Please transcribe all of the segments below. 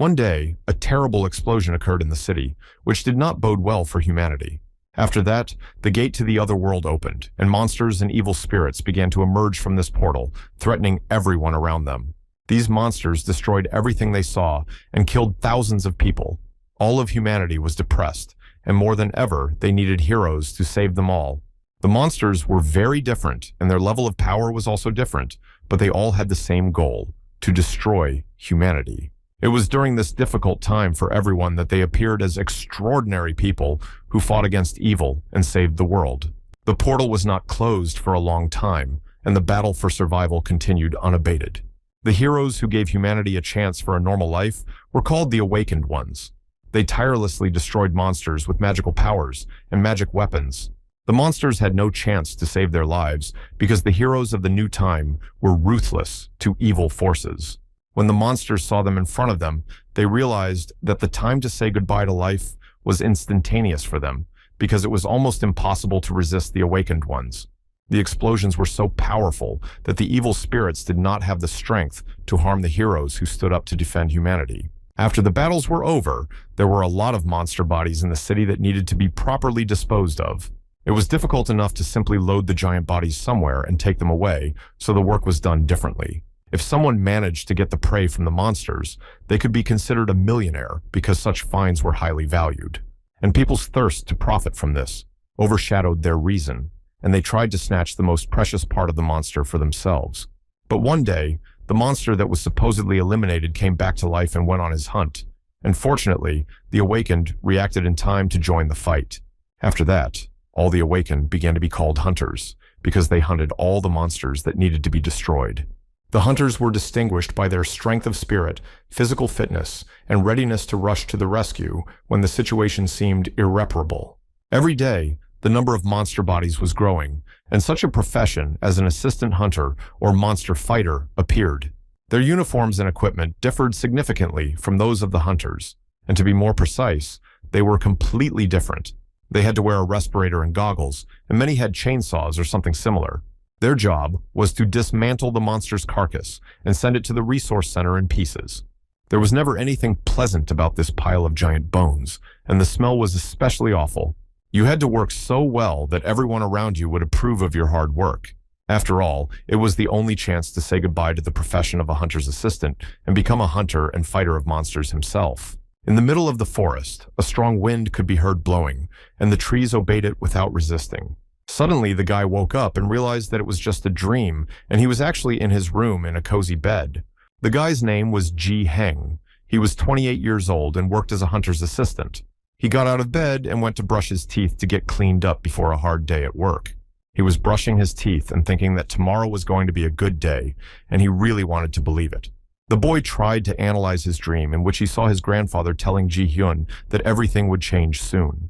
One day, a terrible explosion occurred in the city, which did not bode well for humanity. After that, the gate to the other world opened, and monsters and evil spirits began to emerge from this portal, threatening everyone around them. These monsters destroyed everything they saw and killed thousands of people. All of humanity was depressed, and more than ever, they needed heroes to save them all. The monsters were very different, and their level of power was also different, but they all had the same goal: to destroy humanity. It was during this difficult time for everyone that they appeared as extraordinary people who fought against evil and saved the world. The portal was not closed for a long time, and the battle for survival continued unabated. The heroes who gave humanity a chance for a normal life were called the Awakened Ones. They tirelessly destroyed monsters with magical powers and magic weapons. The monsters had no chance to save their lives because the heroes of the new time were ruthless to evil forces. When the monsters saw them in front of them, they realized that the time to say goodbye to life was instantaneous for them, because it was almost impossible to resist the Awakened Ones. The explosions were so powerful that the evil spirits did not have the strength to harm the heroes who stood up to defend humanity. After the battles were over, there were a lot of monster bodies in the city that needed to be properly disposed of. It was difficult enough to simply load the giant bodies somewhere and take them away, so the work was done differently. If someone managed to get the prey from the monsters, they could be considered a millionaire because such finds were highly valued. And people's thirst to profit from this overshadowed their reason, and they tried to snatch the most precious part of the monster for themselves. But one day, the monster that was supposedly eliminated came back to life and went on his hunt. And fortunately, the Awakened reacted in time to join the fight. After that, all the Awakened began to be called hunters, because they hunted all the monsters that needed to be destroyed. The hunters were distinguished by their strength of spirit, physical fitness, and readiness to rush to the rescue when the situation seemed irreparable. Every day, the number of monster bodies was growing, and such a profession as an assistant hunter or monster fighter appeared. Their uniforms and equipment differed significantly from those of the hunters, and to be more precise, they were completely different. They had to wear a respirator and goggles, and many had chainsaws or something similar. Their job was to dismantle the monster's carcass and send it to the resource center in pieces. There was never anything pleasant about this pile of giant bones, and the smell was especially awful. You had to work so well that everyone around you would approve of your hard work. After all, it was the only chance to say goodbye to the profession of a hunter's assistant and become a hunter and fighter of monsters himself. In the middle of the forest, a strong wind could be heard blowing, and the trees obeyed it without resisting. Suddenly, the guy woke up and realized that it was just a dream, and he was actually in his room in a cozy bed. The guy's name was Ji Heng. He was 28 years old and worked as a hunter's assistant. He got out of bed and went to brush his teeth to get cleaned up before a hard day at work. He was brushing his teeth and thinking that tomorrow was going to be a good day, and he really wanted to believe it. The boy tried to analyze his dream, in which he saw his grandfather telling Ji Hyun that everything would change soon.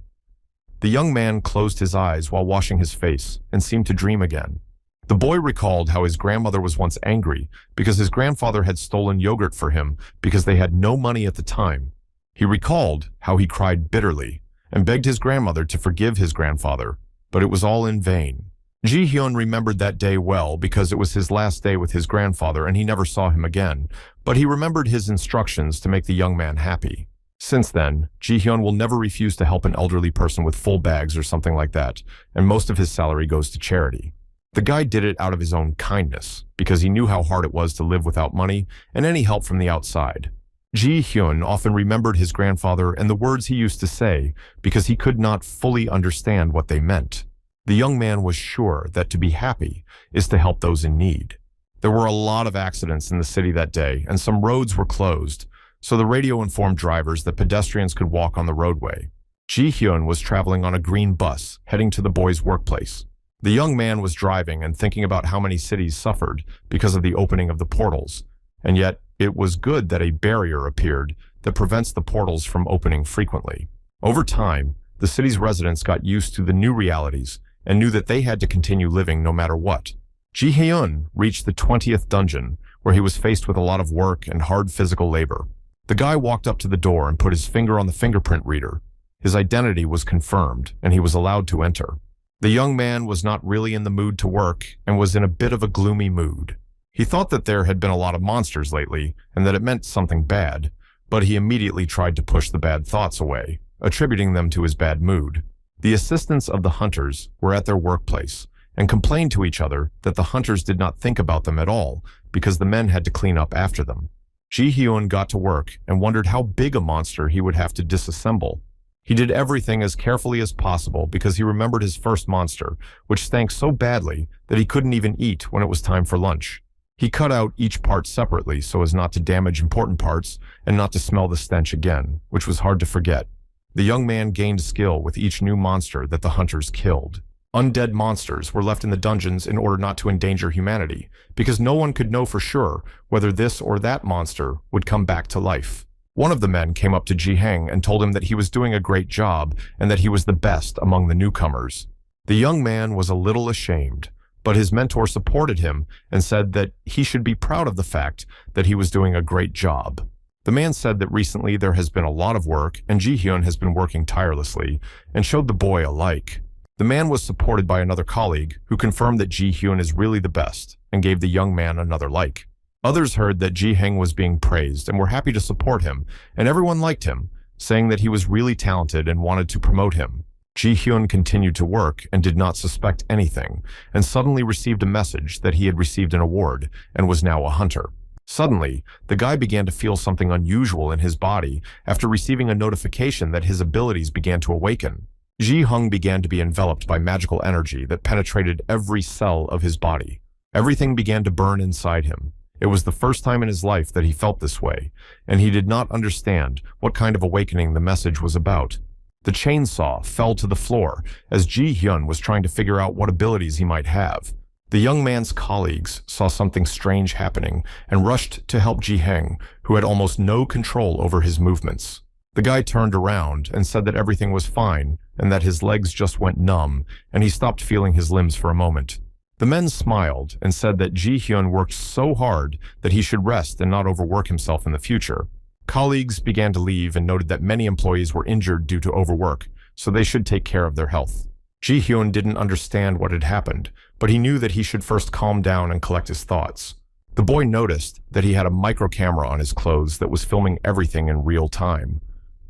The young man closed his eyes while washing his face and seemed to dream again. The boy recalled how his grandmother was once angry because his grandfather had stolen yogurt for him because they had no money at the time. He recalled how he cried bitterly and begged his grandmother to forgive his grandfather, but it was all in vain. Ji Hyun remembered that day well because it was his last day with his grandfather and he never saw him again, but he remembered his instructions to make the young man happy. Since then, Ji Hyun will never refuse to help an elderly person with full bags or something like that, and most of his salary goes to charity. The guy did it out of his own kindness, because he knew how hard it was to live without money and any help from the outside. Ji Hyun often remembered his grandfather and the words he used to say because he could not fully understand what they meant. The young man was sure that to be happy is to help those in need. There were a lot of accidents in the city that day, and some roads were closed, so the radio informed drivers that pedestrians could walk on the roadway. Ji Hyun was traveling on a green bus, heading to the boy's workplace. The young man was driving and thinking about how many cities suffered because of the opening of the portals, and yet it was good that a barrier appeared that prevents the portals from opening frequently. Over time, the city's residents got used to the new realities and knew that they had to continue living no matter what. Ji Hyun reached the 20th dungeon, where he was faced with a lot of work and hard physical labor. The guy walked up to the door and put his finger on the fingerprint reader. His identity was confirmed, and he was allowed to enter. The young man was not really in the mood to work and was in a bit of a gloomy mood. He thought that there had been a lot of monsters lately and that it meant something bad, but he immediately tried to push the bad thoughts away, attributing them to his bad mood. The assistants of the hunters were at their workplace and complained to each other that the hunters did not think about them at all because the men had to clean up after them. Ji-hyun got to work and wondered how big a monster he would have to disassemble. He did everything as carefully as possible because he remembered his first monster, which stank so badly that he couldn't even eat when it was time for lunch. He cut out each part separately so as not to damage important parts and not to smell the stench again, which was hard to forget. The young man gained skill with each new monster that the hunters killed. Undead monsters were left in the dungeons in order not to endanger humanity, because no one could know for sure whether this or that monster would come back to life. One of the men came up to Ji-heng and told him that he was doing a great job and that he was the best among the newcomers. The young man was a little ashamed, but his mentor supported him and said that he should be proud of the fact that he was doing a great job. The man said that recently there has been a lot of work and Ji-hyun has been working tirelessly and showed the boy a like. The man was supported by another colleague who confirmed that Ji-hyun is really the best and gave the young man another like. Others heard that Ji-heng was being praised and were happy to support him, and everyone liked him, saying that he was really talented and wanted to promote him. Ji-hyun continued to work and did not suspect anything, and suddenly received a message that he had received an award and was now a hunter. Suddenly, the guy began to feel something unusual in his body after receiving a notification that his abilities began to awaken. Ji-hung began to be enveloped by magical energy that penetrated every cell of his body. Everything began to burn inside him. It was the first time in his life that he felt this way, and he did not understand what kind of awakening the message was about. The chainsaw fell to the floor as Ji-hyun was trying to figure out what abilities he might have. The young man's colleagues saw something strange happening and rushed to help Ji-heng, who had almost no control over his movements. The guy turned around and said that everything was fine and that his legs just went numb and he stopped feeling his limbs for a moment. The men smiled and said that Ji-hyun worked so hard that he should rest and not overwork himself in the future. Colleagues began to leave and noted that many employees were injured due to overwork, so they should take care of their health. Ji-hyun didn't understand what had happened, but he knew that he should first calm down and collect his thoughts. The boy noticed that he had a micro camera on his clothes that was filming everything in real time.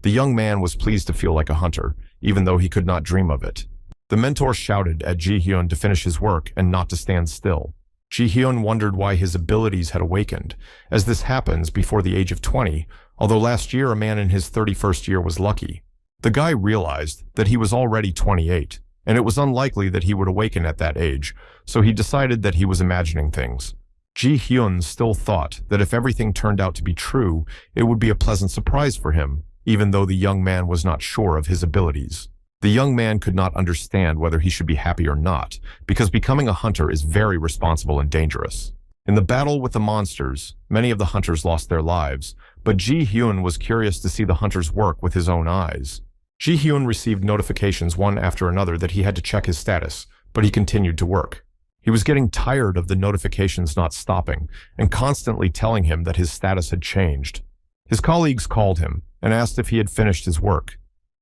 The young man was pleased to feel like a hunter, even though he could not dream of it. The mentor shouted at Ji-hyun to finish his work and not to stand still. Ji-hyun wondered why his abilities had awakened, as this happens before the age of 20, although last year a man in his 31st year was lucky. The guy realized that he was already 28, and it was unlikely that he would awaken at that age, so he decided that he was imagining things. Ji-hyun still thought that if everything turned out to be true, it would be a pleasant surprise for him, even though the young man was not sure of his abilities. The young man could not understand whether he should be happy or not, because becoming a hunter is very responsible and dangerous. In the battle with the monsters, many of the hunters lost their lives, but Ji-hyun was curious to see the hunters work with his own eyes. Ji-hyun received notifications one after another that he had to check his status, but he continued to work. He was getting tired of the notifications not stopping and constantly telling him that his status had changed. His colleagues called him and asked if he had finished his work.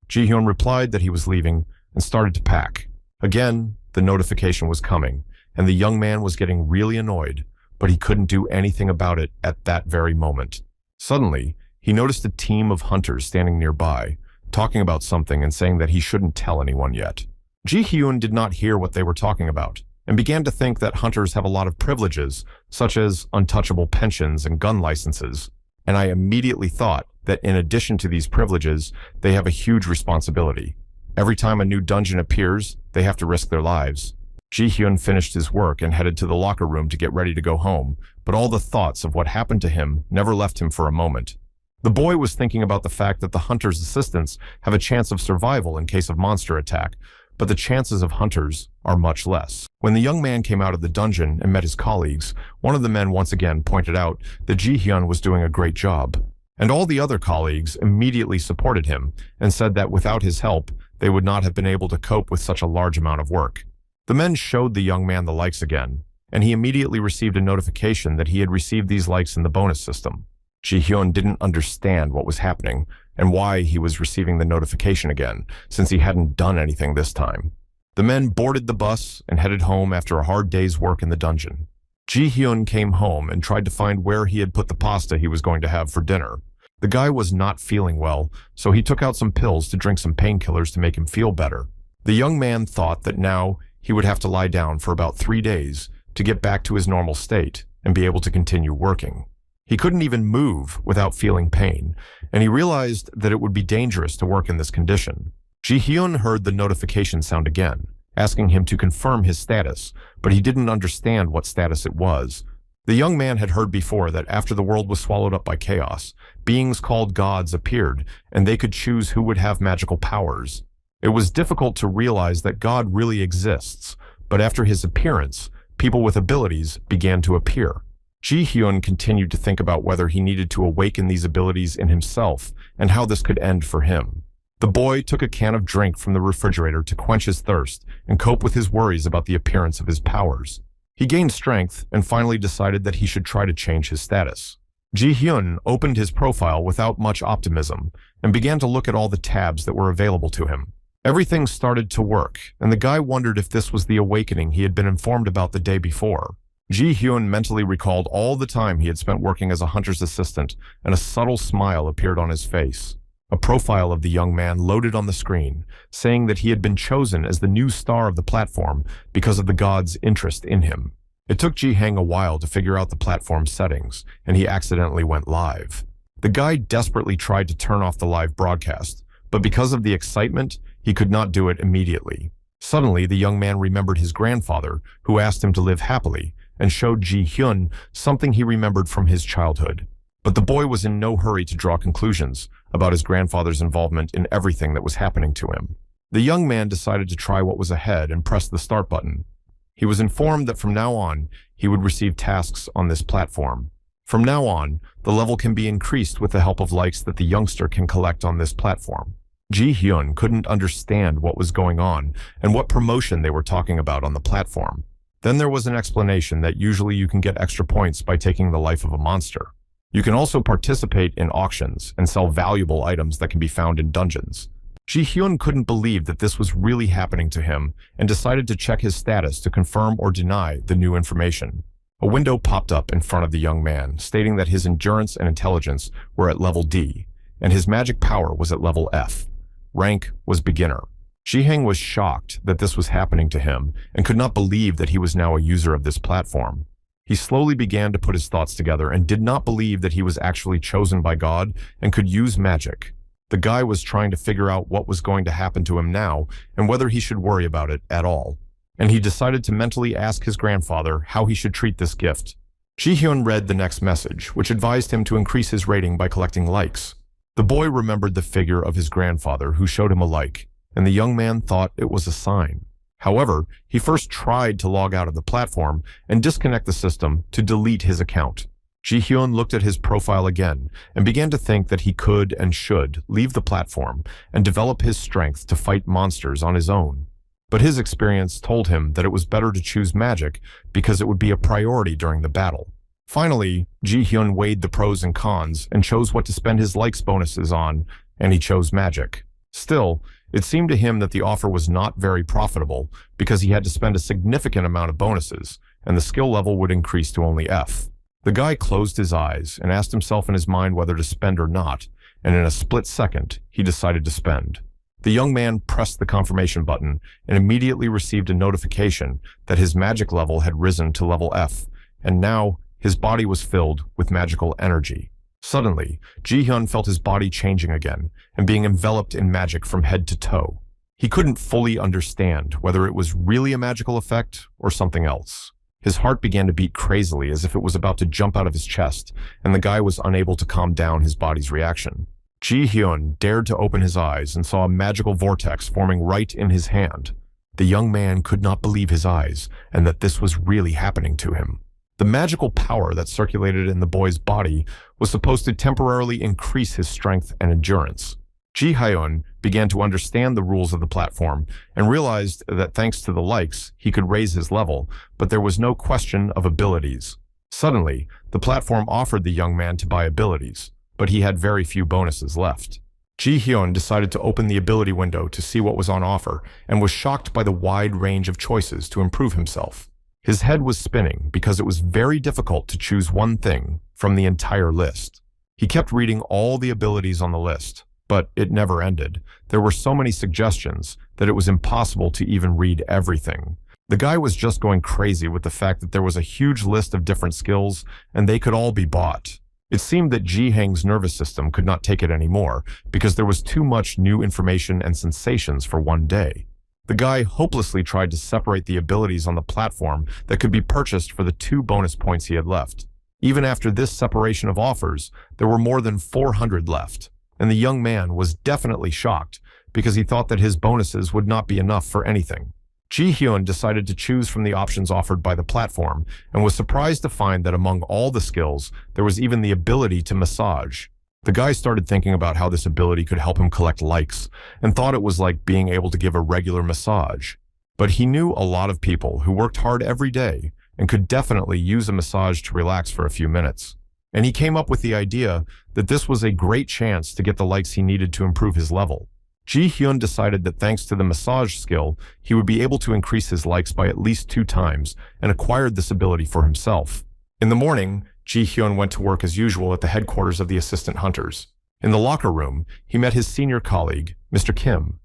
Ji-hyun replied that he was leaving and started to pack. Again, the notification was coming, and the young man was getting really annoyed, but he couldn't do anything about it at that very moment. Suddenly, he noticed a team of hunters standing nearby, talking about something and saying that he shouldn't tell anyone yet. Ji-hyun did not hear what they were talking about, and began to think that hunters have a lot of privileges, such as untouchable pensions and gun licenses, and I immediately thought that in addition to these privileges, they have a huge responsibility. Every time a new dungeon appears, they have to risk their lives. Ji-hyun finished his work and headed to the locker room to get ready to go home, but all the thoughts of what happened to him never left him for a moment. The boy was thinking about the fact that the hunter's assistants have a chance of survival in case of monster attack, but the chances of hunters are much less. When the young man came out of the dungeon and met his colleagues, one of the men once again pointed out that Ji-hyun was doing a great job. And all the other colleagues immediately supported him and said that without his help, they would not have been able to cope with such a large amount of work. The men showed the young man the likes again, and he immediately received a notification that he had received these likes in the bonus system. Ji-hyun didn't understand what was happening and why he was receiving the notification again, since he hadn't done anything this time. The men boarded the bus and headed home after a hard day's work in the dungeon. Ji-hyun came home and tried to find where he had put the pasta he was going to have for dinner, The guy was not feeling well, so he took out some pills to drink some painkillers to make him feel better. The young man thought that now he would have to lie down for about 3 days to get back to his normal state and be able to continue working. He couldn't even move without feeling pain, and he realized that it would be dangerous to work in this condition. Ji-hyun heard the notification sound again, asking him to confirm his status, but he didn't understand what status it was. The young man had heard before that after the world was swallowed up by chaos, beings called gods appeared, and they could choose who would have magical powers. It was difficult to realize that God really exists, but after his appearance, people with abilities began to appear. Ji-hyun continued to think about whether he needed to awaken these abilities in himself and how this could end for him. The boy took a can of drink from the refrigerator to quench his thirst and cope with his worries about the appearance of his powers. He gained strength and finally decided that he should try to change his status. Ji-hyun opened his profile without much optimism and began to look at all the tabs that were available to him. Everything started to work, and the guy wondered if this was the awakening he had been informed about the day before. Ji-hyun mentally recalled all the time he had spent working as a hunter's assistant, and a subtle smile appeared on his face. A profile of the young man loaded on the screen, saying that he had been chosen as the new star of the platform because of the god's interest in him. It took Ji-hang a while to figure out the platform's settings, and he accidentally went live. The guy desperately tried to turn off the live broadcast, but because of the excitement, he could not do it immediately. Suddenly, the young man remembered his grandfather, who asked him to live happily, and showed Ji-hyun something he remembered from his childhood. But the boy was in no hurry to draw conclusions about his grandfather's involvement in everything that was happening to him. The young man decided to try what was ahead and pressed the start button. He was informed that from now on, he would receive tasks on this platform. From now on, the level can be increased with the help of likes that the youngster can collect on this platform. Ji-hyun couldn't understand what was going on and what promotion they were talking about on the platform. Then there was an explanation that usually you can get extra points by taking the life of a monster. You can also participate in auctions and sell valuable items that can be found in dungeons. Ji-hyun couldn't believe that this was really happening to him and decided to check his status to confirm or deny the new information. A window popped up in front of the young man, stating that his endurance and intelligence were at level D, and his magic power was at level F. Rank was beginner. Ji-hang was shocked that this was happening to him and could not believe that he was now a user of this platform. He slowly began to put his thoughts together and did not believe that he was actually chosen by God and could use magic. The guy was trying to figure out what was going to happen to him now and whether he should worry about it at all. And he decided to mentally ask his grandfather how he should treat this gift. Ji-hyun read the next message, which advised him to increase his rating by collecting likes. The boy remembered the figure of his grandfather who showed him a like, and the young man thought it was a sign. However, he first tried to log out of the platform and disconnect the system to delete his account. Ji-hyun looked at his profile again and began to think that he could and should leave the platform and develop his strength to fight monsters on his own. But his experience told him that it was better to choose magic because it would be a priority during the battle. Finally, Ji-hyun weighed the pros and cons and chose what to spend his likes bonuses on, and he chose magic. Still, it seemed to him that the offer was not very profitable because he had to spend a significant amount of bonuses, and the skill level would increase to only F. The guy closed his eyes and asked himself in his mind whether to spend or not, and in a split second, he decided to spend. The young man pressed the confirmation button and immediately received a notification that his magic level had risen to level F, and now his body was filled with magical energy. Suddenly, Ji-hyun felt his body changing again and being enveloped in magic from head to toe. He couldn't fully understand whether it was really a magical effect or something else. His heart began to beat crazily as if it was about to jump out of his chest, and the guy was unable to calm down his body's reaction. Ji-hyun dared to open his eyes and saw a magical vortex forming right in his hand. The young man could not believe his eyes and that this was really happening to him. The magical power that circulated in the boy's body was supposed to temporarily increase his strength and endurance. Ji-hyun began to understand the rules of the platform and realized that thanks to the likes, he could raise his level, but there was no question of abilities. Suddenly, the platform offered the young man to buy abilities, but he had very few bonuses left. Ji-hyun decided to open the ability window to see what was on offer and was shocked by the wide range of choices to improve himself. His head was spinning because it was very difficult to choose one thing from the entire list. He kept reading all the abilities on the list, but it never ended. There were so many suggestions that it was impossible to even read everything. The guy was just going crazy with the fact that there was a huge list of different skills and they could all be bought. It seemed that Ji-Heng's nervous system could not take it anymore because there was too much new information and sensations for one day. The guy hopelessly tried to separate the abilities on the platform that could be purchased for the 2 bonus points he had left. Even after this separation of offers, there were more than 400 left, and the young man was definitely shocked because he thought that his bonuses would not be enough for anything. Ji-Hyun decided to choose from the options offered by the platform and was surprised to find that among all the skills, there was even the ability to massage. The guy started thinking about how this ability could help him collect likes and thought it was like being able to give a regular massage. But he knew a lot of people who worked hard every day and could definitely use a massage to relax for a few minutes. And he came up with the idea that this was a great chance to get the likes he needed to improve his level. Ji-Hyun decided that thanks to the massage skill, he would be able to increase his likes by at least 2 times and acquired this ability for himself. In the morning, Ji-Hyun went to work as usual at the headquarters of the assistant hunters. In the locker room, he met his senior colleague, Mr. Kim.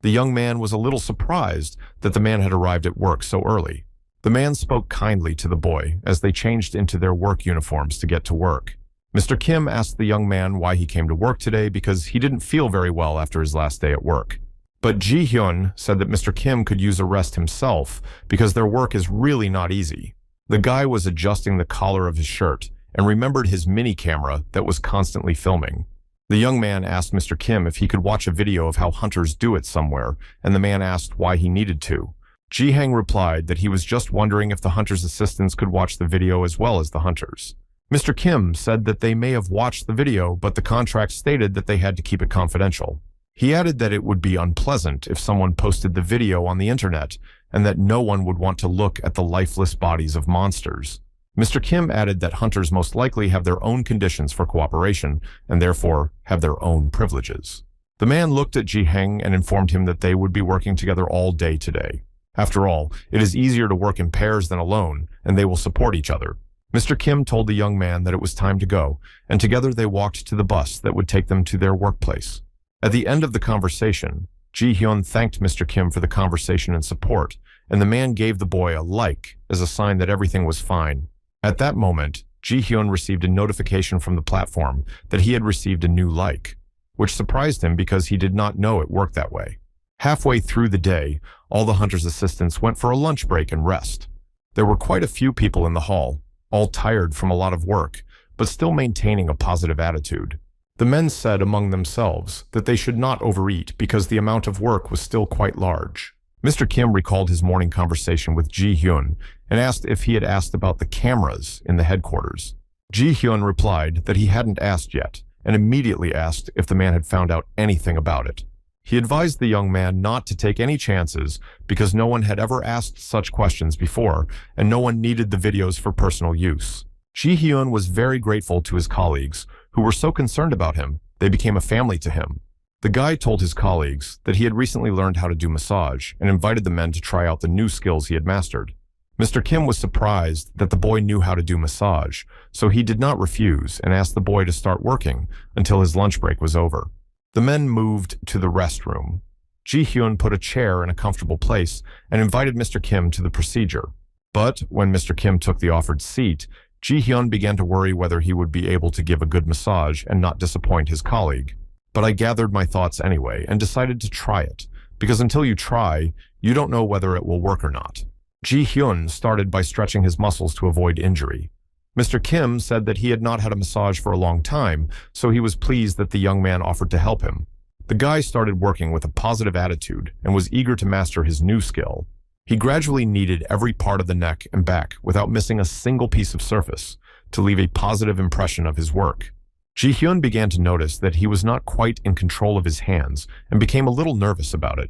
The young man was a little surprised that the man had arrived at work so early. The man spoke kindly to the boy as they changed into their work uniforms to get to work. Mr. Kim asked the young man why he came to work today because he didn't feel very well after his last day at work. But Ji-Hyun said that Mr. Kim could use a rest himself because their work is really not easy. The guy was adjusting the collar of his shirt and remembered his mini camera that was constantly filming. The young man asked Mr. Kim if he could watch a video of how hunters do it somewhere, and the man asked why he needed to. Ji-Heng replied that he was just wondering if the hunter's assistants could watch the video as well as the hunters. Mr. Kim said that they may have watched the video, but the contract stated that they had to keep it confidential. He added that it would be unpleasant if someone posted the video on the internet and that no one would want to look at the lifeless bodies of monsters. Mr. Kim added that hunters most likely have their own conditions for cooperation and therefore have their own privileges. The man looked at Ji-Heng and informed him that they would be working together all day today. After all, it is easier to work in pairs than alone, and they will support each other. Mr. Kim told the young man that it was time to go, and together they walked to the bus that would take them to their workplace. At the end of the conversation, Ji-Hyun thanked Mr. Kim for the conversation and support, and the man gave the boy a like as a sign that everything was fine. At that moment, Ji-Hyun received a notification from the platform that he had received a new like, which surprised him because he did not know it worked that way. Halfway through the day, all the hunter's assistants went for a lunch break and rest. There were quite a few people in the hall, all tired from a lot of work, but still maintaining a positive attitude. The men said among themselves that they should not overeat because the amount of work was still quite large. Mr. Kim recalled his morning conversation with Ji-Hyun and asked if he had asked about the cameras in the headquarters. Ji-Hyun replied that he hadn't asked yet and immediately asked if the man had found out anything about it. He advised the young man not to take any chances because no one had ever asked such questions before and no one needed the videos for personal use. Ji-Hyun was very grateful to his colleagues who were so concerned about him, they became a family to him. The guy told his colleagues that he had recently learned how to do massage and invited the men to try out the new skills he had mastered. Mr. Kim was surprised that the boy knew how to do massage, so he did not refuse and asked the boy to start working until his lunch break was over. The men moved to the restroom. Ji-Hyun put a chair in a comfortable place and invited Mr. Kim to the procedure. But when Mr. Kim took the offered seat, Ji-Hyun began to worry whether he would be able to give a good massage and not disappoint his colleague. But I gathered my thoughts anyway and decided to try it, because until you try, you don't know whether it will work or not. Ji-Hyun started by stretching his muscles to avoid injury. Mr. Kim said that he had not had a massage for a long time, so he was pleased that the young man offered to help him. The guy started working with a positive attitude and was eager to master his new skill. He gradually kneaded every part of the neck and back without missing a single piece of surface to leave a positive impression of his work. Ji-Hyun began to notice that he was not quite in control of his hands and became a little nervous about it.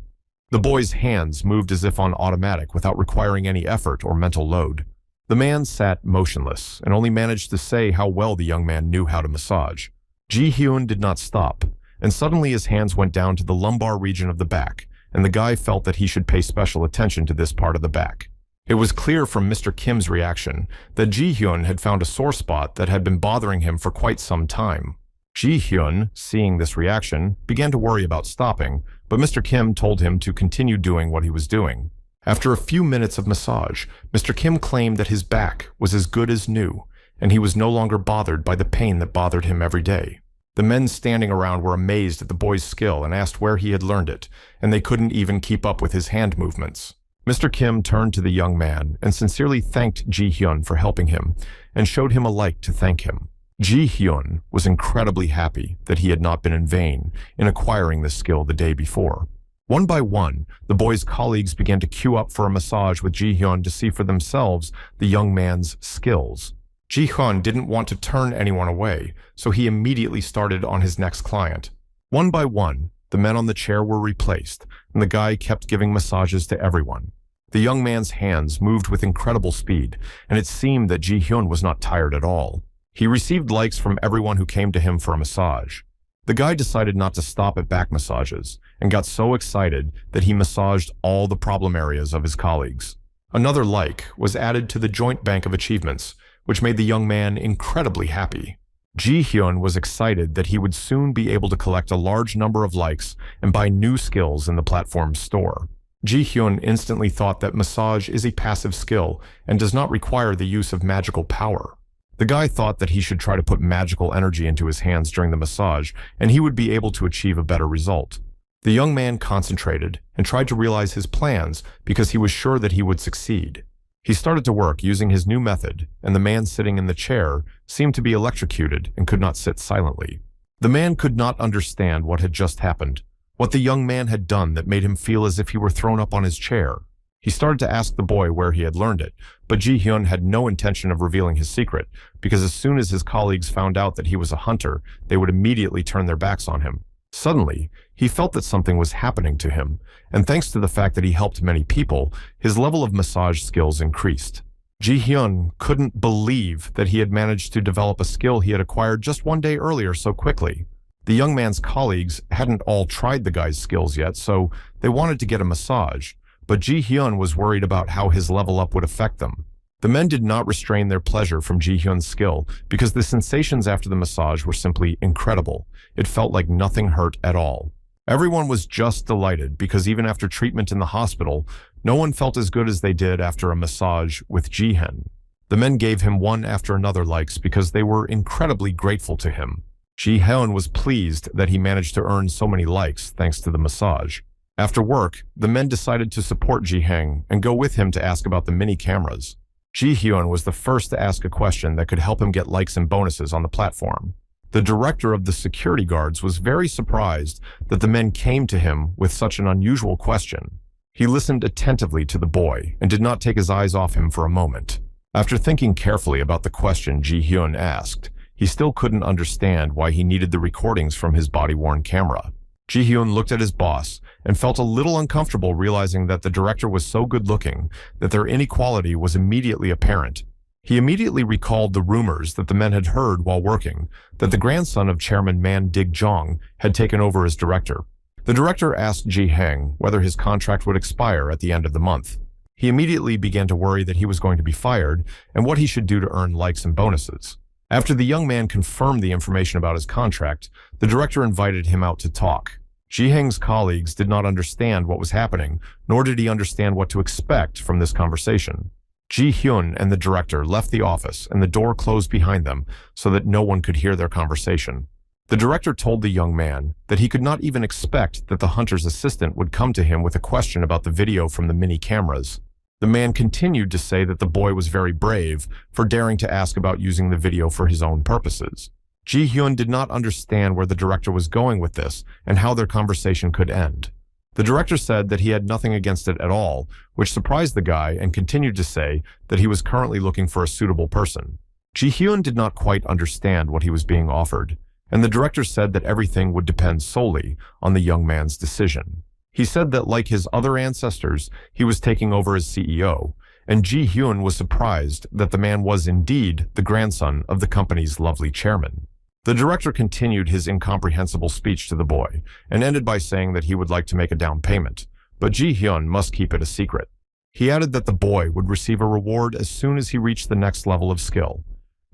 The boy's hands moved as if on automatic without requiring any effort or mental load. The man sat motionless and only managed to say how well the young man knew how to massage. Ji-Hyun did not stop, and suddenly his hands went down to the lumbar region of the back, and the guy felt that he should pay special attention to this part of the back. It was clear from Mr. Kim's reaction that Ji-Hyun had found a sore spot that had been bothering him for quite some time. Ji-hyun, seeing this reaction, began to worry about stopping, but Mr. Kim told him to continue doing what he was doing. After a few minutes of massage, Mr. Kim claimed that his back was as good as new, and he was no longer bothered by the pain that bothered him every day. The men standing around were amazed at the boy's skill and asked where he had learned it, and they couldn't even keep up with his hand movements. Mr. Kim turned to the young man and sincerely thanked Ji-hyun for helping him and showed him a like to thank him. Ji-hyun was incredibly happy that he had not been in vain in acquiring this skill the day before. One by one, the boy's colleagues began to queue up for a massage with Ji-hyun to see for themselves the young man's skills. Ji-hyun didn't want to turn anyone away, so he immediately started on his next client. One by one, the men on the chair were replaced, and the guy kept giving massages to everyone. The young man's hands moved with incredible speed, and it seemed that Ji-hyun was not tired at all. He received likes from everyone who came to him for a massage. The guy decided not to stop at back massages, and got so excited that he massaged all the problem areas of his colleagues. Another like was added to the joint bank of achievements, which made the young man incredibly happy. Ji-hyun was excited that he would soon be able to collect a large number of likes and buy new skills in the platform's store. Ji-hyun instantly thought that massage is a passive skill and does not require the use of magical power. The guy thought that he should try to put magical energy into his hands during the massage, and he would be able to achieve a better result. The young man concentrated and tried to realize his plans because he was sure that he would succeed. He started to work using his new method, and the man sitting in the chair seemed to be electrocuted and could not sit silently. The man could not understand what had just happened, what the young man had done that made him feel as if he were thrown up on his chair. He started to ask the boy where he had learned it, but Ji-hyun had no intention of revealing his secret, because as soon as his colleagues found out that he was a hunter, they would immediately turn their backs on him. Suddenly, he felt that something was happening to him, and thanks to the fact that he helped many people, his level of massage skills increased. Ji-hyun couldn't believe that he had managed to develop a skill he had acquired just one day earlier so quickly. The young man's colleagues hadn't all tried the guy's skills yet, so they wanted to get a massage, but Ji-hyun was worried about how his level up would affect them. The men did not restrain their pleasure from Ji-hyun's skill because the sensations after the massage were simply incredible. It felt like nothing hurt at all. Everyone was just delighted because even after treatment in the hospital, no one felt as good as they did after a massage with Ji-hyun. The men gave him one after another likes because they were incredibly grateful to him. Ji-hyun was pleased that he managed to earn so many likes thanks to the massage. After work, the men decided to support Ji-hyun and go with him to ask about the mini cameras. Ji-hyun was the first to ask a question that could help him get likes and bonuses on the platform. The director of the security guards was very surprised that the men came to him with such an unusual question. He listened attentively to the boy and did not take his eyes off him for a moment. After thinking carefully about the question Ji-hyun asked, he still couldn't understand why he needed the recordings from his body-worn camera. Ji-hyun looked at his boss and felt a little uncomfortable realizing that the director was so good-looking that their inequality was immediately apparent. He immediately recalled the rumors that the men had heard while working, that the grandson of Chairman Man Dig-jong had taken over as director. The director asked Ji-hyun whether his contract would expire at the end of the month. He immediately began to worry that he was going to be fired and what he should do to earn likes and bonuses. After the young man confirmed the information about his contract, the director invited him out to talk. Ji-hyun's colleagues did not understand what was happening, nor did he understand what to expect from this conversation. Ji-hyun and the director left the office and the door closed behind them so that no one could hear their conversation. The director told the young man that he could not even expect that the hunter's assistant would come to him with a question about the video from the mini cameras. The man continued to say that the boy was very brave for daring to ask about using the video for his own purposes. Ji-hyun did not understand where the director was going with this and how their conversation could end. The director said that he had nothing against it at all, which surprised the guy and continued to say that he was currently looking for a suitable person. Ji-hyun did not quite understand what he was being offered, and the director said that everything would depend solely on the young man's decision. He said that like his other ancestors, he was taking over as CEO, and Ji-hyun was surprised that the man was indeed the grandson of the company's lovely chairman. The director continued his incomprehensible speech to the boy and ended by saying that he would like to make a down payment, but Ji-hyun must keep it a secret. He added that the boy would receive a reward as soon as he reached the next level of skill.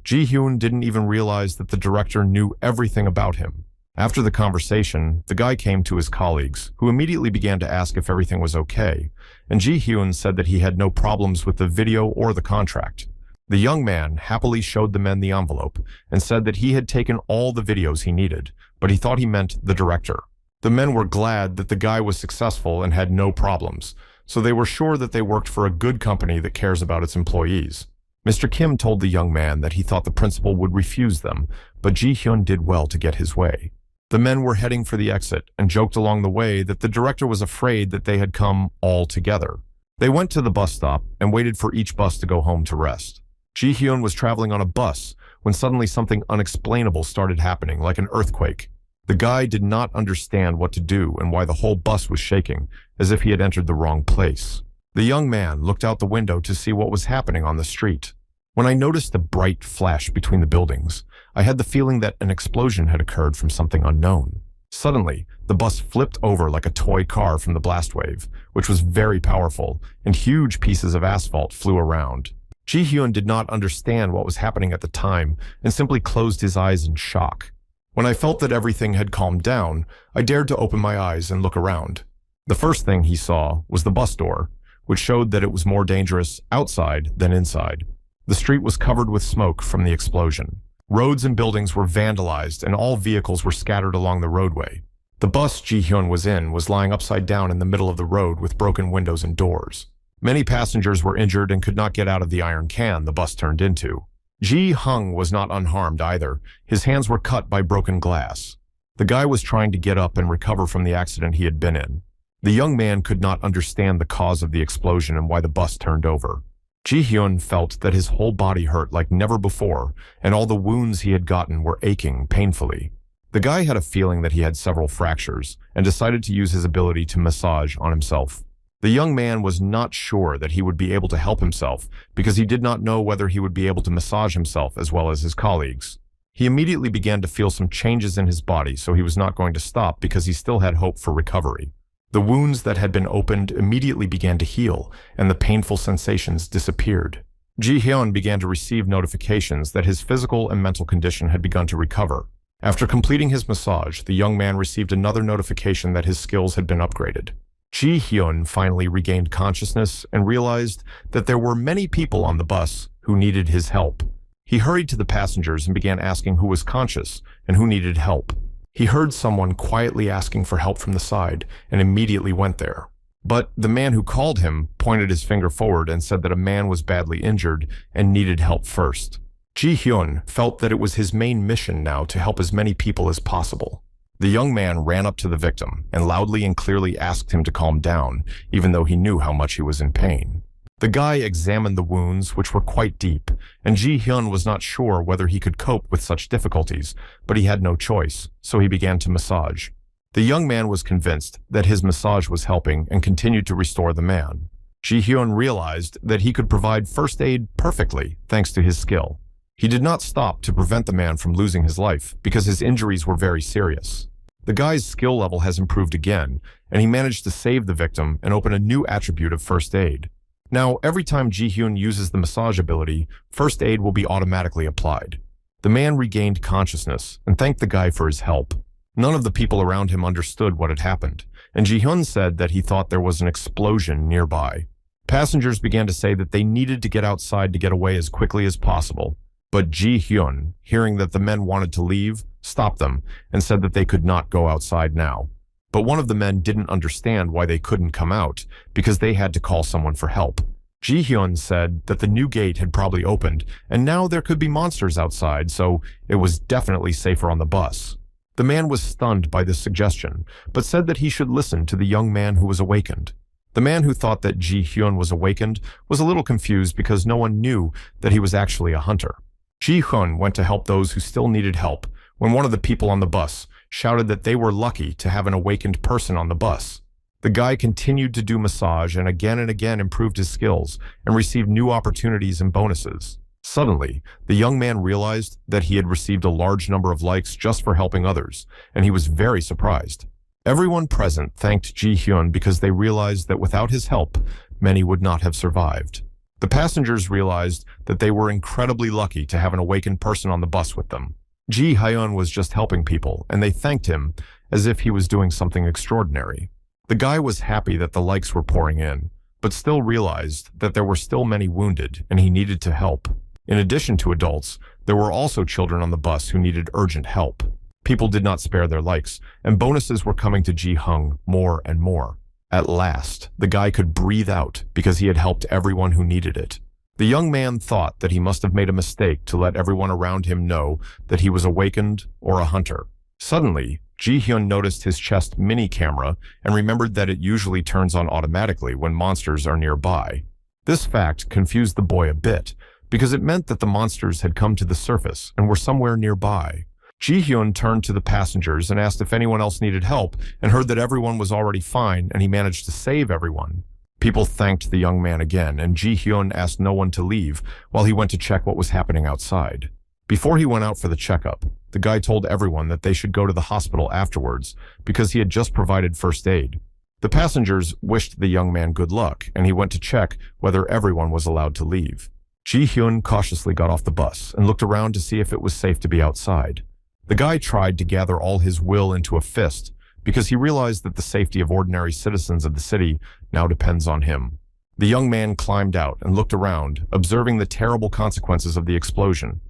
Ji-hyun didn't even realize that the director knew everything about him. After the conversation, the guy came to his colleagues, who immediately began to ask if everything was okay, and Ji-hyun said that he had no problems with the video or the contract. The young man happily showed the men the envelope and said that he had taken all the videos he needed, but he thought he meant the director. The men were glad that the guy was successful and had no problems, so they were sure that they worked for a good company that cares about its employees. Mr. Kim told the young man that he thought the principal would refuse them, but Ji-hyun did well to get his way. The men were heading for the exit and joked along the way that the director was afraid that they had come all together. They went to the bus stop and waited for each bus to go home to rest. Ji-hyun was traveling on a bus when suddenly something unexplainable started happening, like an earthquake. The guy did not understand what to do and why the whole bus was shaking, as if he had entered the wrong place. The young man looked out the window to see what was happening on the street. When I noticed the bright flash between the buildings, I had the feeling that an explosion had occurred from something unknown. Suddenly, the bus flipped over like a toy car from the blast wave, which was very powerful, and huge pieces of asphalt flew around. Ji-hyun did not understand what was happening at the time and simply closed his eyes in shock. When I felt that everything had calmed down, I dared to open my eyes and look around. The first thing he saw was the bus door, which showed that it was more dangerous outside than inside. The street was covered with smoke from the explosion. Roads and buildings were vandalized and all vehicles were scattered along the roadway. The bus Ji-hyun was in was lying upside down in the middle of the road with broken windows and doors. Many passengers were injured and could not get out of the iron can the bus turned into. Ji-hyun was not unharmed either. His hands were cut by broken glass. The guy was trying to get up and recover from the accident he had been in. The young man could not understand the cause of the explosion and why the bus turned over. Ji-hyun felt that his whole body hurt like never before, and all the wounds he had gotten were aching painfully. The guy had a feeling that he had several fractures and decided to use his ability to massage on himself. The young man was not sure that he would be able to help himself because he did not know whether he would be able to massage himself as well as his colleagues. He immediately began to feel some changes in his body, so he was not going to stop because he still had hope for recovery. The wounds that had been opened immediately began to heal, and the painful sensations disappeared. Ji-hyun began to receive notifications that his physical and mental condition had begun to recover. After completing his massage, the young man received another notification that his skills had been upgraded. Ji-hyun finally regained consciousness and realized that there were many people on the bus who needed his help. He hurried to the passengers and began asking who was conscious and who needed help. He heard someone quietly asking for help from the side and immediately went there. But the man who called him pointed his finger forward and said that a man was badly injured and needed help first. Ji-hyun felt that it was his main mission now to help as many people as possible. The young man ran up to the victim and loudly and clearly asked him to calm down, even though he knew how much he was in pain. The guy examined the wounds, which were quite deep, and Ji-hyun was not sure whether he could cope with such difficulties, but he had no choice, so he began to massage. The young man was convinced that his massage was helping and continued to restore the man. Ji-hyun realized that he could provide first aid perfectly thanks to his skill. He did not stop to prevent the man from losing his life because his injuries were very serious. The guy's skill level has improved again, and he managed to save the victim and open a new attribute of first aid. Now, every time Ji-hyun uses the massage ability, first aid will be automatically applied. The man regained consciousness and thanked the guy for his help. None of the people around him understood what had happened, and Ji-hyun said that he thought there was an explosion nearby. Passengers began to say that they needed to get outside to get away as quickly as possible, but Ji-hyun, hearing that the men wanted to leave, stopped them and said that they could not go outside now. But one of the men didn't understand why they couldn't come out because they had to call someone for help. Ji-hyun said that the new gate had probably opened and now there could be monsters outside, so it was definitely safer on the bus. The man was stunned by this suggestion, but said that he should listen to the young man who was awakened. The man who thought that Ji-hyun was awakened was a little confused because no one knew that he was actually a hunter. Ji-hyun went to help those who still needed help when one of the people on the bus shouted that they were lucky to have an awakened person on the bus. The guy continued to do massage and again improved his skills and received new opportunities and bonuses. Suddenly, the young man realized that he had received a large number of likes just for helping others, and he was very surprised. Everyone present thanked Ji-hyun because they realized that without his help, many would not have survived. The passengers realized that they were incredibly lucky to have an awakened person on the bus with them. Ji Hyun was just helping people, and they thanked him as if he was doing something extraordinary. The guy was happy that the likes were pouring in, but still realized that there were still many wounded and he needed to help. In addition to adults, there were also children on the bus who needed urgent help. People did not spare their likes, and bonuses were coming to Ji Hung more and more. At last, the guy could breathe out because he had helped everyone who needed it. The young man thought that he must have made a mistake to let everyone around him know that he was awakened or a hunter. Suddenly, Ji Hyun noticed his chest mini camera and remembered that it usually turns on automatically when monsters are nearby. This fact confused the boy a bit, because it meant that the monsters had come to the surface and were somewhere nearby. Ji Hyun turned to the passengers and asked if anyone else needed help, and heard that everyone was already fine and he managed to save everyone. People thanked the young man again, and Ji Hyun asked no one to leave while he went to check what was happening outside. Before he went out for the checkup, the guy told everyone that they should go to the hospital afterwards because he had just provided first aid. The passengers wished the young man good luck, and he went to check whether everyone was allowed to leave. Ji Hyun cautiously got off the bus and looked around to see if it was safe to be outside. The guy tried to gather all his will into a fist because he realized that the safety of ordinary citizens of the city now depends on him. The young man climbed out and looked around, observing the terrible consequences of the explosion.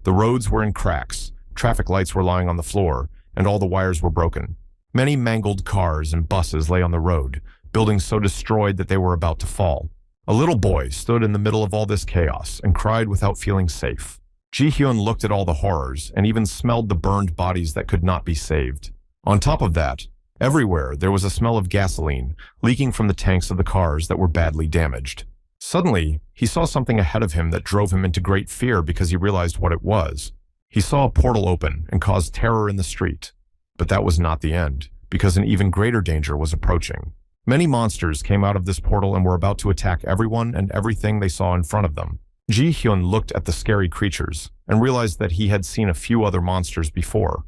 The roads were in cracks, traffic lights were lying on the floor, and all the wires were broken. Many mangled cars and buses lay on the road, buildings so destroyed that they were about to fall. A little boy stood in the middle of all this chaos and cried without feeling safe. Ji Hyun looked at all the horrors and even smelled the burned bodies that could not be saved. On top of that, everywhere there was a smell of gasoline leaking from the tanks of the cars that were badly damaged. Suddenly, he saw something ahead of him that drove him into great fear because he realized what it was. He saw a portal open and cause terror in the street. But that was not the end, because an even greater danger was approaching. Many monsters came out of this portal and were about to attack everyone and everything they saw in front of them. Ji Hyun looked at the scary creatures and realized that he had seen a few other monsters before,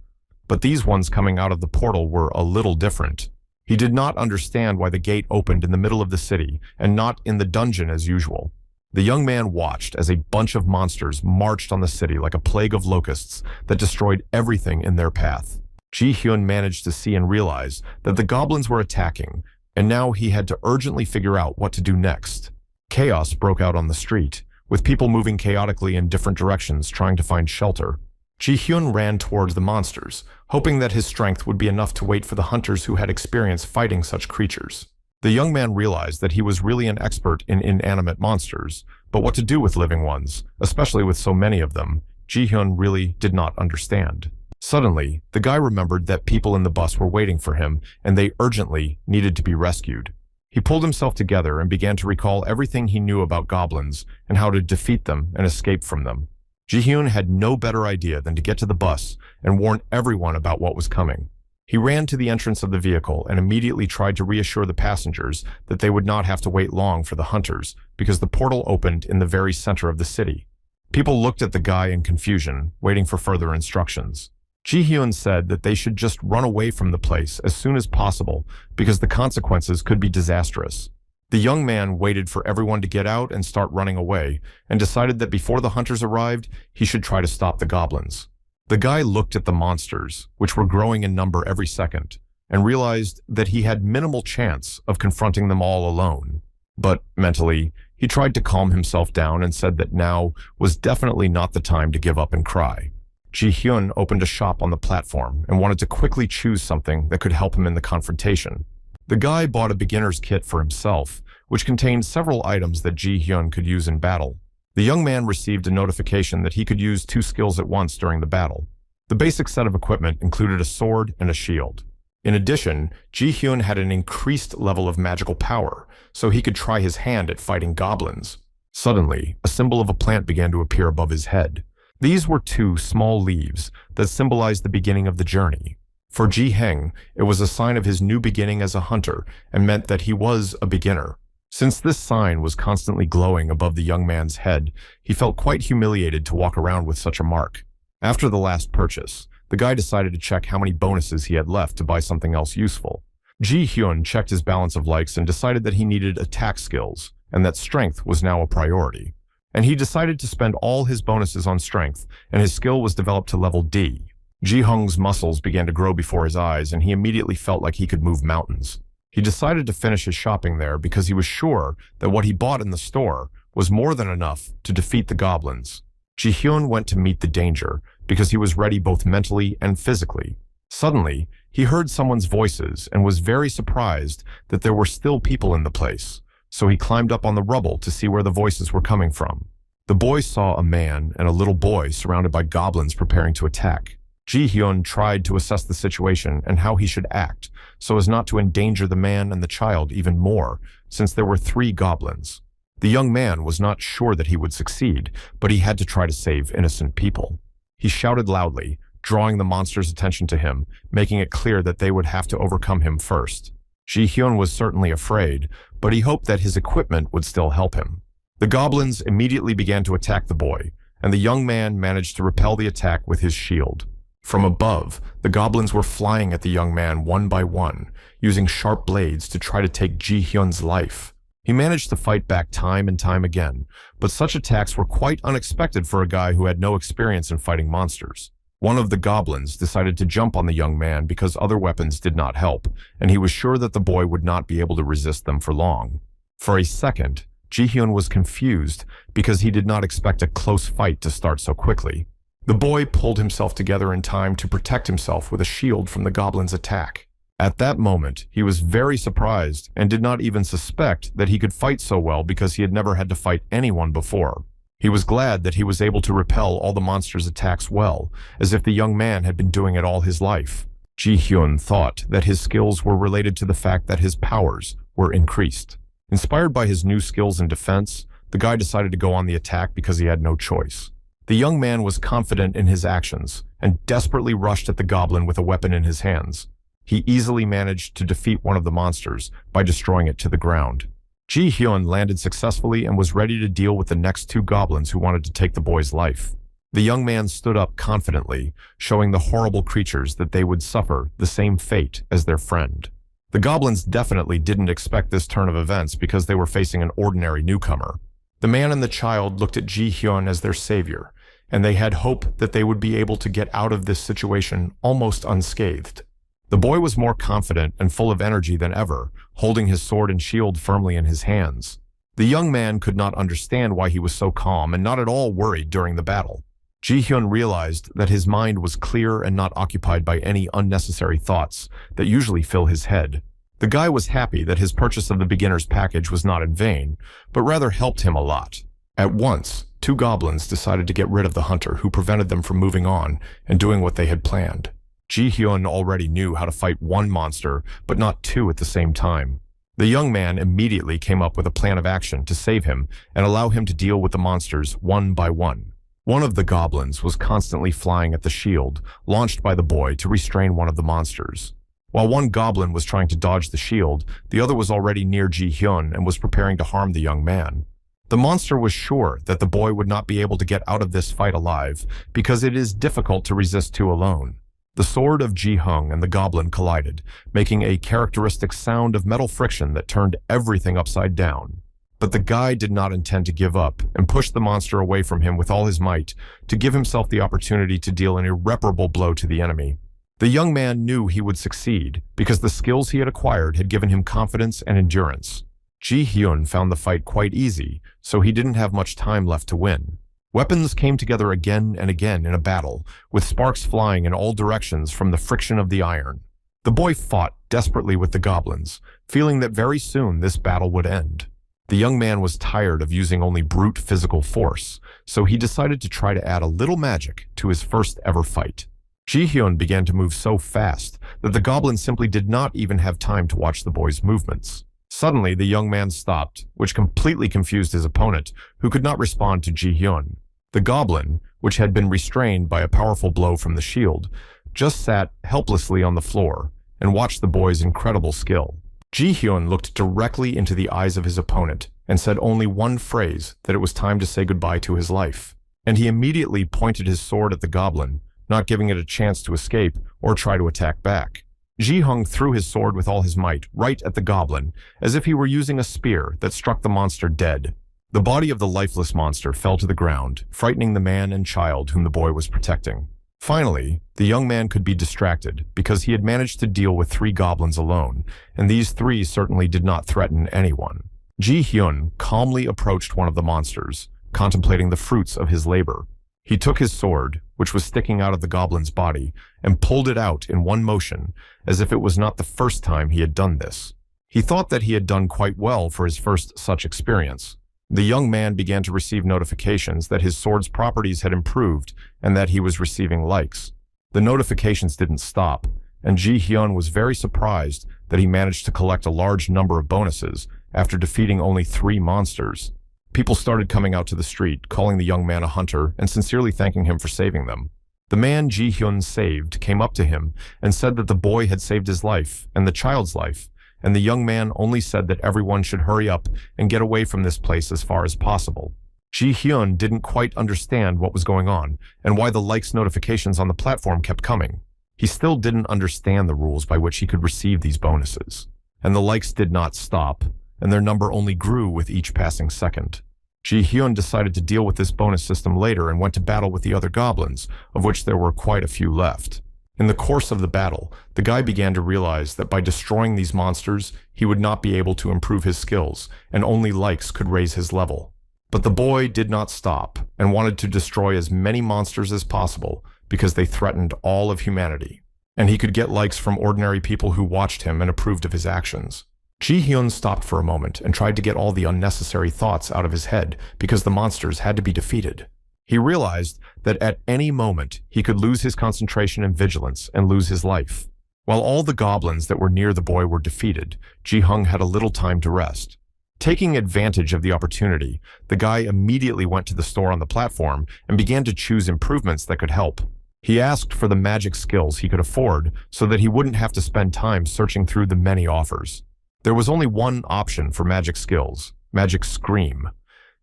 but these ones coming out of the portal were a little different. He did not understand why the gate opened in the middle of the city and not in the dungeon as usual. The young man watched as a bunch of monsters marched on the city like a plague of locusts that destroyed everything in their path. Ji Hyun managed to see and realize that the goblins were attacking, and now he had to urgently figure out what to do next. Chaos broke out on the street, with people moving chaotically in different directions trying to find shelter. Ji Hyun ran towards the monsters, hoping that his strength would be enough to wait for the hunters who had experience fighting such creatures. The young man realized that he was really an expert in inanimate monsters, but what to do with living ones, especially with so many of them, Ji Hyun really did not understand. Suddenly, the guy remembered that people in the bus were waiting for him, and they urgently needed to be rescued. He pulled himself together and began to recall everything he knew about goblins and how to defeat them and escape from them. Ji Hyun had no better idea than to get to the bus and warn everyone about what was coming. He ran to the entrance of the vehicle and immediately tried to reassure the passengers that they would not have to wait long for the hunters because the portal opened in the very center of the city. People looked at the guy in confusion, waiting for further instructions. Ji Hyun said that they should just run away from the place as soon as possible because the consequences could be disastrous. The young man waited for everyone to get out and start running away and decided that before the hunters arrived, he should try to stop the goblins. The guy looked at the monsters, which were growing in number every second, and realized that he had minimal chance of confronting them all alone. But mentally, he tried to calm himself down and said that now was definitely not the time to give up and cry. Ji Hyun opened a shop on the platform and wanted to quickly choose something that could help him in the confrontation. The guy bought a beginner's kit for himself, which contained several items that Ji Hyun could use in battle. The young man received a notification that he could use 2 skills at once during the battle. The basic set of equipment included a sword and a shield. In addition, Ji Hyun had an increased level of magical power, so he could try his hand at fighting goblins. Suddenly, a symbol of a plant began to appear above his head. These were 2 small leaves that symbolized the beginning of the journey. For Ji Heng, it was a sign of his new beginning as a hunter and meant that he was a beginner. Since this sign was constantly glowing above the young man's head, he felt quite humiliated to walk around with such a mark. After the last purchase, the guy decided to check how many bonuses he had left to buy something else useful. Ji Hyun checked his balance of likes and decided that he needed attack skills, and that strength was now a priority. And he decided to spend all his bonuses on strength, and his skill was developed to level D. Ji-Hung's muscles began to grow before his eyes, and he immediately felt like he could move mountains. He decided to finish his shopping there because he was sure that what he bought in the store was more than enough to defeat the goblins. Ji-Hyun went to meet the danger because he was ready both mentally and physically. Suddenly, he heard someone's voices and was very surprised that there were still people in the place. So he climbed up on the rubble to see where the voices were coming from. The boy saw a man and a little boy surrounded by goblins preparing to attack. Ji-Hyun tried to assess the situation and how he should act, so as not to endanger the man and the child even more, since there were 3 goblins. The young man was not sure that he would succeed, but he had to try to save innocent people. He shouted loudly, drawing the monster's attention to him, making it clear that they would have to overcome him first. Ji-Hyun was certainly afraid, but he hoped that his equipment would still help him. The goblins immediately began to attack the boy, and the young man managed to repel the attack with his shield. From above, the goblins were flying at the young man one by one, using sharp blades to try to take Ji-Hyun's life. He managed to fight back time and time again, but such attacks were quite unexpected for a guy who had no experience in fighting monsters. One of the goblins decided to jump on the young man because other weapons did not help, and he was sure that the boy would not be able to resist them for long. For a second, Ji-Hyun was confused because he did not expect a close fight to start so quickly. The boy pulled himself together in time to protect himself with a shield from the goblin's attack. At that moment, he was very surprised and did not even suspect that he could fight so well because he had never had to fight anyone before. He was glad that he was able to repel all the monster's attacks well, as if the young man had been doing it all his life. Ji-Hyun thought that his skills were related to the fact that his powers were increased. Inspired by his new skills in defense, the guy decided to go on the attack because he had no choice. The young man was confident in his actions and desperately rushed at the goblin with a weapon in his hands. He easily managed to defeat one of the monsters by destroying it to the ground. Ji-Hyun landed successfully and was ready to deal with the next 2 goblins who wanted to take the boy's life. The young man stood up confidently, showing the horrible creatures that they would suffer the same fate as their friend. The goblins definitely didn't expect this turn of events because they were facing an ordinary newcomer. The man and the child looked at Ji-Hyun as their savior, and they had hope that they would be able to get out of this situation almost unscathed. The boy was more confident and full of energy than ever, holding his sword and shield firmly in his hands. The young man could not understand why he was so calm and not at all worried during the battle. Ji-Hyun realized that his mind was clear and not occupied by any unnecessary thoughts that usually fill his head. The guy was happy that his purchase of the beginner's package was not in vain, but rather helped him a lot. At once, 2 goblins decided to get rid of the hunter who prevented them from moving on and doing what they had planned. Ji-Hyun already knew how to fight 1 monster, but not 2 at the same time. The young man immediately came up with a plan of action to save him and allow him to deal with the monsters one by one. One of the goblins was constantly flying at the shield, launched by the boy to restrain one of the monsters. While one goblin was trying to dodge the shield, the other was already near Ji-Hyun and was preparing to harm the young man. The monster was sure that the boy would not be able to get out of this fight alive because it is difficult to resist 2 alone. The sword of Ji-Hung and the goblin collided, making a characteristic sound of metal friction that turned everything upside down. But the guy did not intend to give up and pushed the monster away from him with all his might to give himself the opportunity to deal an irreparable blow to the enemy. The young man knew he would succeed because the skills he had acquired had given him confidence and endurance. Ji-Hyun found the fight quite easy, so he didn't have much time left to win. Weapons came together again and again in a battle, with sparks flying in all directions from the friction of the iron. The boy fought desperately with the goblins, feeling that very soon this battle would end. The young man was tired of using only brute physical force, so he decided to try to add a little magic to his first ever fight. Ji-Hyun began to move so fast that the goblin simply did not even have time to watch the boy's movements. Suddenly, the young man stopped, which completely confused his opponent, who could not respond to Ji-Hyun. The goblin, which had been restrained by a powerful blow from the shield, just sat helplessly on the floor and watched the boy's incredible skill. Ji-Hyun looked directly into the eyes of his opponent and said only one phrase, that it was time to say goodbye to his life. And he immediately pointed his sword at the goblin, not giving it a chance to escape or try to attack back. Ji Hung threw his sword with all his might right at the goblin, as if he were using a spear that struck the monster dead. The body of the lifeless monster fell to the ground, frightening the man and child whom the boy was protecting. Finally, the young man could be distracted because he had managed to deal with 3 goblins alone, and these 3 certainly did not threaten anyone. Ji Hyun calmly approached one of the monsters, contemplating the fruits of his labor. He took his sword, which was sticking out of the goblin's body, and pulled it out in one motion, as if it was not the first time he had done this. He thought that he had done quite well for his first such experience. The young man began to receive notifications that his sword's properties had improved and that he was receiving likes. The notifications didn't stop, and Ji Hyun was very surprised that he managed to collect a large number of bonuses after defeating only 3 monsters. People started coming out to the street, calling the young man a hunter and sincerely thanking him for saving them. The man Ji Hyun saved came up to him and said that the boy had saved his life and the child's life, and the young man only said that everyone should hurry up and get away from this place as far as possible. Ji Hyun didn't quite understand what was going on and why the likes notifications on the platform kept coming. He still didn't understand the rules by which he could receive these bonuses. And the likes did not stop, and their number only grew with each passing second. Ji Hyun decided to deal with this bonus system later and went to battle with the other goblins, of which there were quite a few left. In the course of the battle, the guy began to realize that by destroying these monsters, he would not be able to improve his skills, and only likes could raise his level. But the boy did not stop, and wanted to destroy as many monsters as possible, because they threatened all of humanity. And he could get likes from ordinary people who watched him and approved of his actions. Ji Hyun stopped for a moment and tried to get all the unnecessary thoughts out of his head because the monsters had to be defeated. He realized that at any moment he could lose his concentration and vigilance and lose his life. While all the goblins that were near the boy were defeated, Ji Hung had a little time to rest. Taking advantage of the opportunity, the guy immediately went to the store on the platform and began to choose improvements that could help. He asked for the magic skills he could afford so that he wouldn't have to spend time searching through the many offers. There was only one option for magic skills, Magic Scream,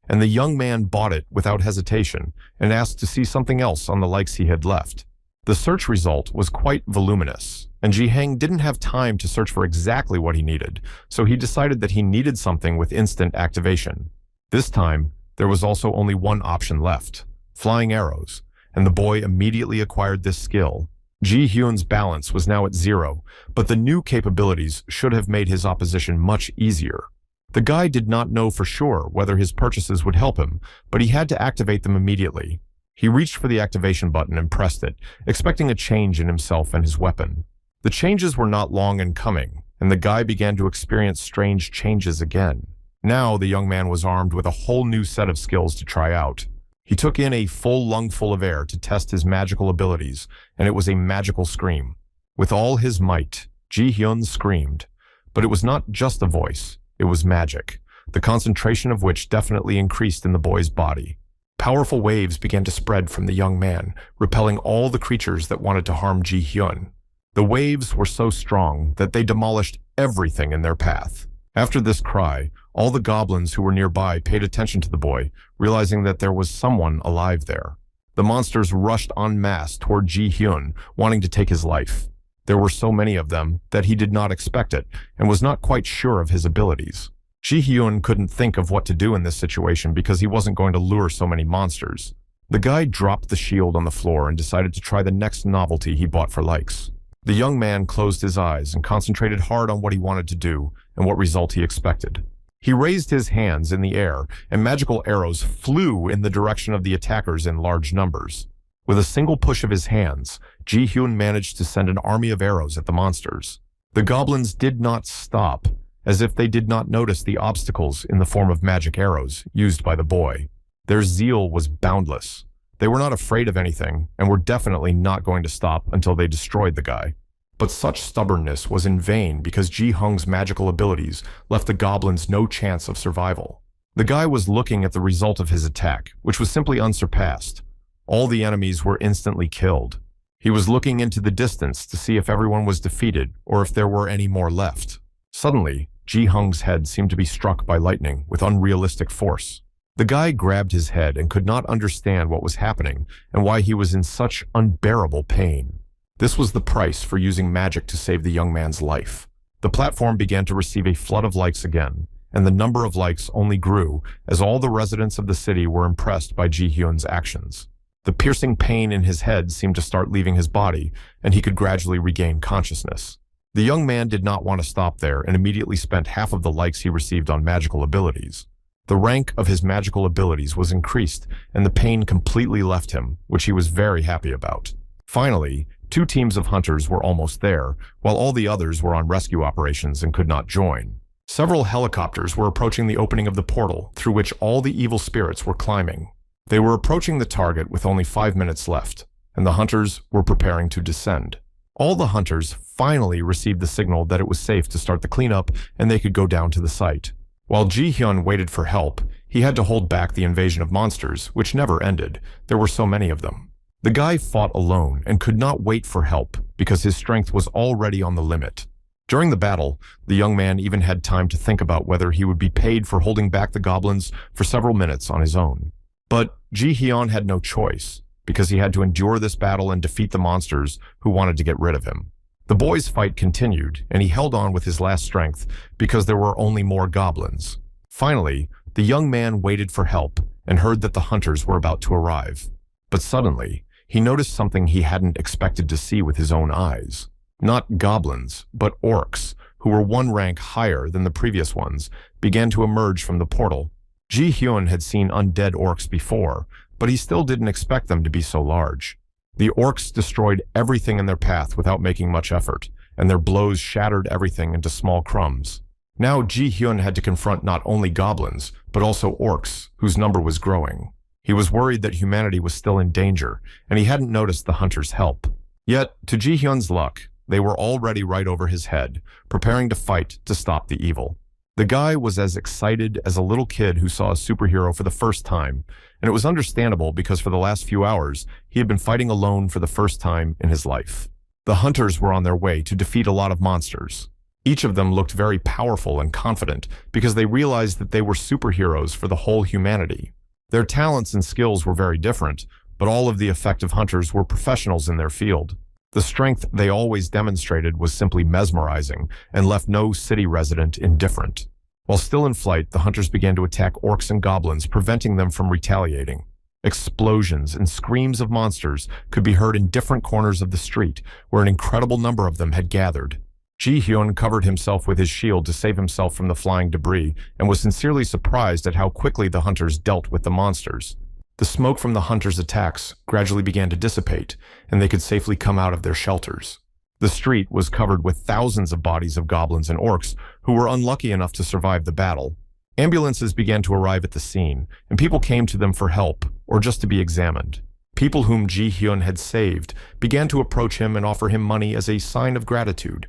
and the young man bought it without hesitation and asked to see something else on the likes he had left. The search result was quite voluminous, and Ji Hang didn't have time to search for exactly what he needed, so he decided that he needed something with instant activation. This time, there was also only one option left, Flying Arrows, and the boy immediately acquired this skill. Ji Hyun's balance was now at 0, but the new capabilities should have made his opposition much easier. The guy did not know for sure whether his purchases would help him, but he had to activate them immediately. He reached for the activation button and pressed it, expecting a change in himself and his weapon. The changes were not long in coming, and the guy began to experience strange changes again. Now the young man was armed with a whole new set of skills to try out. He took in a full lungful of air to test his magical abilities, and it was a magical scream. With all his might, Ji Hyun screamed. But it was not just a voice, it was magic, the concentration of which definitely increased in the boy's body. Powerful waves began to spread from the young man, repelling all the creatures that wanted to harm Ji Hyun. The waves were so strong that they demolished everything in their path. After this cry, all the goblins who were nearby paid attention to the boy, realizing that there was someone alive there. The monsters rushed en masse toward Ji Hyun, wanting to take his life. There were so many of them that he did not expect it, and was not quite sure of his abilities. Ji Hyun couldn't think of what to do in this situation because he wasn't going to lure so many monsters. The guy dropped the shield on the floor and decided to try the next novelty he bought for likes. The young man closed his eyes and concentrated hard on what he wanted to do and what result he expected. He raised his hands in the air, and magical arrows flew in the direction of the attackers in large numbers. With a single push of his hands, Ji Hyun managed to send an army of arrows at the monsters. The goblins did not stop, as if they did not notice the obstacles in the form of magic arrows used by the boy. Their zeal was boundless. They were not afraid of anything, and were definitely not going to stop until they destroyed the guy. But such stubbornness was in vain because Ji Hung's magical abilities left the goblins no chance of survival. The guy was looking at the result of his attack, which was simply unsurpassed. All the enemies were instantly killed. He was looking into the distance to see if everyone was defeated or if there were any more left. Suddenly, Ji Hung's head seemed to be struck by lightning with unrealistic force. The guy grabbed his head and could not understand what was happening and why he was in such unbearable pain. This was the price for using magic to save the young man's life. The platform began to receive a flood of likes again, and the number of likes only grew as all the residents of the city were impressed by Ji-hyun's actions. The piercing pain in his head seemed to start leaving his body, and he could gradually regain consciousness. The young man did not want to stop there and immediately spent half of the likes he received on magical abilities. The rank of his magical abilities was increased, and the pain completely left him, which he was very happy about. Finally, 2 teams of hunters were almost there, while all the others were on rescue operations and could not join. Several helicopters were approaching the opening of the portal through which all the evil spirits were climbing. They were approaching the target with only 5 minutes left, and the hunters were preparing to descend. All the hunters finally received the signal that it was safe to start the cleanup and they could go down to the site. While Ji-hyun waited for help, he had to hold back the invasion of monsters, which never ended. There were so many of them. The guy fought alone and could not wait for help because his strength was already on the limit. During the battle, the young man even had time to think about whether he would be paid for holding back the goblins for several minutes on his own. But Ji-hyun had no choice, because he had to endure this battle and defeat the monsters who wanted to get rid of him. The boy's fight continued, and he held on with his last strength because there were only more goblins. Finally, the young man waited for help and heard that the hunters were about to arrive. But suddenly, he noticed something he hadn't expected to see with his own eyes. Not goblins, but orcs, who were 1 rank higher than the previous ones, began to emerge from the portal. Ji-hyun had seen undead orcs before, but he still didn't expect them to be so large. The orcs destroyed everything in their path without making much effort, and their blows shattered everything into small crumbs. Now Ji-hyun had to confront not only goblins, but also orcs, whose number was growing. He was worried that humanity was still in danger, and he hadn't noticed the hunters' help. Yet, to Ji-hyun's luck, they were already right over his head, preparing to fight to stop the evil. The guy was as excited as a little kid who saw a superhero for the first time, and it was understandable because for the last few hours, he had been fighting alone for the first time in his life. The hunters were on their way to defeat a lot of monsters. Each of them looked very powerful and confident because they realized that they were superheroes for the whole humanity. Their talents and skills were very different, but all of the effective hunters were professionals in their field. The strength they always demonstrated was simply mesmerizing and left no city resident indifferent. While still in flight, the hunters began to attack orcs and goblins, preventing them from retaliating. Explosions and screams of monsters could be heard in different corners of the street, where an incredible number of them had gathered. Ji-hyun covered himself with his shield to save himself from the flying debris and was sincerely surprised at how quickly the hunters dealt with the monsters. The smoke from the hunters' attacks gradually began to dissipate, and they could safely come out of their shelters. The street was covered with thousands of bodies of goblins and orcs who were unlucky enough to survive the battle. Ambulances began to arrive at the scene, and people came to them for help or just to be examined. People whom Ji-hyun had saved began to approach him and offer him money as a sign of gratitude,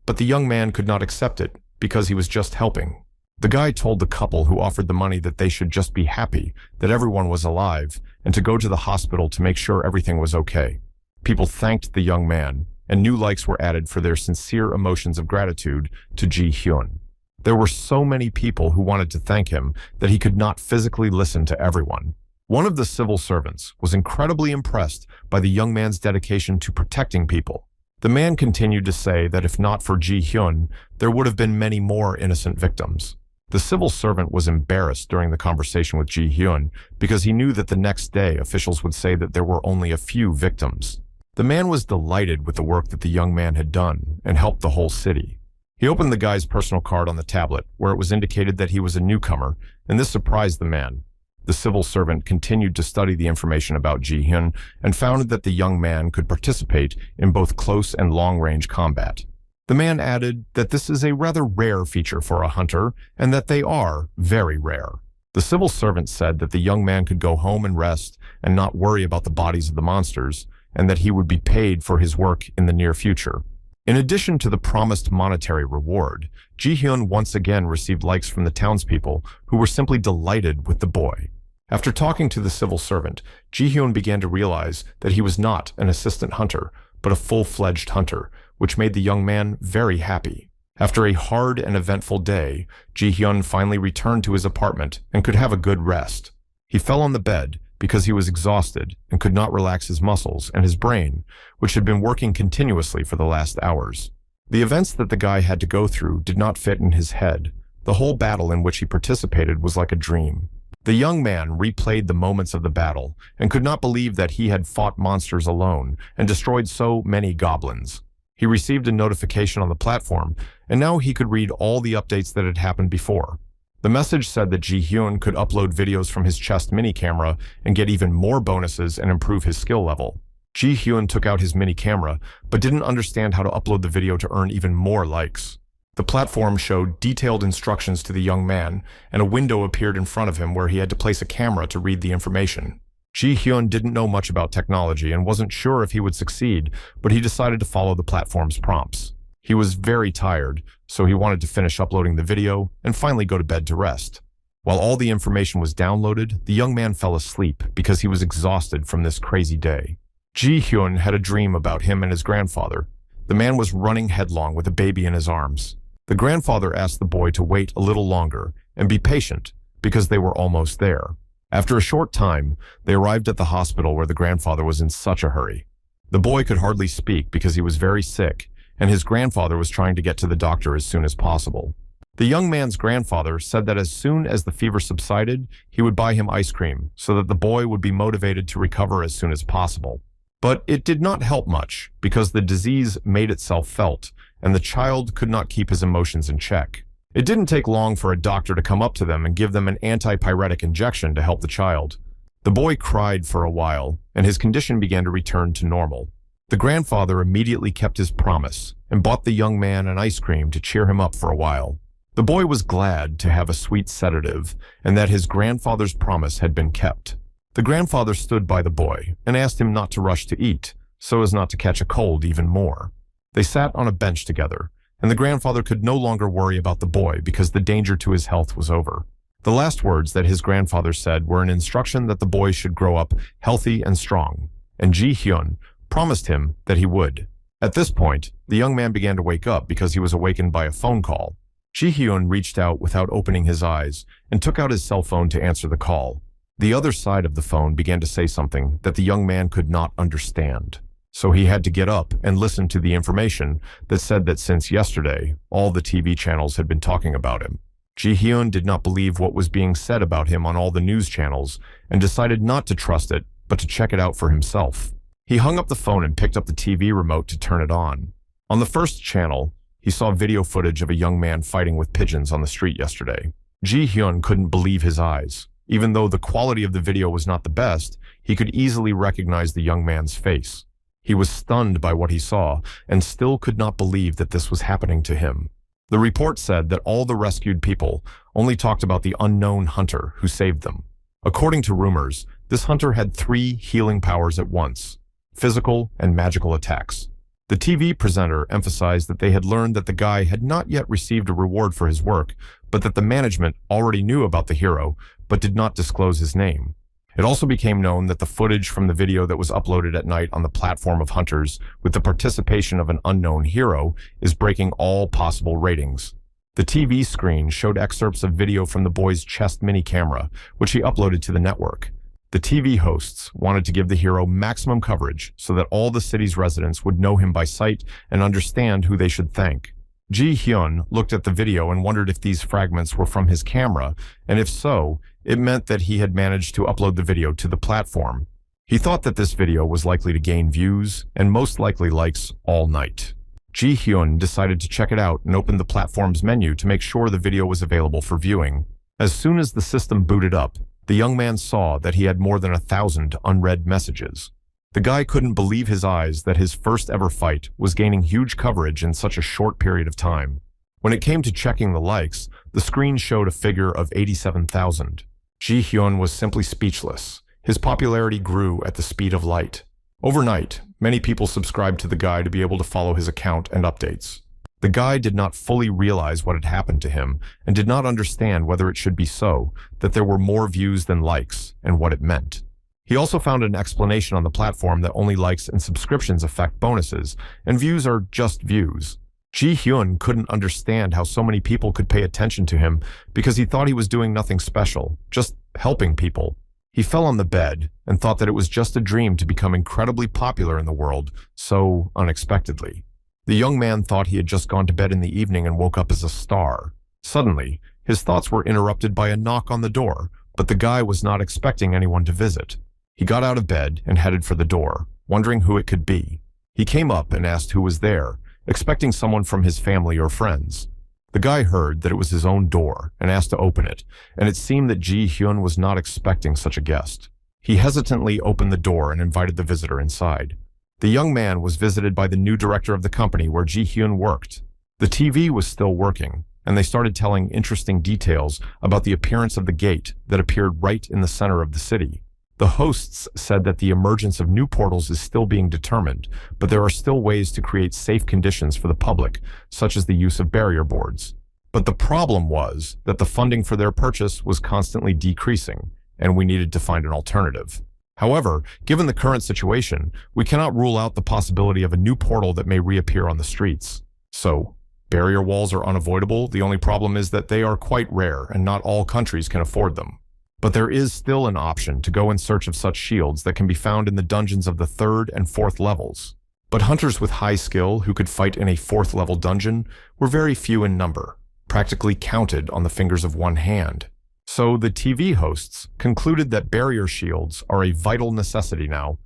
but the young man could not accept it because he was just helping. The guy told the couple who offered the money that they should just be happy that everyone was alive and to go to the hospital to make sure everything was okay. People thanked the young man, and new likes were added for their sincere emotions of gratitude to Ji-hyun. There were so many people who wanted to thank him that he could not physically listen to everyone. One of the civil servants was incredibly impressed by the young man's dedication to protecting people. The man continued to say that if not for Ji-hyun, there would have been many more innocent victims. The civil servant was embarrassed during the conversation with Ji-hyun because he knew that the next day officials would say that there were only a few victims. The man was delighted with the work that the young man had done and helped the whole city. He opened the guy's personal card on the tablet where it was indicated that he was a newcomer, and this surprised the man. The civil servant continued to study the information about Ji-hyun and found that the young man could participate in both close and long-range combat. The man added that this is a rather rare feature for a hunter and that they are very rare. The civil servant said that the young man could go home and rest and not worry about the bodies of the monsters, and that he would be paid for his work in the near future. In addition to the promised monetary reward, Ji-hyun once again received likes from the townspeople who were simply delighted with the boy. After talking to the civil servant, Ji-hyun began to realize that he was not an assistant hunter, but a full-fledged hunter, which made the young man very happy. After a hard and eventful day, Ji-hyun finally returned to his apartment and could have a good rest. He fell on the bed, because he was exhausted and could not relax his muscles and his brain, which had been working continuously for the last hours. The events that the guy had to go through did not fit in his head. The whole battle in which he participated was like a dream. The young man replayed the moments of the battle and could not believe that he had fought monsters alone and destroyed so many goblins. He received a notification on the platform, and now he could read all the updates that had happened before. The message said that Ji-hyun could upload videos from his chest mini camera and get even more bonuses and improve his skill level. Ji-hyun took out his mini camera, but didn't understand how to upload the video to earn even more likes. The platform showed detailed instructions to the young man, and a window appeared in front of him where he had to place a camera to read the information. Ji-hyun didn't know much about technology and wasn't sure if he would succeed, but he decided to follow the platform's prompts. He was very tired, so he wanted to finish uploading the video and finally go to bed to rest. While all the information was downloaded, the young man fell asleep because he was exhausted from this crazy day. Ji-hyun had a dream about him and his grandfather. The man was running headlong with a baby in his arms. The grandfather asked the boy to wait a little longer and be patient because they were almost there. After a short time, they arrived at the hospital where the grandfather was in such a hurry. The boy could hardly speak because he was very sick, and his grandfather was trying to get to the doctor as soon as possible. The young man's grandfather said that as soon as the fever subsided, he would buy him ice cream so that the boy would be motivated to recover as soon as possible. But it did not help much because the disease made itself felt, and the child could not keep his emotions in check. It didn't take long for a doctor to come up to them and give them an antipyretic injection to help the child. The boy cried for a while, and his condition began to return to normal. The grandfather immediately kept his promise and bought the young man an ice cream to cheer him up for a while. The boy was glad to have a sweet sedative and that his grandfather's promise had been kept. The grandfather stood by the boy and asked him not to rush to eat, so as not to catch a cold even more. They sat on a bench together, and the grandfather could no longer worry about the boy because the danger to his health was over. The last words that his grandfather said were an instruction that the boy should grow up healthy and strong, and Ji-hyun promised him that he would. At this point, the young man began to wake up because he was awakened by a phone call. Ji-hyun reached out without opening his eyes and took out his cell phone to answer the call. The other side of the phone began to say something that the young man could not understand. So he had to get up and listen to the information that said that since yesterday, all the TV channels had been talking about him. Ji-hyun did not believe what was being said about him on all the news channels and decided not to trust it, but to check it out for himself. He hung up the phone and picked up the TV remote to turn it on. On the first channel, he saw video footage of a young man fighting with pigeons on the street yesterday. Ji-hyun couldn't believe his eyes. Even though the quality of the video was not the best, he could easily recognize the young man's face. He was stunned by what he saw and still could not believe that this was happening to him. The report said that all the rescued people only talked about the unknown hunter who saved them. According to rumors, this hunter had 3 healing powers at once: physical and magical attacks. The TV presenter emphasized that they had learned that the guy had not yet received a reward for his work, but that the management already knew about the hero, but did not disclose his name. It also became known that the footage from the video that was uploaded at night on the platform of hunters with the participation of an unknown hero is breaking all possible ratings. The TV screen showed excerpts of video from the boy's chest mini camera, which he uploaded to the network. The TV hosts wanted to give the hero maximum coverage so that all the city's residents would know him by sight and understand who they should thank. Ji-hyun looked at the video and wondered if these fragments were from his camera, and if so, it meant that he had managed to upload the video to the platform. He thought that this video was likely to gain views and most likely likes all night. Ji-hyun decided to check it out and opened the platform's menu to make sure the video was available for viewing. As soon as the system booted up, the young man saw that he had more than 1,000 unread messages. The guy couldn't believe his eyes that his first ever fight was gaining huge coverage in such a short period of time. When it came to checking the likes, the screen showed a figure of 87,000. Ji-hyun was simply speechless. His popularity grew at the speed of light. Overnight, many people subscribed to the guy to be able to follow his account and updates. The guy did not fully realize what had happened to him and did not understand whether it should be so, that there were more views than likes, and what it meant. He also found an explanation on the platform that only likes and subscriptions affect bonuses, and views are just views. Ji-hyun couldn't understand how so many people could pay attention to him because he thought he was doing nothing special, just helping people. He fell on the bed and thought that it was just a dream to become incredibly popular in the world so unexpectedly. The young man thought he had just gone to bed in the evening and woke up as a star. Suddenly, his thoughts were interrupted by a knock on the door, but the guy was not expecting anyone to visit. He got out of bed and headed for the door, wondering who it could be. He came up and asked who was there, expecting someone from his family or friends. The guy heard that it was his own door and asked to open it, and it seemed that Ji-hyun was not expecting such a guest. He hesitantly opened the door and invited the visitor inside. The young man was visited by the new director of the company where Ji-hyun worked. The TV was still working, and they started telling interesting details about the appearance of the gate that appeared right in the center of the city. The hosts said that the emergence of new portals is still being determined, but there are still ways to create safe conditions for the public, such as the use of barrier boards. But the problem was that the funding for their purchase was constantly decreasing, and we needed to find an alternative. However, given the current situation, we cannot rule out the possibility of a new portal that may reappear on the streets. So, barrier walls are unavoidable. The only problem is that they are quite rare, and not all countries can afford them. But there is still an option to go in search of such shields that can be found in the dungeons of the 3rd and 4th levels. But hunters with high skill who could fight in a 4th level dungeon were very few in number, practically counted on the fingers of one hand. So the TV hosts concluded that barrier shields are a vital necessity now,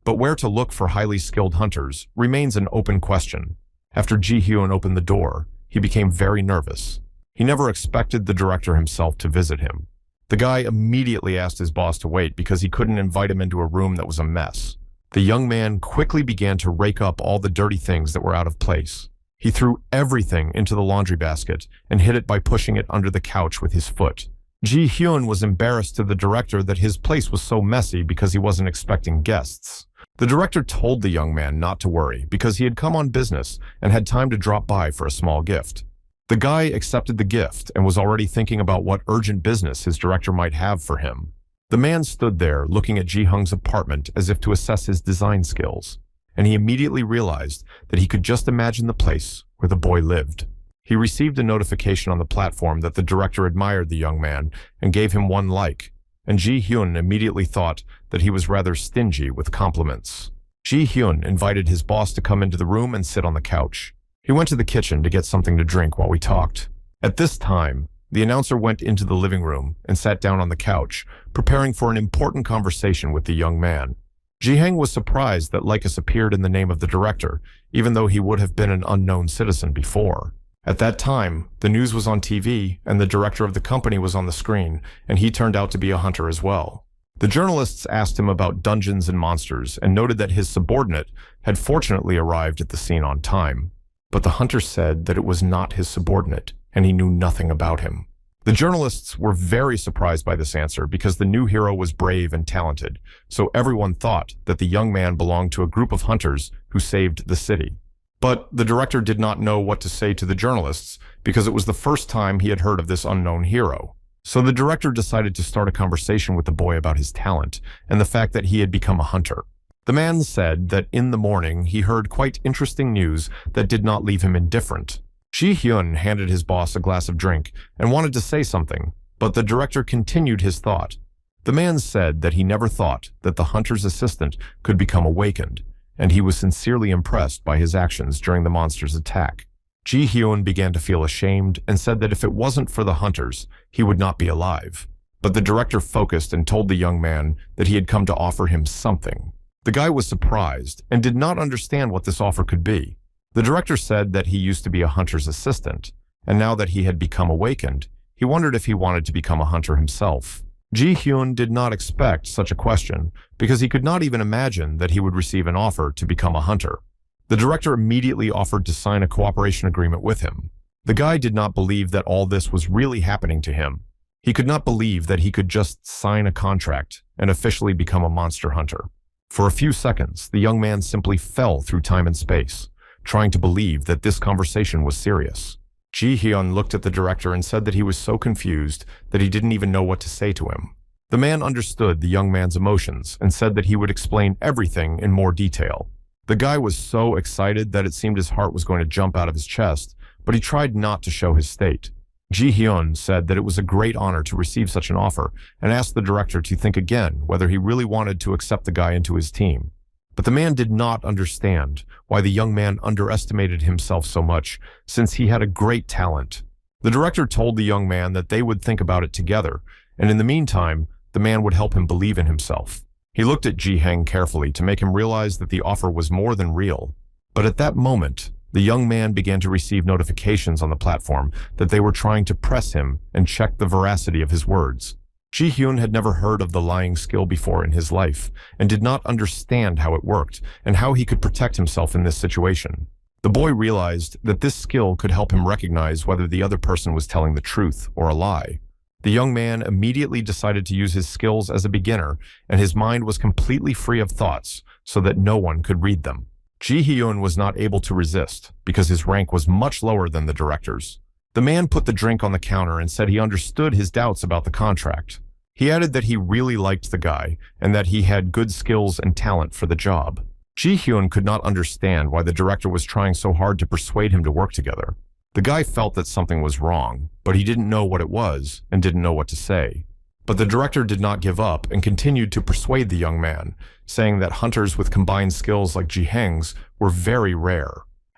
but where to look for highly skilled hunters remains an open question. After Ji-hyun opened the door, he became very nervous. He never expected the director himself to visit him. The guy immediately asked his boss to wait because he couldn't invite him into a room that was a mess. The young man quickly began to rake up all the dirty things that were out of place. He threw everything into the laundry basket and hid it by pushing it under the couch with his foot. Ji-hyun was embarrassed to the director that his place was so messy because he wasn't expecting guests. The director told the young man not to worry because he had come on business and had time to drop by for a small gift. The guy accepted the gift and was already thinking about what urgent business his director might have for him. The man stood there looking at Ji-hyun's apartment as if to assess his design skills, and he immediately realized that he could just imagine the place where the boy lived. He received a notification on the platform that the director admired the young man and gave him one like, and Ji-hyun immediately thought that he was rather stingy with compliments. Ji-hyun invited his boss to come into the room and sit on the couch. He went to the kitchen to get something to drink while we talked. At this time, the announcer went into the living room and sat down on the couch, preparing for an important conversation with the young man. Ji-hyun was surprised that Lycus appeared in the name of the director, even though he would have been an unknown citizen before. At that time, the news was on TV and the director of the company was on the screen, and he turned out to be a hunter as well. The journalists asked him about dungeons and monsters and noted that his subordinate had fortunately arrived at the scene on time. But the hunter said that it was not his subordinate, and he knew nothing about him. The journalists were very surprised by this answer because the new hero was brave and talented, so everyone thought that the young man belonged to a group of hunters who saved the city. But the director did not know what to say to the journalists because it was the first time he had heard of this unknown hero. So the director decided to start a conversation with the boy about his talent and the fact that he had become a hunter. The man said that in the morning he heard quite interesting news that did not leave him indifferent. Ji-hyun handed his boss a glass of drink and wanted to say something, but the director continued his thought. The man said that he never thought that the hunter's assistant could become awakened, and he was sincerely impressed by his actions during the monster's attack. Ji-hyun began to feel ashamed and said that if it wasn't for the hunters, he would not be alive. But the director focused and told the young man that he had come to offer him something. The guy was surprised and did not understand what this offer could be. The director said that he used to be a hunter's assistant, and now that he had become awakened, he wondered if he wanted to become a hunter himself. Ji-hyun did not expect such a question because he could not even imagine that he would receive an offer to become a hunter. The director immediately offered to sign a cooperation agreement with him. The guy did not believe that all this was really happening to him. He could not believe that he could just sign a contract and officially become a monster hunter. For a few seconds, the young man simply fell through time and space, trying to believe that this conversation was serious. Ji-hyun looked at the director and said that he was so confused that he didn't even know what to say to him. The man understood the young man's emotions and said that he would explain everything in more detail. The guy was so excited that it seemed his heart was going to jump out of his chest, but he tried not to show his state. Ji-hyun said that it was a great honor to receive such an offer and asked the director to think again whether he really wanted to accept the guy into his team. But the man did not understand why the young man underestimated himself so much, since he had a great talent. The director told the young man that they would think about it together, and in the meantime, the man would help him believe in himself. He looked at Ji-heng carefully to make him realize that the offer was more than real. But at that moment, the young man began to receive notifications on the platform that they were trying to press him and check the veracity of his words. Ji-hyun had never heard of the lying skill before in his life and did not understand how it worked and how he could protect himself in this situation. The boy realized that this skill could help him recognize whether the other person was telling the truth or a lie. The young man immediately decided to use his skills as a beginner, and his mind was completely free of thoughts so that no one could read them. Ji-hyun was not able to resist because his rank was much lower than the director's. The man put the drink on the counter and said he understood his doubts about the contract. He added that he really liked the guy and that he had good skills and talent for the job. Ji-hyun could not understand why the director was trying so hard to persuade him to work together. The guy felt that something was wrong, but he didn't know what it was and didn't know what to say. But the director did not give up and continued to persuade the young man, saying that hunters with combined skills like Ji-heng's were very rare,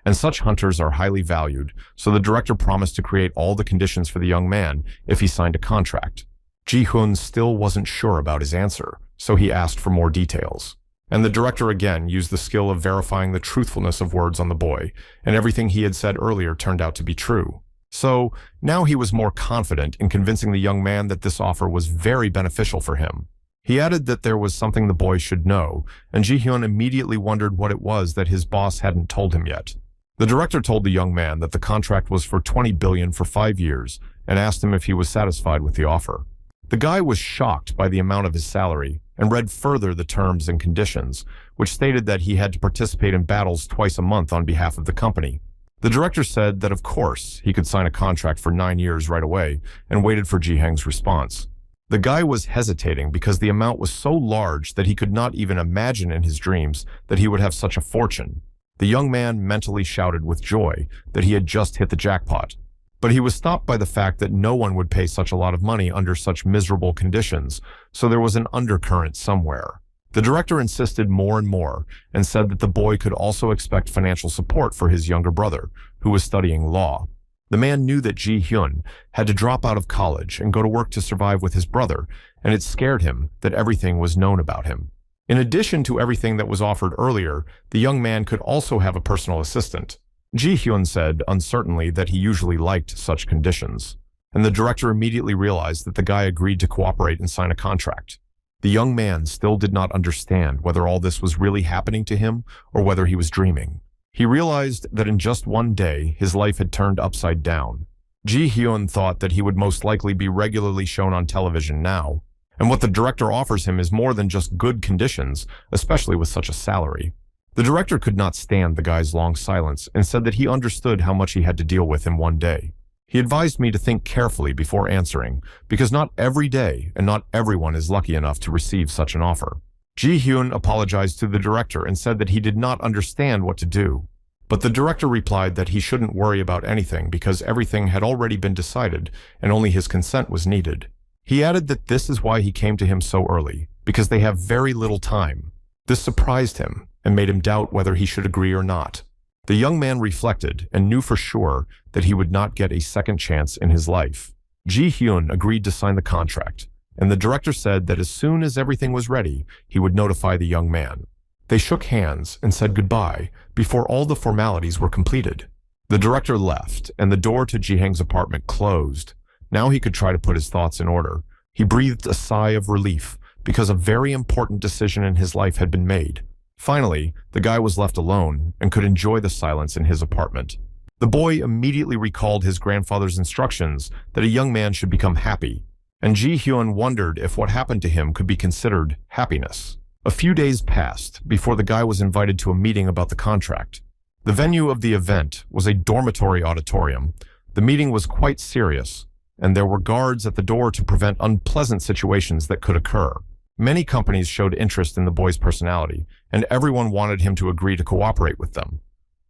and such hunters are highly valued, so the director promised to create all the conditions for the young man if he signed a contract. Ji-hyun still wasn't sure about his answer, so he asked for more details. And the director again used the skill of verifying the truthfulness of words on the boy, and everything he had said earlier turned out to be true. So, now he was more confident in convincing the young man that this offer was very beneficial for him. He added that there was something the boy should know, and Ji-hyun immediately wondered what it was that his boss hadn't told him yet. The director told the young man that the contract was for $20 billion for 5 years and asked him if he was satisfied with the offer. The guy was shocked by the amount of his salary and read further the terms and conditions, which stated that he had to participate in battles twice a month on behalf of the company. The director said that of course he could sign a contract for 9 years right away and waited for Ji-heng's response. The guy was hesitating because the amount was so large that he could not even imagine in his dreams that he would have such a fortune. The young man mentally shouted with joy that he had just hit the jackpot. But he was stopped by the fact that no one would pay such a lot of money under such miserable conditions, so there was an undercurrent somewhere. The director insisted more and more and said that the boy could also expect financial support for his younger brother, who was studying law. The man knew that Ji-hyun had to drop out of college and go to work to survive with his brother, and it scared him that everything was known about him. In addition to everything that was offered earlier, the young man could also have a personal assistant. Ji-hyun said uncertainly that he usually liked such conditions, and the director immediately realized that the guy agreed to cooperate and sign a contract. The young man still did not understand whether all this was really happening to him or whether he was dreaming. He realized that in just one day, his life had turned upside down. Ji-hyun thought that he would most likely be regularly shown on television now, and what the director offers him is more than just good conditions, especially with such a salary. The director could not stand the guy's long silence and said that he understood how much he had to deal with in one day. He advised me to think carefully before answering, because not every day and not everyone is lucky enough to receive such an offer. Ji-hyun apologized to the director and said that he did not understand what to do. But the director replied that he shouldn't worry about anything because everything had already been decided and only his consent was needed. He added that this is why he came to him so early, because they have very little time. This surprised him and made him doubt whether he should agree or not. The young man reflected and knew for sure that he would not get a second chance in his life. Ji-hyun agreed to sign the contract, and the director said that as soon as everything was ready, he would notify the young man. They shook hands and said goodbye before all the formalities were completed. The director left, and the door to Ji-heng's apartment closed. Now he could try to put his thoughts in order. He breathed a sigh of relief because a very important decision in his life had been made. Finally, the guy was left alone and could enjoy the silence in his apartment. The boy immediately recalled his grandfather's instructions that a young man should become happy, and Ji-hyun wondered if what happened to him could be considered happiness. A few days passed before the guy was invited to a meeting about the contract. The venue of the event was a dormitory auditorium. The meeting was quite serious, and there were guards at the door to prevent unpleasant situations that could occur. Many companies showed interest in the boy's personality, and everyone wanted him to agree to cooperate with them.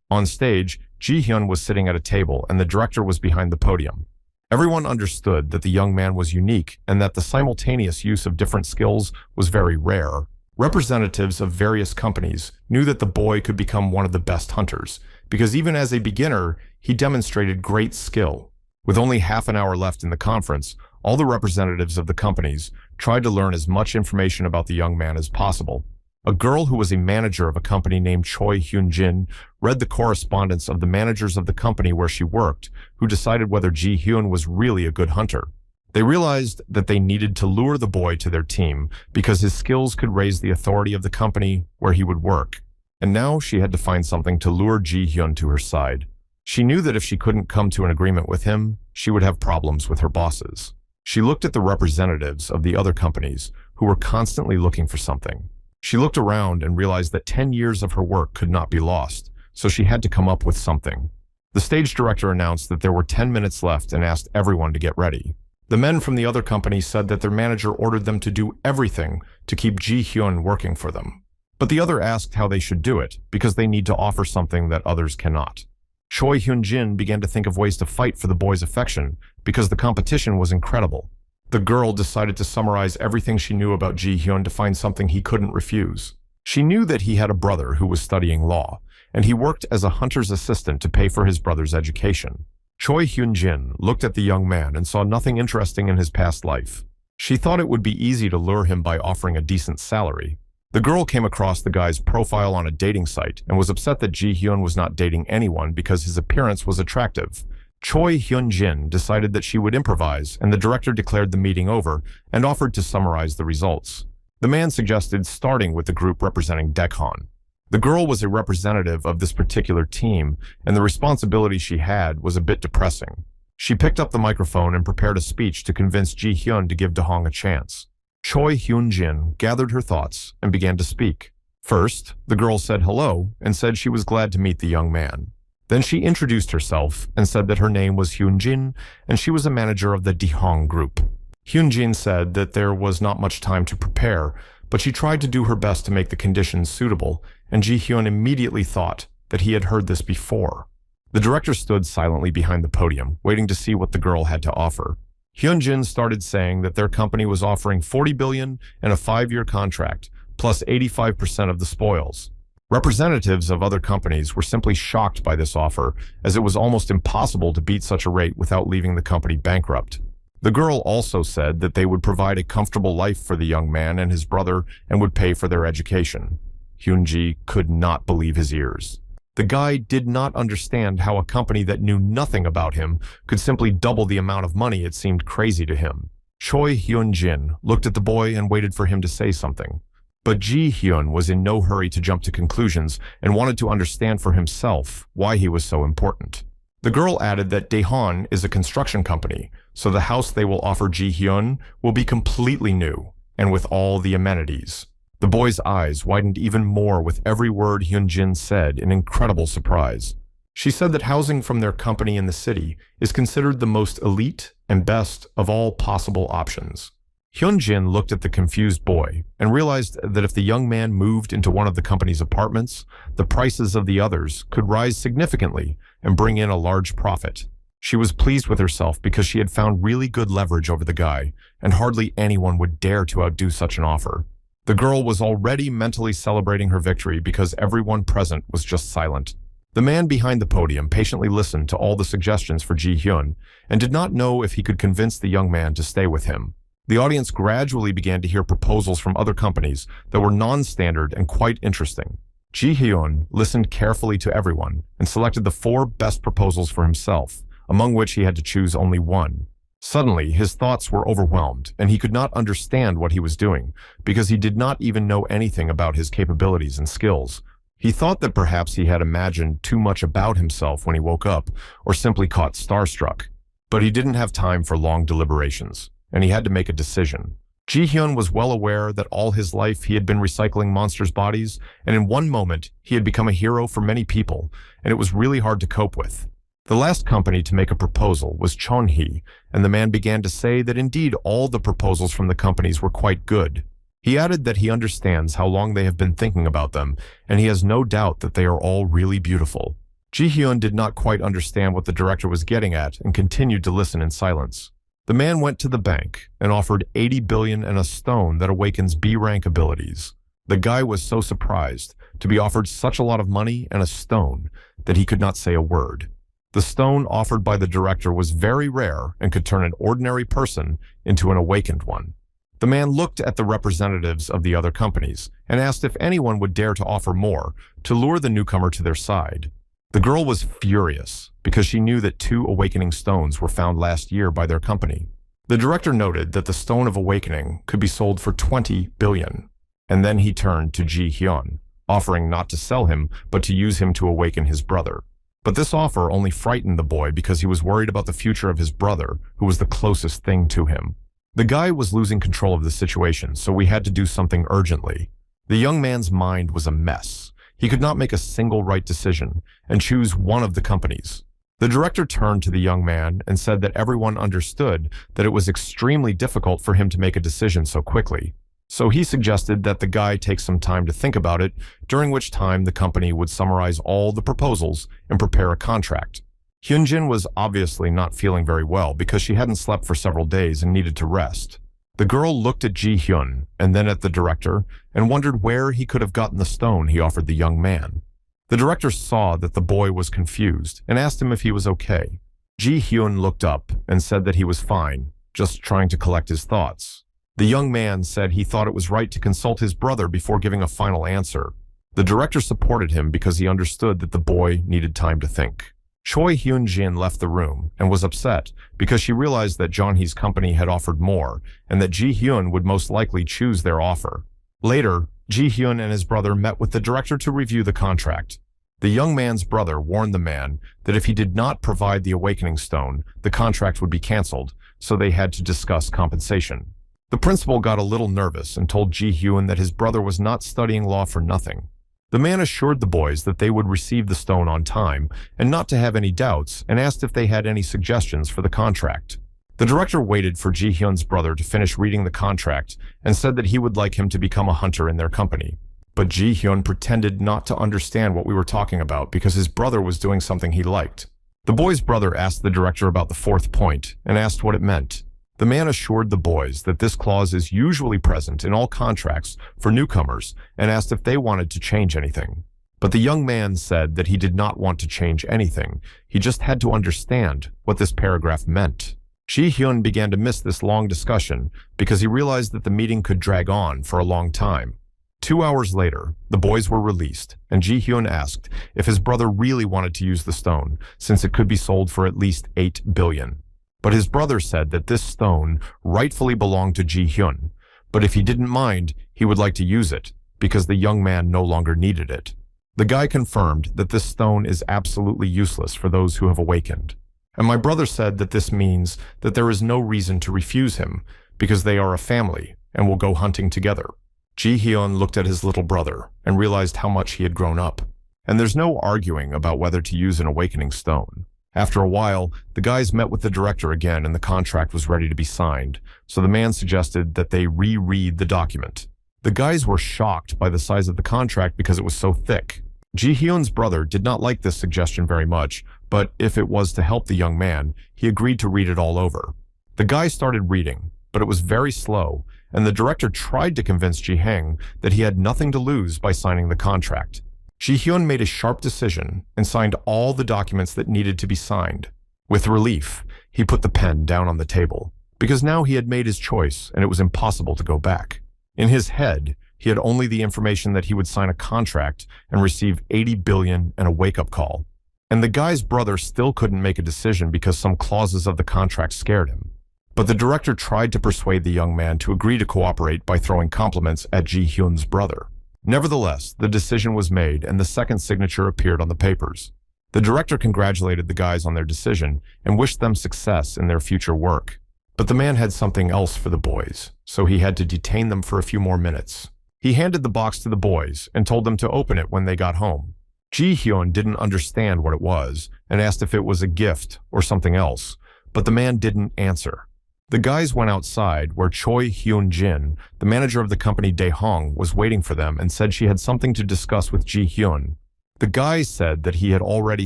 On stage, Ji-hyun was sitting at a table and the director was behind the podium. Everyone understood that the young man was unique and that the simultaneous use of different skills was very rare. Representatives of various companies knew that the boy could become one of the best hunters, because even as a beginner, he demonstrated great skill. With only half an hour left in the conference, all the representatives of the companies tried to learn as much information about the young man as possible. A girl who was a manager of a company named Choi Hyun-jin read the correspondence of the managers of the company where she worked, who decided whether Ji-hyun was really a good hunter. They realized that they needed to lure the boy to their team because his skills could raise the authority of the company where he would work. And now she had to find something to lure Ji-hyun to her side. She knew that if she couldn't come to an agreement with him, she would have problems with her bosses. She looked at the representatives of the other companies who were constantly looking for something. She looked around and realized that 10 years of her work could not be lost, so she had to come up with something. The stage director announced that there were 10 minutes left and asked everyone to get ready. The men from the other company said that their manager ordered them to do everything to keep Ji-hyun working for them. But the other asked how they should do it, because they need to offer something that others cannot. Choi Hyun-jin began to think of ways to fight for the boy's affection, because the competition was incredible. The girl decided to summarize everything she knew about Ji-hyun to find something he couldn't refuse. She knew that he had a brother who was studying law, and he worked as a hunter's assistant to pay for his brother's education. Choi Hyun-jin looked at the young man and saw nothing interesting in his past life. She thought it would be easy to lure him by offering a decent salary. The girl came across the guy's profile on a dating site and was upset that Ji-hyun was not dating anyone because his appearance was attractive. Choi Hyun-jin decided that she would improvise, and the director declared the meeting over and offered to summarize the results. The man suggested starting with the group representing Daekhon. The girl was a representative of this particular team, and the responsibility she had was a bit depressing. She picked up the microphone and prepared a speech to convince Ji-hyun to give Daehong a chance. Choi Hyun-jin gathered her thoughts and began to speak. First, the girl said hello and said she was glad to meet the young man. Then she introduced herself and said that her name was Hyun-jin and she was a manager of the Daehong group. Hyun-jin said that there was not much time to prepare, but she tried to do her best to make the conditions suitable, and Ji-hyun immediately thought that he had heard this before. The director stood silently behind the podium, waiting to see what the girl had to offer. Hyun-jin started saying that their company was offering $40 billion and a 5-year contract, plus 85% of the spoils. Representatives of other companies were simply shocked by this offer, as it was almost impossible to beat such a rate without leaving the company bankrupt. The girl also said that they would provide a comfortable life for the young man and his brother and would pay for their education. Hyun-ji could not believe his ears. The guy did not understand how a company that knew nothing about him could simply double the amount of money. It seemed crazy to him. Choi Hyun-jin looked at the boy and waited for him to say something. But Ji-hyun was in no hurry to jump to conclusions and wanted to understand for himself why he was so important. The girl added that Daehon is a construction company, so the house they will offer Ji-hyun will be completely new and with all the amenities. The boy's eyes widened even more with every word Hyun-jin said in incredible surprise. She said that housing from their company in the city is considered the most elite and best of all possible options. Hyun-jin looked at the confused boy and realized that if the young man moved into one of the company's apartments, the prices of the others could rise significantly and bring in a large profit. She was pleased with herself because she had found really good leverage over the guy, and hardly anyone would dare to outdo such an offer. The girl was already mentally celebrating her victory because everyone present was just silent. The man behind the podium patiently listened to all the suggestions for Ji-hyun and did not know if he could convince the young man to stay with him. The audience gradually began to hear proposals from other companies that were non-standard and quite interesting. Ji-hyun listened carefully to everyone and selected the 4 best proposals for himself, among which he had to choose only one. Suddenly, his thoughts were overwhelmed, and he could not understand what he was doing, because he did not even know anything about his capabilities and skills. He thought that perhaps he had imagined too much about himself when he woke up, or simply caught starstruck. But he didn't have time for long deliberations, and he had to make a decision. Ji-hyun was well aware that all his life he had been recycling monsters' bodies, and in one moment, he had become a hero for many people, and it was really hard to cope with. The last company to make a proposal was Chonhee, and the man began to say that indeed all the proposals from the companies were quite good. He added that he understands how long they have been thinking about them, and he has no doubt that they are all really beautiful. Ji Hyun did not quite understand what the director was getting at and continued to listen in silence. The man went to the bank and offered 80 billion and a stone that awakens B-rank abilities. The guy was so surprised to be offered such a lot of money and a stone that he could not say a word. The stone offered by the director was very rare and could turn an ordinary person into an awakened one. The man looked at the representatives of the other companies and asked if anyone would dare to offer more to lure the newcomer to their side. The girl was furious because she knew that 2 awakening stones were found last year by their company. The director noted that the stone of awakening could be sold for 20 billion. And then he turned to Ji Hyun, offering not to sell him, but to use him to awaken his brother. But this offer only frightened the boy because he was worried about the future of his brother, who was the closest thing to him. The guy was losing control of the situation, so we had to do something urgently. The young man's mind was a mess. He could not make a single right decision and choose one of the companies. The director turned to the young man and said that everyone understood that it was extremely difficult for him to make a decision so quickly. So he suggested that the guy take some time to think about it, during which time the company would summarize all the proposals and prepare a contract. Hyunjin was obviously not feeling very well because she hadn't slept for several days and needed to rest. The girl looked at Ji Hyun and then at the director and wondered where he could have gotten the stone he offered the young man. The director saw that the boy was confused and asked him if he was okay. Ji Hyun looked up and said that he was fine, just trying to collect his thoughts. The young man said he thought it was right to consult his brother before giving a final answer. The director supported him because he understood that the boy needed time to think. Choi Hyun-jin left the room and was upset because she realized that Jeon-hee's company had offered more and that Ji Hyun would most likely choose their offer. Later, Ji Hyun and his brother met with the director to review the contract. The young man's brother warned the man that if he did not provide the awakening stone, the contract would be canceled, so they had to discuss compensation. The principal got a little nervous and told Ji Hyun that his brother was not studying law for nothing. The man assured the boys that they would receive the stone on time and not to have any doubts, and asked if they had any suggestions for the contract. The director waited for Ji Hyun's brother to finish reading the contract and said that he would like him to become a hunter in their company. But Ji Hyun pretended not to understand what we were talking about because his brother was doing something he liked. The boy's brother asked the director about the 4th point and asked what it meant. The man assured the boys that this clause is usually present in all contracts for newcomers and asked if they wanted to change anything. But the young man said that he did not want to change anything. He just had to understand what this paragraph meant. Ji Hyun began to miss this long discussion because he realized that the meeting could drag on for a long time. 2 hours later, the boys were released, and Ji Hyun asked if his brother really wanted to use the stone, since it could be sold for at least 8 billion. But his brother said that this stone rightfully belonged to Ji Hyun, but if he didn't mind, he would like to use it, because the young man no longer needed it. The guy confirmed that this stone is absolutely useless for those who have awakened. And my brother said that this means that there is no reason to refuse him, because they are a family and will go hunting together. Ji Hyun looked at his little brother and realized how much he had grown up. And there's no arguing about whether to use an awakening stone. After a while, the guys met with the director again and the contract was ready to be signed, so the man suggested that they reread the document. The guys were shocked by the size of the contract because it was so thick. Ji Hyun's brother did not like this suggestion very much, but if it was to help the young man, he agreed to read it all over. The guy started reading, but it was very slow, and the director tried to convince Ji Heng that he had nothing to lose by signing the contract. Ji Hyun made a sharp decision and signed all the documents that needed to be signed. With relief, he put the pen down on the table, because now he had made his choice and it was impossible to go back. In his head, he had only the information that he would sign a contract and receive 80 billion and a wake-up call. And the guy's brother still couldn't make a decision because some clauses of the contract scared him. But the director tried to persuade the young man to agree to cooperate by throwing compliments at Ji Hyun's brother. Nevertheless, the decision was made and the second signature appeared on the papers. The director congratulated the guys on their decision and wished them success in their future work. But the man had something else for the boys, so he had to detain them for a few more minutes. He handed the box to the boys and told them to open it when they got home. Ji Hyun didn't understand what it was and asked if it was a gift or something else, but the man didn't answer. The guys went outside where Choi Hyun-jin, the manager of the company Daehong, was waiting for them and said she had something to discuss with Ji Hyun. The guy said that he had already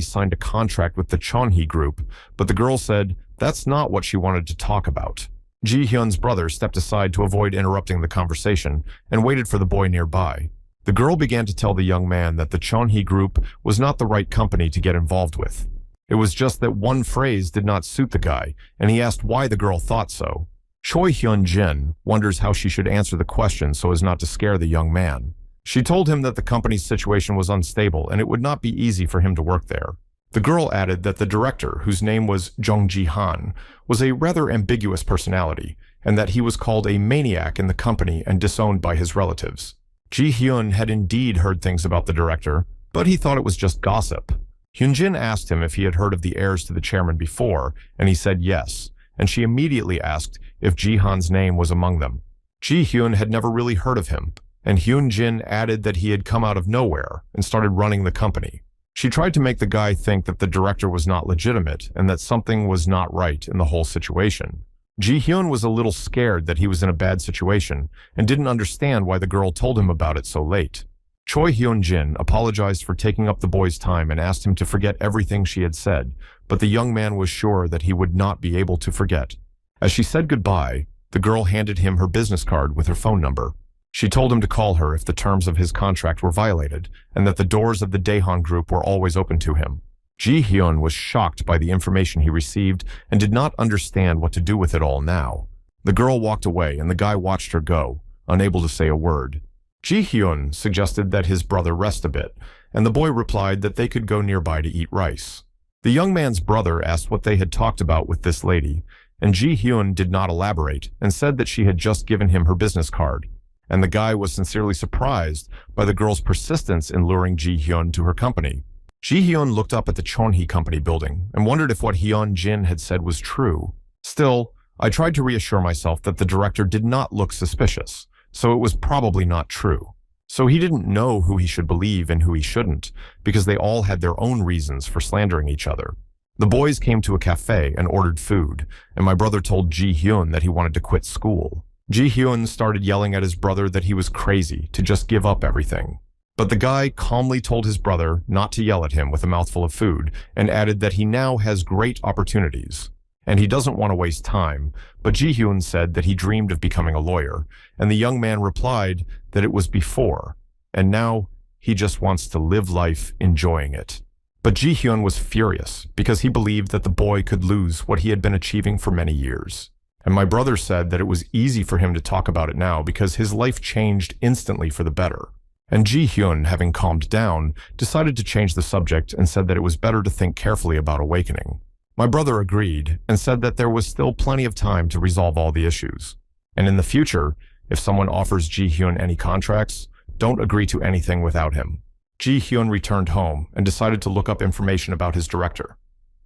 signed a contract with the Chonhee group, but the girl said that's not what she wanted to talk about. Ji-hyun's brother stepped aside to avoid interrupting the conversation and waited for the boy nearby. The girl began to tell the young man that the Chonhee group was not the right company to get involved with. It was just that one phrase did not suit the guy, and he asked why the girl thought so. Choi Hyun-jin wonders how she should answer the question so as not to scare the young man. She told him that the company's situation was unstable and it would not be easy for him to work there. The girl added that the director, whose name was Jung Ji-han, was a rather ambiguous personality, and that he was called a maniac in the company and disowned by his relatives. Ji-hyun had indeed heard things about the director, but he thought it was just gossip. Hyun-jin asked him if he had heard of the heirs to the chairman before, and he said yes, and she immediately asked if Ji-han's name was among them. Ji-hyun had never really heard of him, and Hyun-jin added that he had come out of nowhere and started running the company. She tried to make the guy think that the director was not legitimate and that something was not right in the whole situation. Ji-hyun was a little scared that he was in a bad situation and didn't understand why the girl told him about it so late. Choi Hyun-jin apologized for taking up the boy's time and asked him to forget everything she had said, but the young man was sure that he would not be able to forget. As she said goodbye, the girl handed him her business card with her phone number. She told him to call her if the terms of his contract were violated, and that the doors of the Daehan group were always open to him. Ji-hyun was shocked by the information he received and did not understand what to do with it all now. The girl walked away and the guy watched her go, unable to say a word. Ji-hyun suggested that his brother rest a bit, and the boy replied that they could go nearby to eat rice. The young man's brother asked what they had talked about with this lady, and Ji-hyun did not elaborate and said that she had just given him her business card. And the guy was sincerely surprised by the girl's persistence in luring Ji-hyun to her company. Ji-hyun looked up at the Chonhee company building and wondered if what Hyun-jin had said was true. Still, I tried to reassure myself that the director did not look suspicious, so it was probably not true. So he didn't know who he should believe and who he shouldn't, because they all had their own reasons for slandering each other. The boys came to a cafe and ordered food, and my brother told Ji-hyun that he wanted to quit school. Ji-hyun started yelling at his brother that he was crazy to just give up everything. But the guy calmly told his brother not to yell at him with a mouthful of food and added that he now has great opportunities. And he doesn't want to waste time, but Ji-hyun said that he dreamed of becoming a lawyer, and the young man replied that it was before, and now he just wants to live life enjoying it. But Ji-hyun was furious because he believed that the boy could lose what he had been achieving for many years. And my brother said that it was easy for him to talk about it now because his life changed instantly for the better. And Ji-hyun, having calmed down, decided to change the subject and said that it was better to think carefully about awakening. My brother agreed and said that there was still plenty of time to resolve all the issues. And in the future, if someone offers Ji-hyun any contracts, don't agree to anything without him. Ji-hyun returned home and decided to look up information about his director.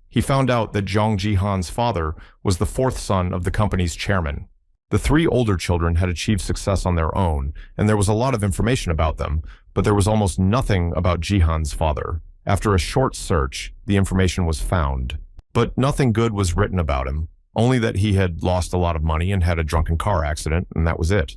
He found out that Jong Ji-han's father was the fourth son of the company's chairman. The three older children had achieved success on their own, and there was a lot of information about them, but there was almost nothing about Ji-han's father. After a short search, the information was found. But nothing good was written about him, only that he had lost a lot of money and had a drunken car accident, and that was it.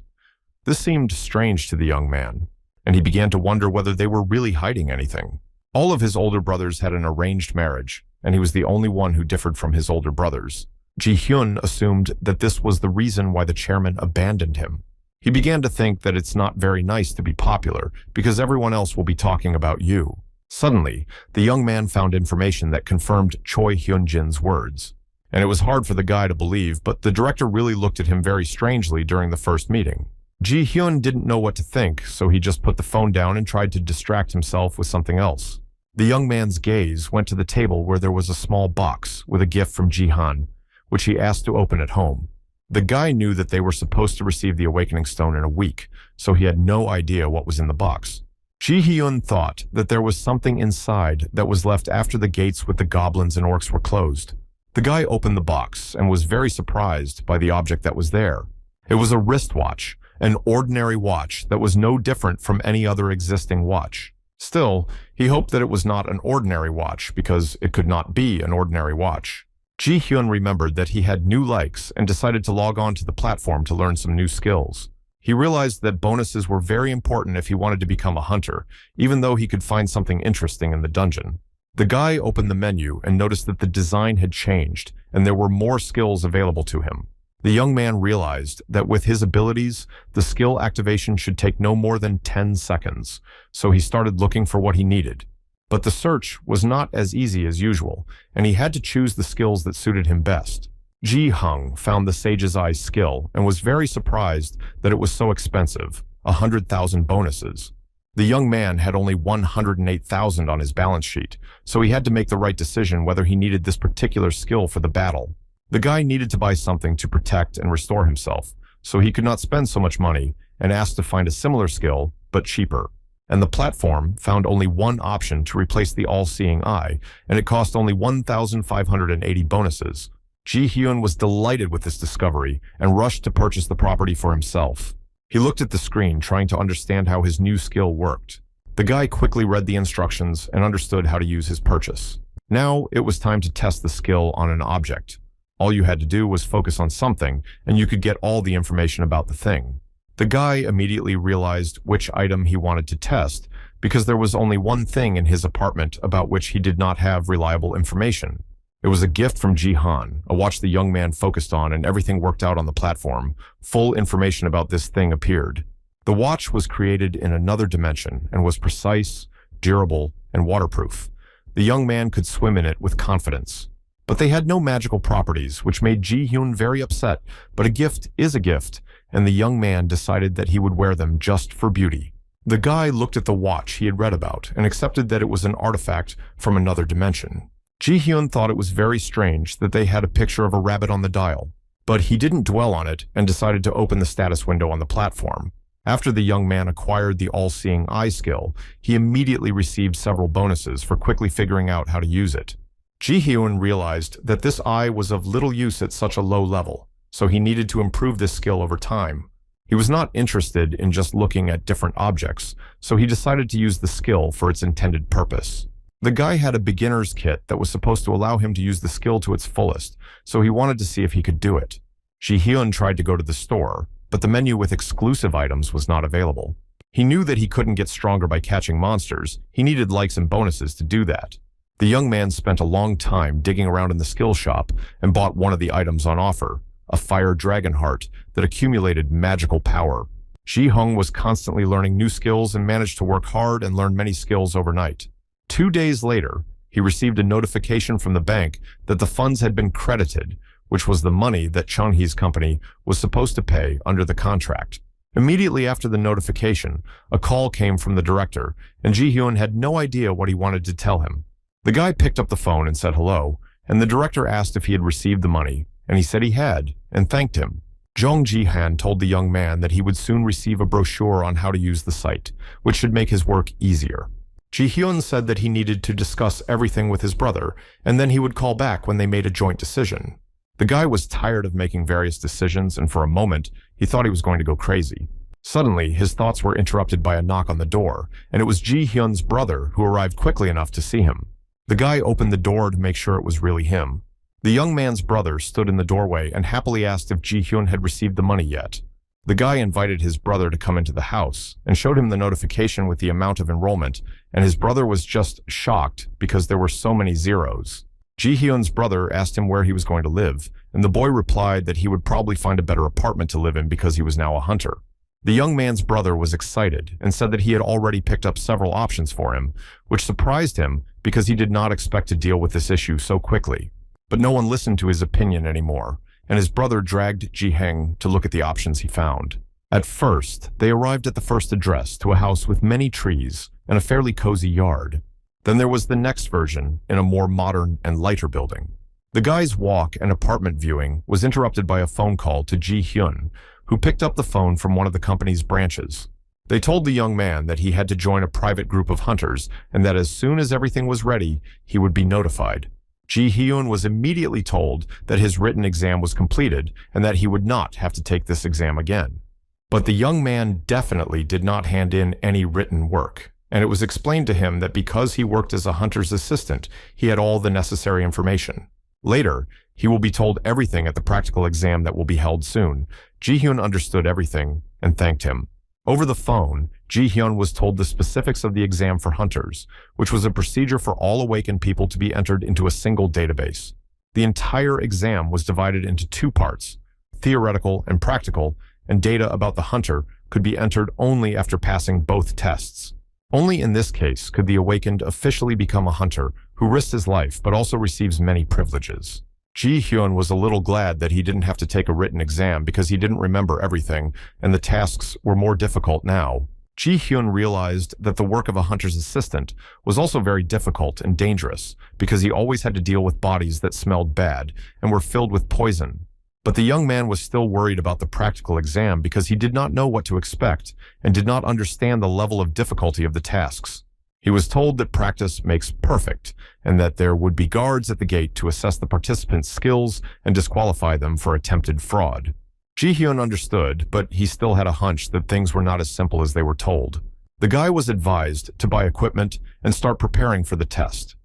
This seemed strange to the young man, and he began to wonder whether they were really hiding anything. All of his older brothers had an arranged marriage, and he was the only one who differed from his older brothers. Ji-hyun assumed that this was the reason why the chairman abandoned him. He began to think that it's not very nice to be popular because everyone else will be talking about you. Suddenly, the young man found information that confirmed Choi Hyun-jin's words. And it was hard for the guy to believe, but the director really looked at him very strangely during the first meeting. Ji-hyun didn't know what to think, so he just put the phone down and tried to distract himself with something else. The young man's gaze went to the table where there was a small box with a gift from Ji-han, which he asked to open at home. The guy knew that they were supposed to receive the awakening stone in a week, so he had no idea what was in the box. Ji-hyun thought that there was something inside that was left after the gates with the goblins and orcs were closed. The guy opened the box and was very surprised by the object that was there. It was a wristwatch, an ordinary watch that was no different from any other existing watch. Still, he hoped that it was not an ordinary watch because it could not be an ordinary watch. Ji-hyun remembered that he had new likes and decided to log on to the platform to learn some new skills. He realized that bonuses were very important if he wanted to become a hunter, even though he could find something interesting in the dungeon. The guy opened the menu and noticed that the design had changed, and there were more skills available to him. The young man realized that with his abilities, the skill activation should take no more than 10 seconds, so he started looking for what he needed. But the search was not as easy as usual, and he had to choose the skills that suited him best. Ji Hung found the Sage's Eye skill and was very surprised that it was so expensive, 100,000 bonuses. The young man had only 108,000 on his balance sheet, so he had to make the right decision whether he needed this particular skill for the battle. The guy needed to buy something to protect and restore himself, so he could not spend so much money and asked to find a similar skill, but cheaper. And the platform found only one option to replace the all-seeing eye, and it cost only 1,580 bonuses. Ji Hyun was delighted with this discovery and rushed to purchase the property for himself. He looked at the screen, trying to understand how his new skill worked. The guy quickly read the instructions and understood how to use his purchase. Now it was time to test the skill on an object. All you had to do was focus on something, and you could get all the information about the thing. The guy immediately realized which item he wanted to test, because there was only one thing in his apartment about which he did not have reliable information. It was a gift from Jihan, a watch the young man focused on, and everything worked out on the platform. Full information about this thing appeared. The watch was created in another dimension and was precise, durable, and waterproof. The young man could swim in it with confidence. But they had no magical properties, which made Ji-hyun very upset. But a gift is a gift, and the young man decided that he would wear them just for beauty. The guy looked at the watch he had read about and accepted that it was an artifact from another dimension. Ji-hyun thought it was very strange that they had a picture of a rabbit on the dial, but he didn't dwell on it and decided to open the status window on the platform. After the young man acquired the all-seeing eye skill, he immediately received several bonuses for quickly figuring out how to use it. Ji-hyun realized that this eye was of little use at such a low level, so he needed to improve this skill over time. He was not interested in just looking at different objects, so he decided to use the skill for its intended purpose. The guy had a beginner's kit that was supposed to allow him to use the skill to its fullest, so he wanted to see if he could do it. Ji-hyun tried to go to the store, but the menu with exclusive items was not available. He knew that he couldn't get stronger by catching monsters. He needed likes and bonuses to do that. The young man spent a long time digging around in the skill shop and bought one of the items on offer, a fire dragon heart that accumulated magical power. Ji-hung was constantly learning new skills and managed to work hard and learn many skills overnight. 2 days later, he received a notification from the bank that the funds had been credited, which was the money that Chung-hee's company was supposed to pay under the contract. Immediately after the notification, a call came from the director, and Ji-hyun had no idea what he wanted to tell him. The guy picked up the phone and said hello, and the director asked if he had received the money, and he said he had, and thanked him. Jong Ji-han told the young man that he would soon receive a brochure on how to use the site, which should make his work easier. Ji-hyun said that he needed to discuss everything with his brother, and then he would call back when they made a joint decision. The guy was tired of making various decisions, and for a moment, he thought he was going to go crazy. Suddenly, his thoughts were interrupted by a knock on the door, and it was Ji-hyun's brother who arrived quickly enough to see him. The guy opened the door to make sure it was really him. The young man's brother stood in the doorway and happily asked if Ji-hyun had received the money yet. The guy invited his brother to come into the house and showed him the notification with the amount of enrollment, and his brother was just shocked because there were so many zeros. Ji-hyun's brother asked him where he was going to live, and the boy replied that he would probably find a better apartment to live in because he was now a hunter. The young man's brother was excited and said that he had already picked up several options for him, which surprised him because he did not expect to deal with this issue so quickly. But no one listened to his opinion anymore, and his brother dragged Ji-heng to look at the options he found. At first, they arrived at the first address to a house with many trees and a fairly cozy yard. Then there was the next version in a more modern and lighter building. The guy's walk and apartment viewing was interrupted by a phone call to Ji-hyun, who picked up the phone from one of the company's branches. They told the young man that he had to join a private group of hunters and that as soon as everything was ready, he would be notified. Ji-hyun was immediately told that his written exam was completed and that he would not have to take this exam again. But the young man definitely did not hand in any written work, and it was explained to him that because he worked as a hunter's assistant, he had all the necessary information. Later, he will be told everything at the practical exam that will be held soon. Ji-hyun understood everything and thanked him. Over the phone, Ji-hyun was told the specifics of the exam for hunters, which was a procedure for all awakened people to be entered into a single database. The entire exam was divided into two parts, theoretical and practical, and data about the hunter could be entered only after passing both tests. Only in this case could the awakened officially become a hunter who risks his life but also receives many privileges. Ji-hyun was a little glad that he didn't have to take a written exam because he didn't remember everything, and the tasks were more difficult now. Ji-hyun realized that the work of a hunter's assistant was also very difficult and dangerous because he always had to deal with bodies that smelled bad and were filled with poison. But the young man was still worried about the practical exam because he did not know what to expect and did not understand the level of difficulty of the tasks. He was told that practice makes perfect and that there would be guards at the gate to assess the participants' skills and disqualify them for attempted fraud. Ji-hyun understood, but he still had a hunch that things were not as simple as they were told. The guy was advised to buy equipment and start preparing for the test.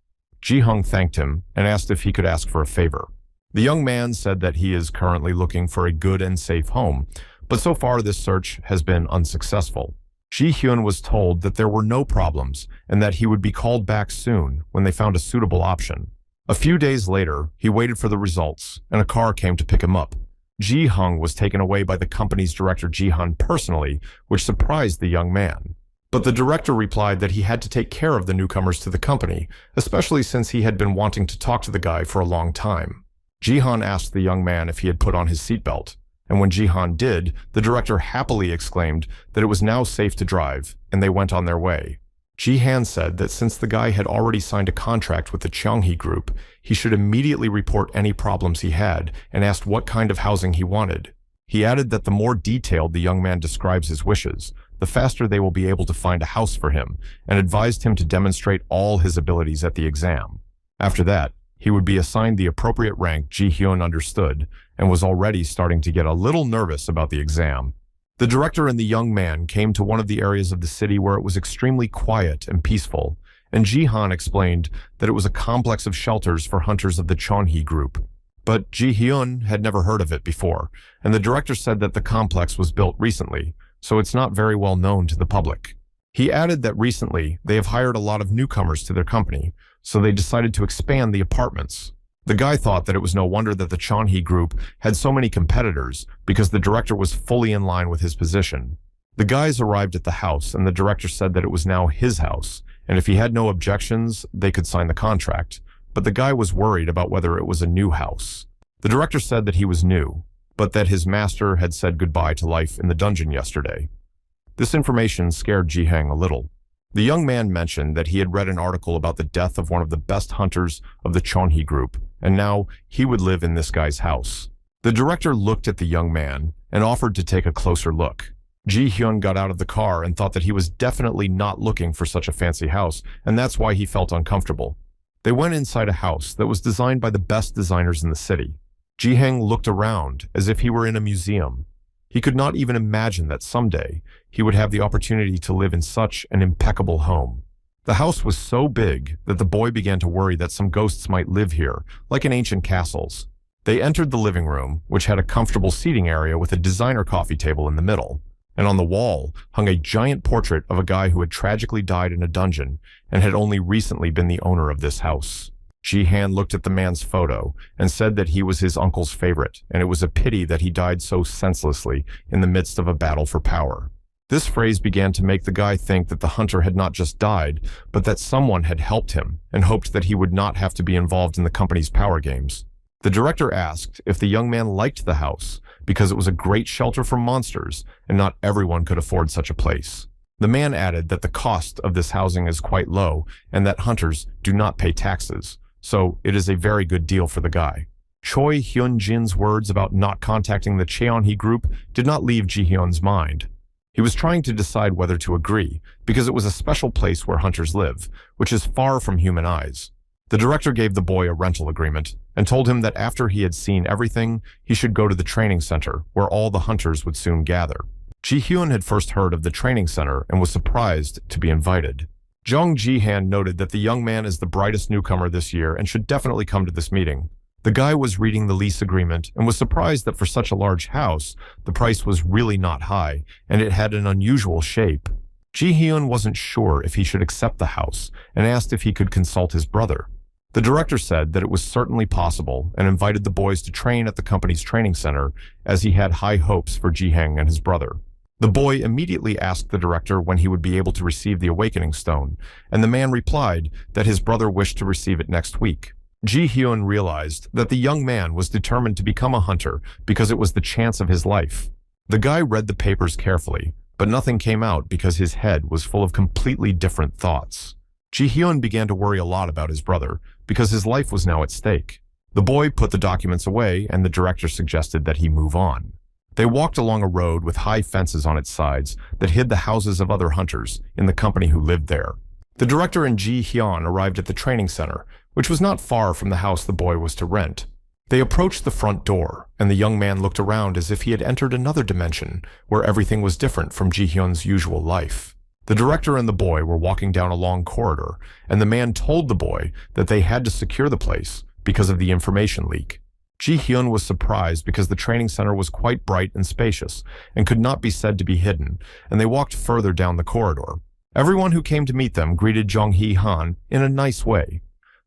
Ji-hung thanked him and asked if he could ask for a favor. The young man said that he is currently looking for a good and safe home, but so far this search has been unsuccessful. Ji-hyun was told that there were no problems and that he would be called back soon when they found a suitable option. A few days later, he waited for the results, and a car came to pick him up. Ji-hung was taken away by the company's director Ji-han personally, which surprised the young man. But the director replied that he had to take care of the newcomers to the company, especially since he had been wanting to talk to the guy for a long time. Ji-han asked the young man if he had put on his seatbelt, and when Ji-han did, the director happily exclaimed that it was now safe to drive, and they went on their way. Ji-han said that since the guy had already signed a contract with the Cheonghi group, he should immediately report any problems he had and asked what kind of housing he wanted. He added that the more detailed the young man describes his wishes, the faster they will be able to find a house for him, and advised him to demonstrate all his abilities at the exam. After that, he would be assigned the appropriate rank. Ji-hyun understood and was already starting to get a little nervous about the exam. The director and the young man came to one of the areas of the city where it was extremely quiet and peaceful, and Ji-han explained that it was a complex of shelters for hunters of the Cheonghi group. But Ji-hyun had never heard of it before, and the director said that the complex was built recently, so it's not very well known to the public. He added that recently they have hired a lot of newcomers to their company, so they decided to expand the apartments. The guy thought that it was no wonder that the Cheonghi group had so many competitors because the director was fully in line with his position. The guys arrived at the house and the director said that it was now his house, and if he had no objections, they could sign the contract. But the guy was worried about whether it was a new house. The director said that he was new, but that his master had said goodbye to life in the dungeon yesterday. This information scared Ji-hang a little. The young man mentioned that he had read an article about the death of one of the best hunters of the Cheonghi group, and now he would live in this guy's house. The director looked at the young man and offered to take a closer look. Ji-hyun got out of the car and thought that he was definitely not looking for such a fancy house, and that's why he felt uncomfortable. They went inside a house that was designed by the best designers in the city. Ji-hang looked around as if he were in a museum. He could not even imagine that someday he would have the opportunity to live in such an impeccable home. The house was so big that the boy began to worry that some ghosts might live here, like in ancient castles. They entered the living room, which had a comfortable seating area with a designer coffee table in the middle, and on the wall hung a giant portrait of a guy who had tragically died in a dungeon and had only recently been the owner of this house. Ji-han looked at the man's photo and said that he was his uncle's favorite, and it was a pity that he died so senselessly in the midst of a battle for power. This phrase began to make the guy think that the hunter had not just died, but that someone had helped him and hoped that he would not have to be involved in the company's power games. The director asked if the young man liked the house because it was a great shelter from monsters and not everyone could afford such a place. The man added that the cost of this housing is quite low and that hunters do not pay taxes, so it is a very good deal for the guy. Choi Hyun-jin's words about not contacting the Cheonghi group did not leave Ji-hyun's mind. He was trying to decide whether to agree, because it was a special place where hunters live, which is far from human eyes. The director gave the boy a rental agreement and told him that after he had seen everything, he should go to the training center, where all the hunters would soon gather. Ji-hyun had first heard of the training center and was surprised to be invited. Jung Ji-han noted that the young man is the brightest newcomer this year and should definitely come to this meeting. The guy was reading the lease agreement and was surprised that for such a large house, the price was really not high, and it had an unusual shape. Ji-hyun wasn't sure if he should accept the house and asked if he could consult his brother. The director said that it was certainly possible and invited the boys to train at the company's training center as he had high hopes for Ji-hang and his brother. The boy immediately asked the director when he would be able to receive the awakening stone, and the man replied that his brother wished to receive it next week. Ji-hyun realized that the young man was determined to become a hunter because it was the chance of his life. The guy read the papers carefully, but nothing came out because his head was full of completely different thoughts. Ji-hyun began to worry a lot about his brother because his life was now at stake. The boy put the documents away and the director suggested that he move on. They walked along a road with high fences on its sides that hid the houses of other hunters in the company who lived there. The director and Ji-hyun arrived at the training center, which was not far from the house the boy was to rent. They approached the front door, and the young man looked around as if he had entered another dimension where everything was different from Ji-hyun's usual life. The director and the boy were walking down a long corridor, and the man told the boy that they had to secure the place because of the information leak. Ji-hyun was surprised because the training center was quite bright and spacious and could not be said to be hidden, and they walked further down the corridor. Everyone who came to meet them greeted Jong-hee-han in a nice way.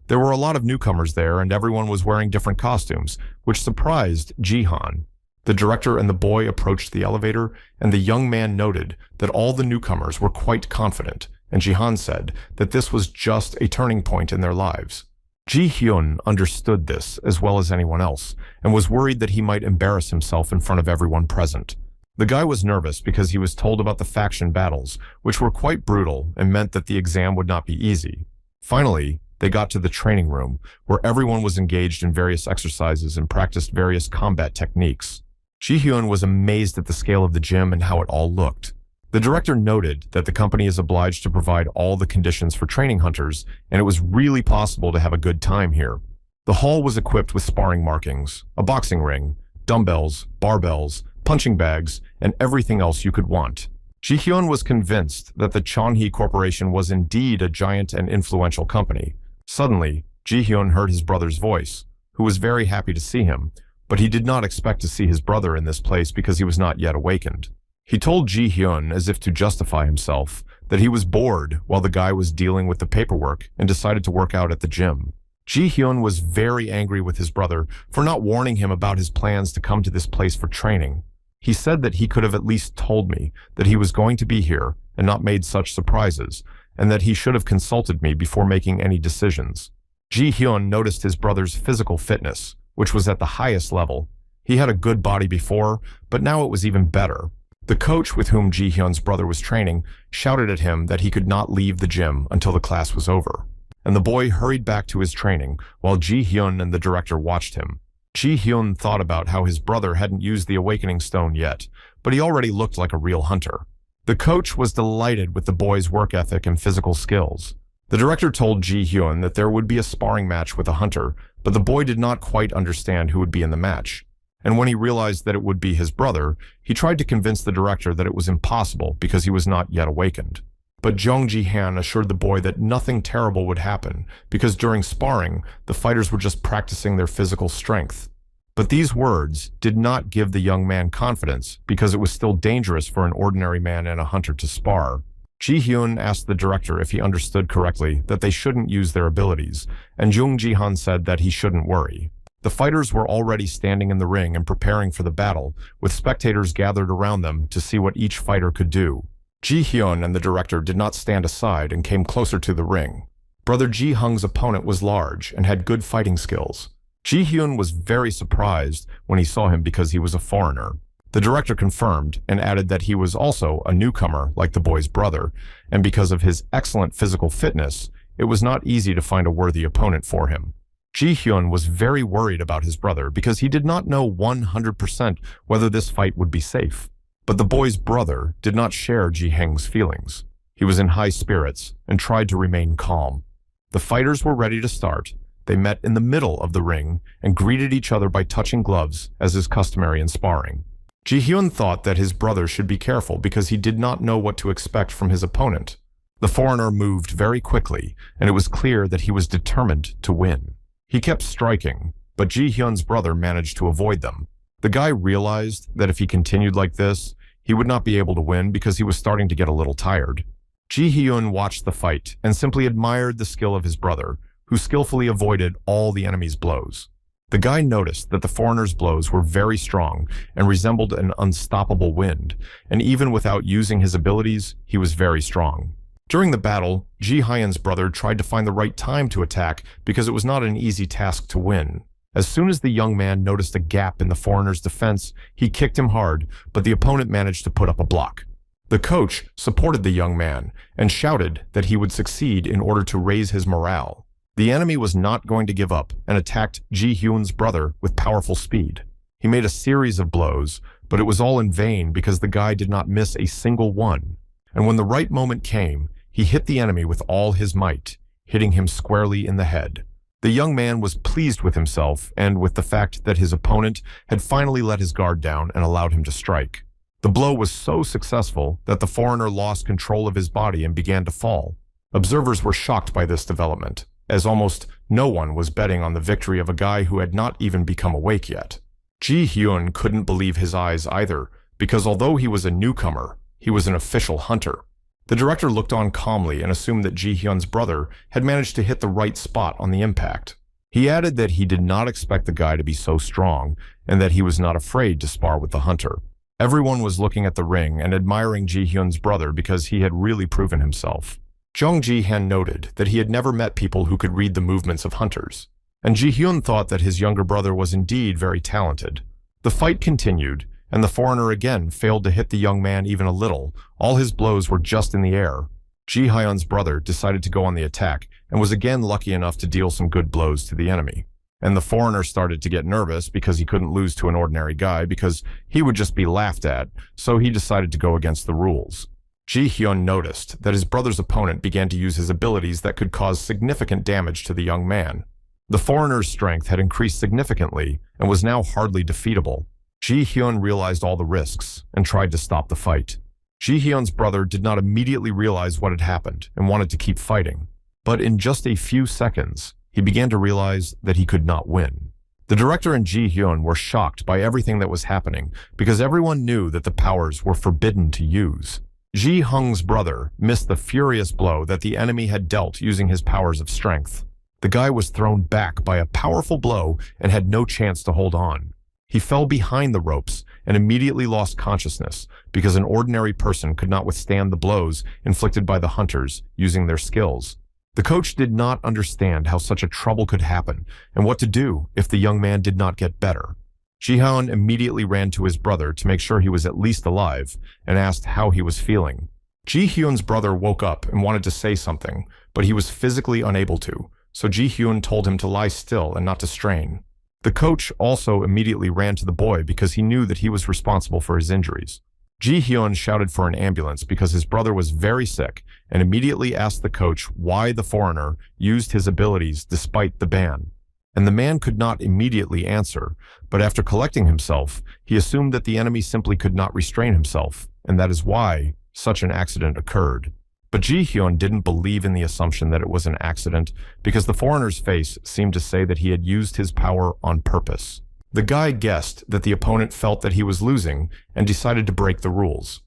There were a lot of newcomers there, and everyone was wearing different costumes, which surprised Ji-han. The director and the boy approached the elevator, and the young man noted that all the newcomers were quite confident, and Ji-han said that this was just a turning point in their lives. Ji-hyun understood this as well as anyone else, and was worried that he might embarrass himself in front of everyone present. The guy was nervous because he was told about the faction battles, which were quite brutal and meant that the exam would not be easy. Finally, they got to the training room, where everyone was engaged in various exercises and practiced various combat techniques. Ji-hyun was amazed at the scale of the gym and how it all looked. The director noted that the company is obliged to provide all the conditions for training hunters, and it was really possible to have a good time here. The hall was equipped with sparring markings, a boxing ring, dumbbells, barbells, punching bags, and everything else you could want. Ji-hyun was convinced that the Chonhee Corporation was indeed a giant and influential company. Suddenly, Ji-hyun heard his brother's voice, who was very happy to see him, but he did not expect to see his brother in this place because he was not yet awakened. He told Ji-hyun, as if to justify himself, that he was bored while the guy was dealing with the paperwork and decided to work out at the gym. Ji-hyun was very angry with his brother for not warning him about his plans to come to this place for training. He said that he could have at least told me that he was going to be here and not made such surprises, and that he should have consulted me before making any decisions. Ji-hyun noticed his brother's physical fitness, which was at the highest level. He had a good body before, but now it was even better. The coach with whom Ji-hyun's brother was training shouted at him that he could not leave the gym until the class was over, and the boy hurried back to his training while Ji-hyun and the director watched him. Ji-hyun thought about how his brother hadn't used the awakening stone yet, but he already looked like a real hunter. The coach was delighted with the boy's work ethic and physical skills. The director told Ji-hyun that there would be a sparring match with a hunter, but the boy did not quite understand who would be in the match. And when he realized that it would be his brother, he tried to convince the director that it was impossible because he was not yet awakened. But Jong Ji-han assured the boy that nothing terrible would happen because during sparring, the fighters were just practicing their physical strength. But these words did not give the young man confidence because it was still dangerous for an ordinary man and a hunter to spar. Ji-hyun asked the director if he understood correctly that they shouldn't use their abilities, and Jung Ji-han said that he shouldn't worry. The fighters were already standing in the ring and preparing for the battle, with spectators gathered around them to see what each fighter could do. Ji-hyun and the director did not stand aside and came closer to the ring. Brother Ji-hung's opponent was large and had good fighting skills. Ji-hyun was very surprised when he saw him because he was a foreigner. The director confirmed and added that he was also a newcomer like the boy's brother, and because of his excellent physical fitness, it was not easy to find a worthy opponent for him. Ji-hyun was very worried about his brother because he did not know 100% whether this fight would be safe. But the boy's brother did not share Ji-heng's feelings. He was in high spirits and tried to remain calm. The fighters were ready to start. They met in the middle of the ring and greeted each other by touching gloves, as is customary in sparring. Ji-hyun thought that his brother should be careful because he did not know what to expect from his opponent. The foreigner moved very quickly, and it was clear that he was determined to win. He kept striking, but Ji Hyun's brother managed to avoid them. The guy realized that if he continued like this, he would not be able to win because he was starting to get a little tired. Ji Hyun watched the fight and simply admired the skill of his brother, who skillfully avoided all the enemy's blows. The guy noticed that the foreigner's blows were very strong and resembled an unstoppable wind, and even without using his abilities, he was very strong. During the battle, Ji Hyun's brother tried to find the right time to attack because it was not an easy task to win. As soon as the young man noticed a gap in the foreigner's defense, he kicked him hard, but the opponent managed to put up a block. The coach supported the young man and shouted that he would succeed in order to raise his morale. The enemy was not going to give up and attacked Ji Hyun's brother with powerful speed. He made a series of blows, but it was all in vain because the guy did not miss a single one. And when the right moment came, he hit the enemy with all his might, hitting him squarely in the head. The young man was pleased with himself and with the fact that his opponent had finally let his guard down and allowed him to strike. The blow was so successful that the foreigner lost control of his body and began to fall. Observers were shocked by this development, as almost no one was betting on the victory of a guy who had not even become awake yet. Ji Hyun couldn't believe his eyes either, because although he was a newcomer, he was an official hunter. The director looked on calmly and assumed that Ji Hyun's brother had managed to hit the right spot on the impact. He added that he did not expect the guy to be so strong and that he was not afraid to spar with the hunter. Everyone was looking at the ring and admiring Ji Hyun's brother because he had really proven himself. Jung Ji-han noted that he had never met people who could read the movements of hunters, and Ji Hyun thought that his younger brother was indeed very talented. The fight continued, and the foreigner again failed to hit the young man even a little. All his blows were just in the air. Ji Hyun's brother decided to go on the attack and was again lucky enough to deal some good blows to the enemy. And the foreigner started to get nervous because he couldn't lose to an ordinary guy because he would just be laughed at, so he decided to go against the rules. Ji Hyun noticed that his brother's opponent began to use his abilities that could cause significant damage to the young man. The foreigner's strength had increased significantly and was now hardly defeatable. Ji Hyun realized all the risks and tried to stop the fight. Ji Hyun's brother did not immediately realize what had happened and wanted to keep fighting. But in just a few seconds, he began to realize that he could not win. The director and Ji Hyun were shocked by everything that was happening because everyone knew that the powers were forbidden to use. Ji Hung's brother missed the furious blow that the enemy had dealt using his powers of strength. The guy was thrown back by a powerful blow and had no chance to hold on. He fell behind the ropes and immediately lost consciousness because an ordinary person could not withstand the blows inflicted by the hunters using their skills. The coach did not understand how such a trouble could happen and what to do if the young man did not get better. Ji-hyun immediately ran to his brother to make sure he was at least alive and asked how he was feeling. Ji-hyun's brother woke up and wanted to say something, but he was physically unable to, so Ji-hyun told him to lie still and not to strain. The coach also immediately ran to the boy because he knew that he was responsible for his injuries. Ji Hyun shouted for an ambulance because his brother was very sick and immediately asked the coach why the foreigner used his abilities despite the ban. And the man could not immediately answer, but after collecting himself, he assumed that the enemy simply could not restrain himself, and that is why such an accident occurred. But Ji Hyun didn't believe in the assumption that it was an accident because the foreigner's face seemed to say that he had used his power on purpose. The guy guessed that the opponent felt that he was losing and decided to break the rules.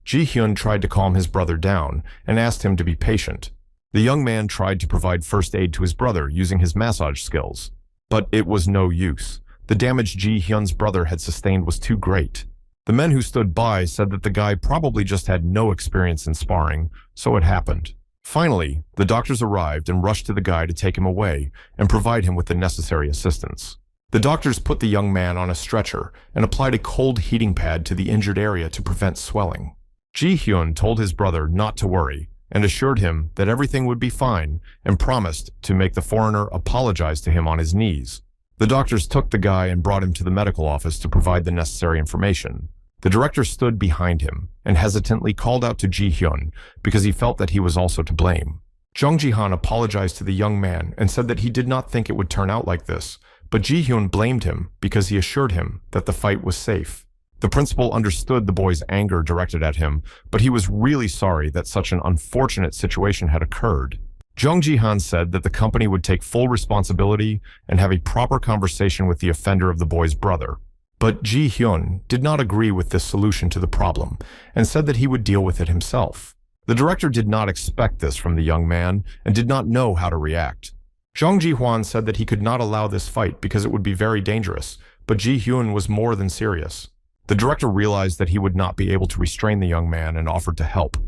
Ji Hyun tried to calm his brother down and asked him to be patient. The young man tried to provide first aid to his brother using his massage skills, but it was no use. The damage Ji Hyun's brother had sustained was too great. The men who stood by said that the guy probably just had no experience in sparring, so it happened. Finally, the doctors arrived and rushed to the guy to take him away and provide him with the necessary assistance. The doctors put the young man on a stretcher and applied a cold heating pad to the injured area to prevent swelling. Ji Hyun told his brother not to worry and assured him that everything would be fine and promised to make the foreigner apologize to him on his knees. The doctors took the guy and brought him to the medical office to provide the necessary information. The director stood behind him and hesitantly called out to Ji Hyun because he felt that he was also to blame. Jung Ji-han apologized to the young man and said that he did not think it would turn out like this, but Ji Hyun blamed him because he assured him that the fight was safe. The principal understood the boy's anger directed at him, but he was really sorry that such an unfortunate situation had occurred. Jung Ji-han said that the company would take full responsibility and have a proper conversation with the offender of the boy's brother. But Ji-hyun did not agree with this solution to the problem and said that he would deal with it himself. The director did not expect this from the young man and did not know how to react. Jung Ji-hwan said that he could not allow this fight because it would be very dangerous, but Ji-hyun was more than serious. The director realized that he would not be able to restrain the young man and offered to help.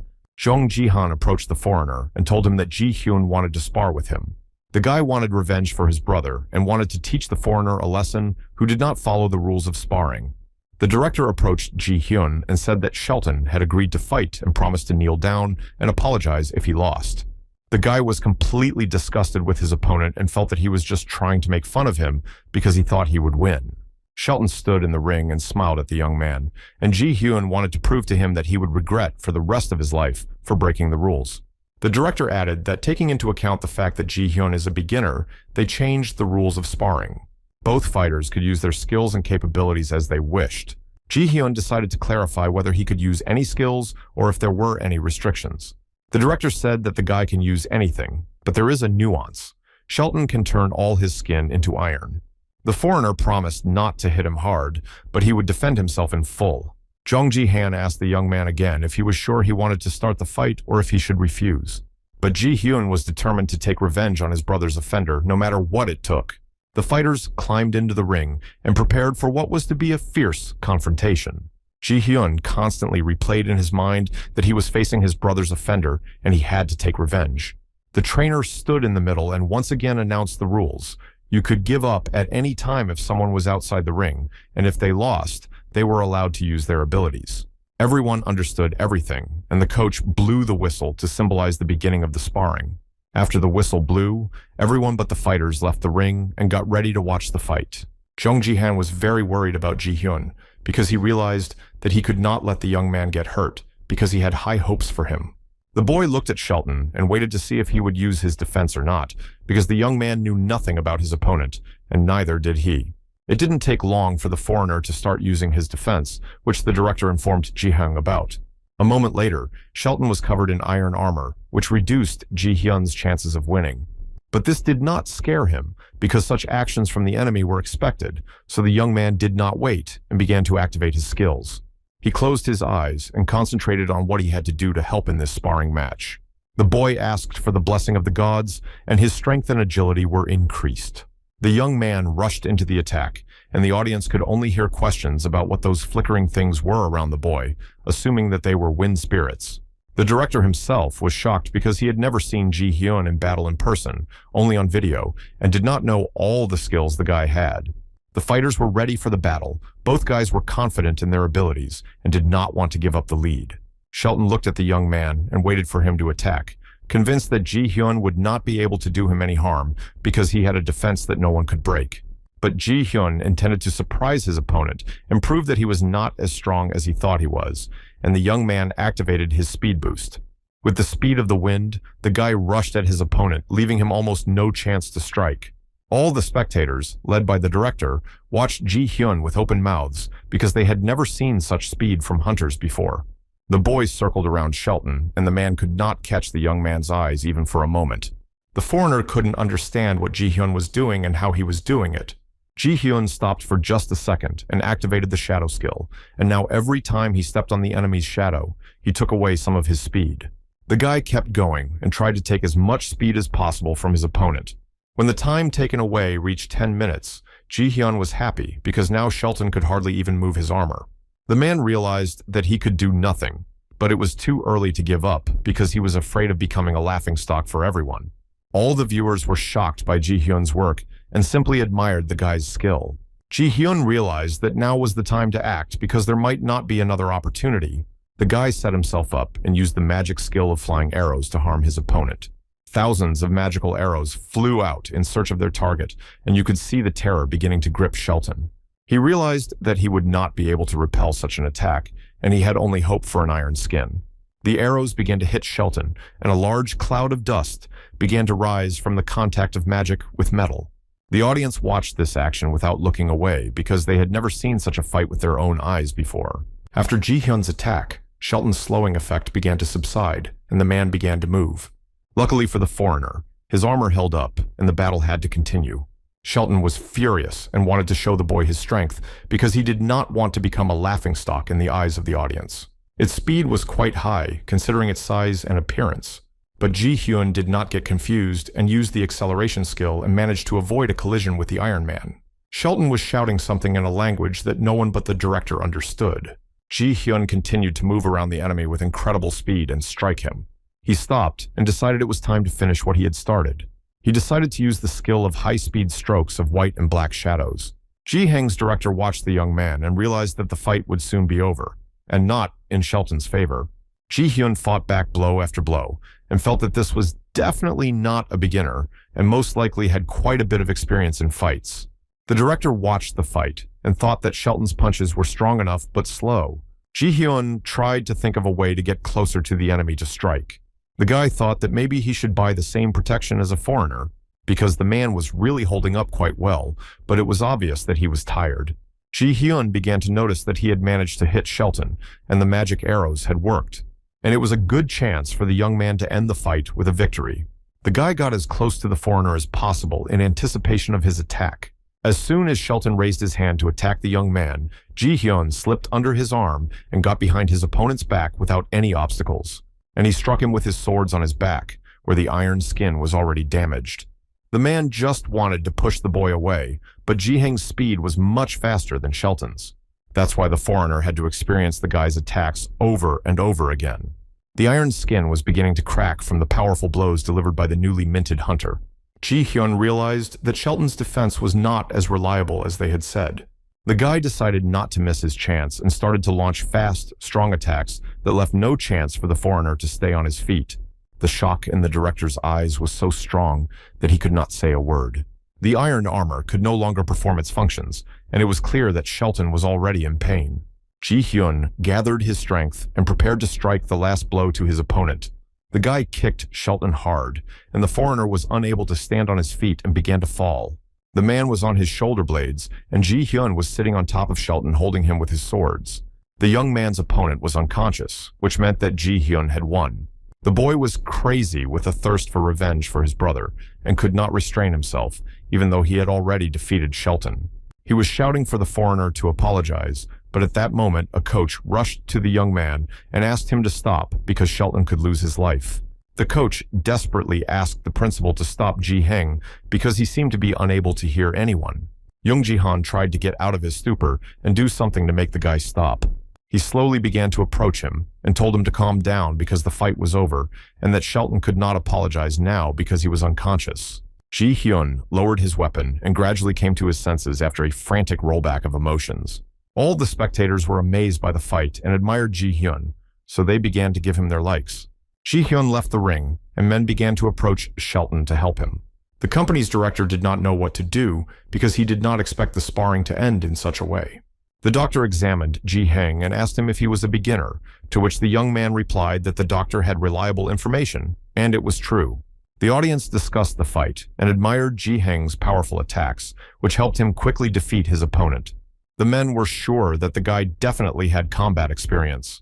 Jung Ji-han approached the foreigner and told him that Ji-hyun wanted to spar with him. The guy wanted revenge for his brother and wanted to teach the foreigner a lesson who did not follow the rules of sparring. The director approached Ji-hyun and said that Shelton had agreed to fight and promised to kneel down and apologize if he lost. The guy was completely disgusted with his opponent and felt that he was just trying to make fun of him because he thought he would win. Shelton stood in the ring and smiled at the young man, and Ji-hyun wanted to prove to him that he would regret for the rest of his life for breaking the rules. The director added that taking into account the fact that Ji-hyun is a beginner, they changed the rules of sparring. Both fighters could use their skills and capabilities as they wished. Ji-hyun decided to clarify whether he could use any skills or if there were any restrictions. The director said that the guy can use anything, but there is a nuance. Shelton can turn all his skin into iron. The foreigner promised not to hit him hard, but he would defend himself in full. Jung Ji-han asked the young man again if he was sure he wanted to start the fight or if he should refuse. But Ji-hyun was determined to take revenge on his brother's offender, no matter what it took. The fighters climbed into the ring and prepared for what was to be a fierce confrontation. Ji-hyun constantly replayed in his mind that he was facing his brother's offender and he had to take revenge. The trainer stood in the middle and once again announced the rules. You could give up at any time if someone was outside the ring, and if they lost, they were allowed to use their abilities. Everyone understood everything, and the coach blew the whistle to symbolize the beginning of the sparring. After the whistle blew, everyone but the fighters left the ring and got ready to watch the fight. Jung Ji-han was very worried about Ji-hyun because he realized that he could not let the young man get hurt because he had high hopes for him. The boy looked at Shelton and waited to see if he would use his defense or not, because the young man knew nothing about his opponent, and neither did he. It didn't take long for the foreigner to start using his defense, which the director informed Ji-hyun about. A moment later, Shelton was covered in iron armor, which reduced Ji-hyun's chances of winning. But this did not scare him, because such actions from the enemy were expected, so the young man did not wait and began to activate his skills. He closed his eyes and concentrated on what he had to do to help in this sparring match. The boy asked for the blessing of the gods, and his strength and agility were increased. The young man rushed into the attack, and the audience could only hear questions about what those flickering things were around the boy, assuming that they were wind spirits. The director himself was shocked because he had never seen Ji-hyun in battle in person, only on video, and did not know all the skills the guy had. The fighters were ready for the battle. Both guys were confident in their abilities and did not want to give up the lead. Shelton looked at the young man and waited for him to attack, convinced that Ji-hyun would not be able to do him any harm because he had a defense that no one could break. But Ji-hyun intended to surprise his opponent and prove that he was not as strong as he thought he was, and the young man activated his speed boost. With the speed of the wind, the guy rushed at his opponent, leaving him almost no chance to strike. All the spectators, led by the director, watched Ji-hyun with open mouths because they had never seen such speed from hunters before. The boys circled around Shelton, and the man could not catch the young man's eyes even for a moment. The foreigner couldn't understand what Ji-hyun was doing and how he was doing it. Ji-hyun stopped for just a second and activated the shadow skill, and now every time he stepped on the enemy's shadow, he took away some of his speed. The guy kept going and tried to take as much speed as possible from his opponent. When the time taken away reached 10 minutes, Ji-hyun was happy because now Shelton could hardly even move his armor. The man realized that he could do nothing, but it was too early to give up because he was afraid of becoming a laughingstock for everyone. All the viewers were shocked by Ji-hyun's work and simply admired the guy's skill. Ji-hyun realized that now was the time to act because there might not be another opportunity. The guy set himself up and used the magic skill of flying arrows to harm his opponent. Thousands of magical arrows flew out in search of their target, and you could see the terror beginning to grip Shelton. He realized that he would not be able to repel such an attack, and he had only hope for an iron skin. The arrows began to hit Shelton, and a large cloud of dust began to rise from the contact of magic with metal. The audience watched this action without looking away because they had never seen such a fight with their own eyes before. After Ji-hyun's attack, Shelton's slowing effect began to subside, and the man began to move. Luckily for the foreigner, his armor held up and the battle had to continue. Shelton was furious and wanted to show the boy his strength because he did not want to become a laughingstock in the eyes of the audience. Its speed was quite high, considering its size and appearance. But Ji Hyun did not get confused and used the acceleration skill and managed to avoid a collision with the Iron Man. Shelton was shouting something in a language that no one but the director understood. Ji Hyun continued to move around the enemy with incredible speed and strike him. He stopped and decided it was time to finish what he had started. He decided to use the skill of high-speed strokes of white and black shadows. Ji Heng's director watched the young man and realized that the fight would soon be over, and not in Shelton's favor. Ji Hyun fought back blow after blow and felt that this was definitely not a beginner and most likely had quite a bit of experience in fights. The director watched the fight and thought that Shelton's punches were strong enough but slow. Ji Hyun tried to think of a way to get closer to the enemy to strike. The guy thought that maybe he should buy the same protection as a foreigner, because the man was really holding up quite well, but it was obvious that he was tired. Ji Hyun began to notice that he had managed to hit Shelton, and the magic arrows had worked. And it was a good chance for the young man to end the fight with a victory. The guy got as close to the foreigner as possible in anticipation of his attack. As soon as Shelton raised his hand to attack the young man, Ji Hyun slipped under his arm and got behind his opponent's back without any obstacles. And he struck him with his swords on his back, where the iron skin was already damaged. The man just wanted to push the boy away, but Ji Heng's speed was much faster than Shelton's. That's why the foreigner had to experience the guy's attacks over and over again. The iron skin was beginning to crack from the powerful blows delivered by the newly minted hunter. Ji Hyun realized that Shelton's defense was not as reliable as they had said. The guy decided not to miss his chance and started to launch fast, strong attacks that left no chance for the foreigner to stay on his feet. The shock in the director's eyes was so strong that he could not say a word. The iron armor could no longer perform its functions, and it was clear that Shelton was already in pain. Ji Hyun gathered his strength and prepared to strike the last blow to his opponent. The guy kicked Shelton hard, and the foreigner was unable to stand on his feet and began to fall. The man was on his shoulder blades, and Ji Hyun was sitting on top of Shelton holding him with his swords. The young man's opponent was unconscious, which meant that Ji Hyun had won. The boy was crazy with a thirst for revenge for his brother, and could not restrain himself, even though he had already defeated Shelton. He was shouting for the foreigner to apologize, but at that moment a coach rushed to the young man and asked him to stop because Shelton could lose his life. The coach desperately asked the principal to stop Ji Heng because he seemed to be unable to hear anyone. Young Ji-han tried to get out of his stupor and do something to make the guy stop. He slowly began to approach him and told him to calm down because the fight was over and that Shelton could not apologize now because he was unconscious. Ji Hyun lowered his weapon and gradually came to his senses after a frantic rollback of emotions. All the spectators were amazed by the fight and admired Ji Hyun, so they began to give him their likes. Ji Hyun left the ring, and men began to approach Shelton to help him. The company's director did not know what to do because he did not expect the sparring to end in such a way. The doctor examined Ji Heng and asked him if he was a beginner, to which the young man replied that the doctor had reliable information, and it was true. The audience discussed the fight and admired Ji Heng's powerful attacks, which helped him quickly defeat his opponent. The men were sure that the guy definitely had combat experience.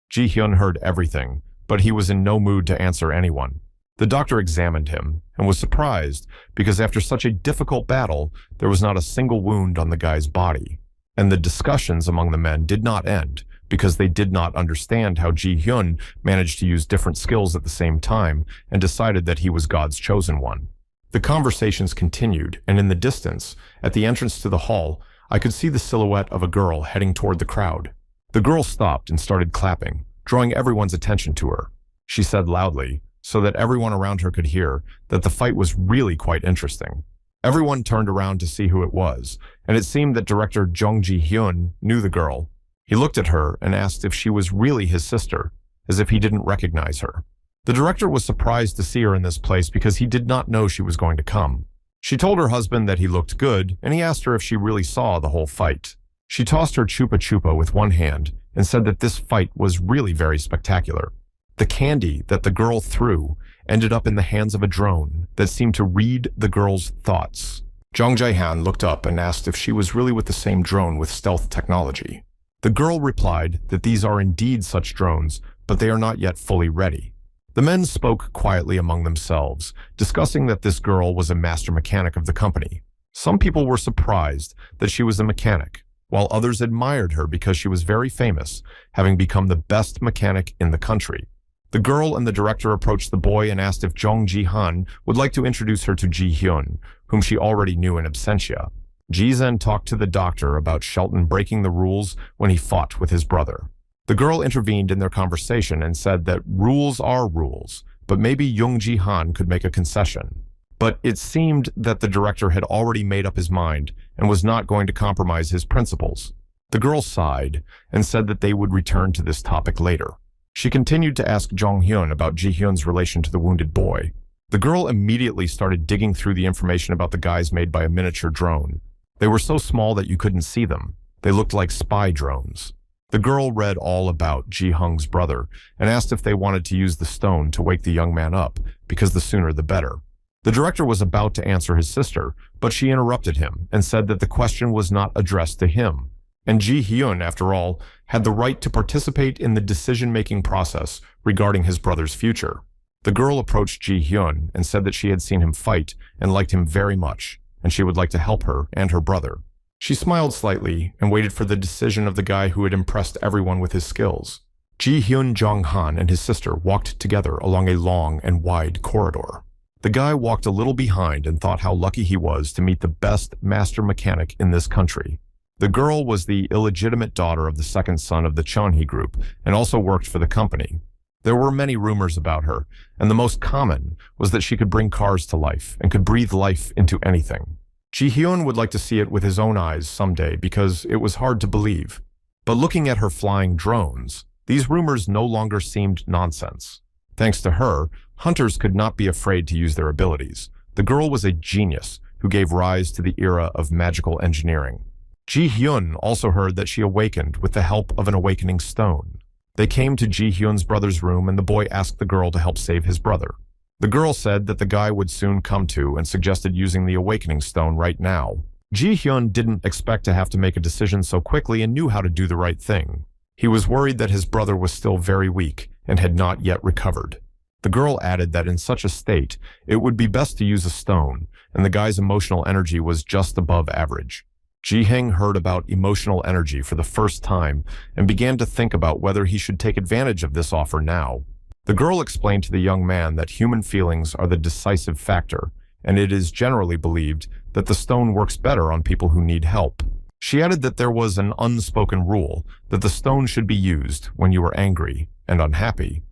Ji Hyun heard everything, but he was in no mood to answer anyone. The doctor examined him and was surprised because after such a difficult battle, there was not a single wound on the guy's body. And the discussions among the men did not end because they did not understand how Ji Hyun managed to use different skills at the same time and decided that he was God's chosen one. The conversations continued, and in the distance, at the entrance to the hall, I could see the silhouette of a girl heading toward the crowd. The girl stopped and started clapping, drawing everyone's attention to her. She said loudly, so that everyone around her could hear, that the fight was really quite interesting. Everyone turned around to see who it was, and it seemed that director Jung Ji-hyun knew the girl. He looked at her and asked if she was really his sister, as if he didn't recognize her. The director was surprised to see her in this place because he did not know she was going to come. She told her husband that he looked good, and he asked her if she really saw the whole fight. She tossed her chupa chupa with one hand and said that this fight was really very spectacular. The candy that the girl threw ended up in the hands of a drone that seemed to read the girl's thoughts. Jung Jae-han looked up and asked if she was really with the same drone with stealth technology. The girl replied that these are indeed such drones, but they are not yet fully ready. The men spoke quietly among themselves, discussing that this girl was a master mechanic of the company. Some people were surprised that she was a mechanic, while others admired her because she was very famous, having become the best mechanic in the country. The girl and the director approached the boy and asked if Jong Ji-han would like to introduce her to Ji-hyun, whom she already knew in absentia. Ji-zen talked to the doctor about Shelton breaking the rules when he fought with his brother. The girl intervened in their conversation and said that rules are rules, but maybe Jung Ji-han could make a concession. But it seemed that the director had already made up his mind and was not going to compromise his principles. The girl sighed and said that they would return to this topic later. She continued to ask Jong-hyun about Ji-hyun's relation to the wounded boy. The girl immediately started digging through the information about the guys made by a miniature drone. They were so small that you couldn't see them. They looked like spy drones. The girl read all about Ji-hung's brother and asked if they wanted to use the stone to wake the young man up, because the sooner the better. The director was about to answer his sister, but she interrupted him and said that the question was not addressed to him. And Ji-hyun, after all, had the right to participate in the decision-making process regarding his brother's future. The girl approached Ji-hyun and said that she had seen him fight and liked him very much, and she would like to help her and her brother. She smiled slightly and waited for the decision of the guy who had impressed everyone with his skills. Ji-hyun Jong-han and his sister walked together along a long and wide corridor. The guy walked a little behind and thought how lucky he was to meet the best master mechanic in this country. The girl was the illegitimate daughter of the second son of the Chonhee group and also worked for the company. There were many rumors about her, and the most common was that she could bring cars to life and could breathe life into anything. Ji-hyun would like to see it with his own eyes someday because it was hard to believe. But looking at her flying drones, these rumors no longer seemed nonsense. Thanks to her, hunters could not be afraid to use their abilities. The girl was a genius who gave rise to the era of magical engineering. Ji-hyun also heard that she awakened with the help of an awakening stone. They came to Ji-hyun's brother's room and the boy asked the girl to help save his brother. The girl said that the guy would soon come to and suggested using the awakening stone right now. Ji-hyun didn't expect to have to make a decision so quickly and knew how to do the right thing. He was worried that his brother was still very weak and had not yet recovered. The girl added that in such a state, it would be best to use a stone, and the guy's emotional energy was just above average. Ji-hyun heard about emotional energy for the first time and began to think about whether he should take advantage of this offer now. The girl explained to the young man that human feelings are the decisive factor, and it is generally believed that the stone works better on people who need help. She added that there was an unspoken rule that the stone should be used when you were angry and unhappy.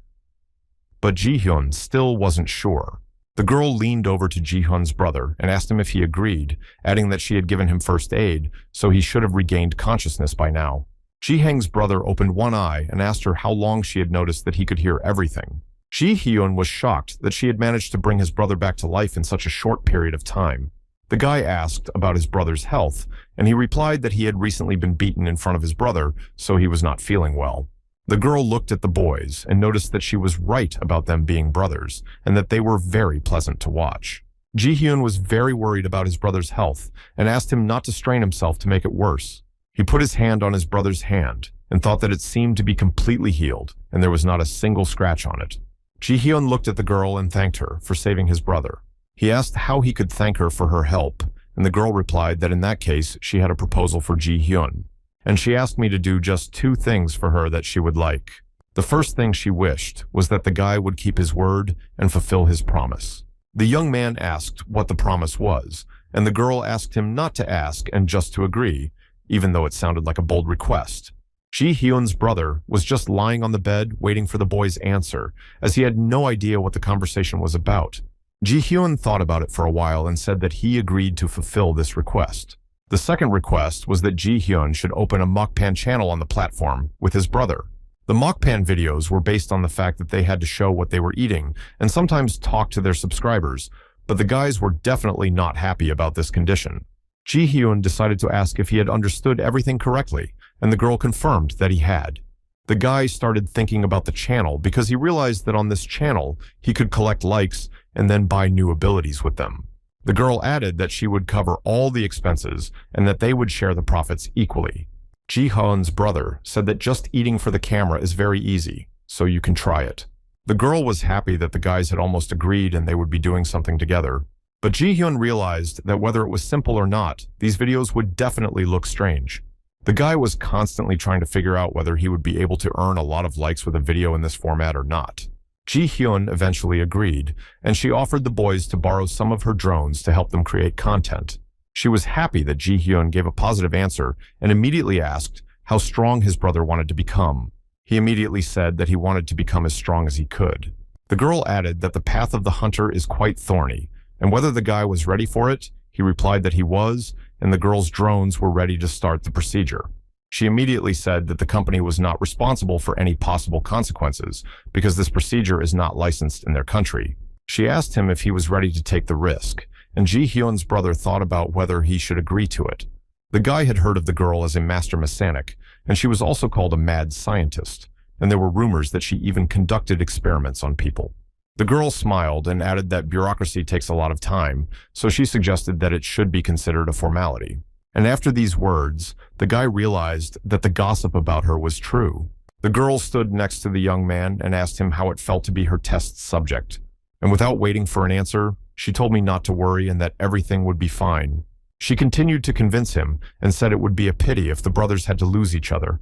But Ji-hyun still wasn't sure. The girl leaned over to Ji-hyun's brother and asked him if he agreed, adding that she had given him first aid, so he should have regained consciousness by now. Ji-hyun's brother opened one eye and asked her how long she had noticed that he could hear everything. Ji-hyun was shocked that she had managed to bring his brother back to life in such a short period of time. The guy asked about his brother's health, and he replied that he had recently been beaten in front of his brother, so he was not feeling well. The girl looked at the boys and noticed that she was right about them being brothers, and that they were very pleasant to watch. Ji-hyun was very worried about his brother's health and asked him not to strain himself to make it worse. He put his hand on his brother's hand and thought that it seemed to be completely healed, and there was not a single scratch on it. Ji-hyun looked at the girl and thanked her for saving his brother. He asked how he could thank her for her help, and the girl replied that in that case she had a proposal for Ji-hyun, and she asked me to do just 2 things for her that she would like. The first thing she wished was that the guy would keep his word and fulfill his promise. The young man asked what the promise was, and the girl asked him not to ask and just to agree, even though it sounded like a bold request. Ji-hyun's brother was just lying on the bed waiting for the boy's answer, as he had no idea what the conversation was about. Ji-hyun thought about it for a while and said that he agreed to fulfill this request. The second request was that Ji-hyun should open a mukbang channel on the platform with his brother. The mukbang videos were based on the fact that they had to show what they were eating and sometimes talk to their subscribers, but the guys were definitely not happy about this condition. Ji-hyun decided to ask if he had understood everything correctly, and the girl confirmed that he had. The guy started thinking about the channel because he realized that on this channel he could collect likes and then buy new abilities with them. The girl added that she would cover all the expenses and that they would share the profits equally. Ji-hyun's brother said that just eating for the camera is very easy, so you can try it. The girl was happy that the guys had almost agreed and they would be doing something together. But Ji-hyun realized that whether it was simple or not, these videos would definitely look strange. The guy was constantly trying to figure out whether he would be able to earn a lot of likes with a video in this format or not. Ji-hyun eventually agreed, and she offered the boys to borrow some of her drones to help them create content. She was happy that Ji-hyun gave a positive answer and immediately asked how strong his brother wanted to become. He immediately said that he wanted to become as strong as he could. The girl added that the path of the hunter is quite thorny, and whether the guy was ready for it, he replied that he was, and the girl's drones were ready to start the procedure. She immediately said that the company was not responsible for any possible consequences because this procedure is not licensed in their country. She asked him if he was ready to take the risk, and Ji-hyun's brother thought about whether he should agree to it. The guy had heard of the girl as a master mechanic, and she was also called a mad scientist, and there were rumors that she even conducted experiments on people. The girl smiled and added that bureaucracy takes a lot of time, so she suggested that it should be considered a formality. And after these words, the guy realized that the gossip about her was true. The girl stood next to the young man and asked him how it felt to be her test subject. And without waiting for an answer, she told me not to worry and that everything would be fine. She continued to convince him and said it would be a pity if the brothers had to lose each other.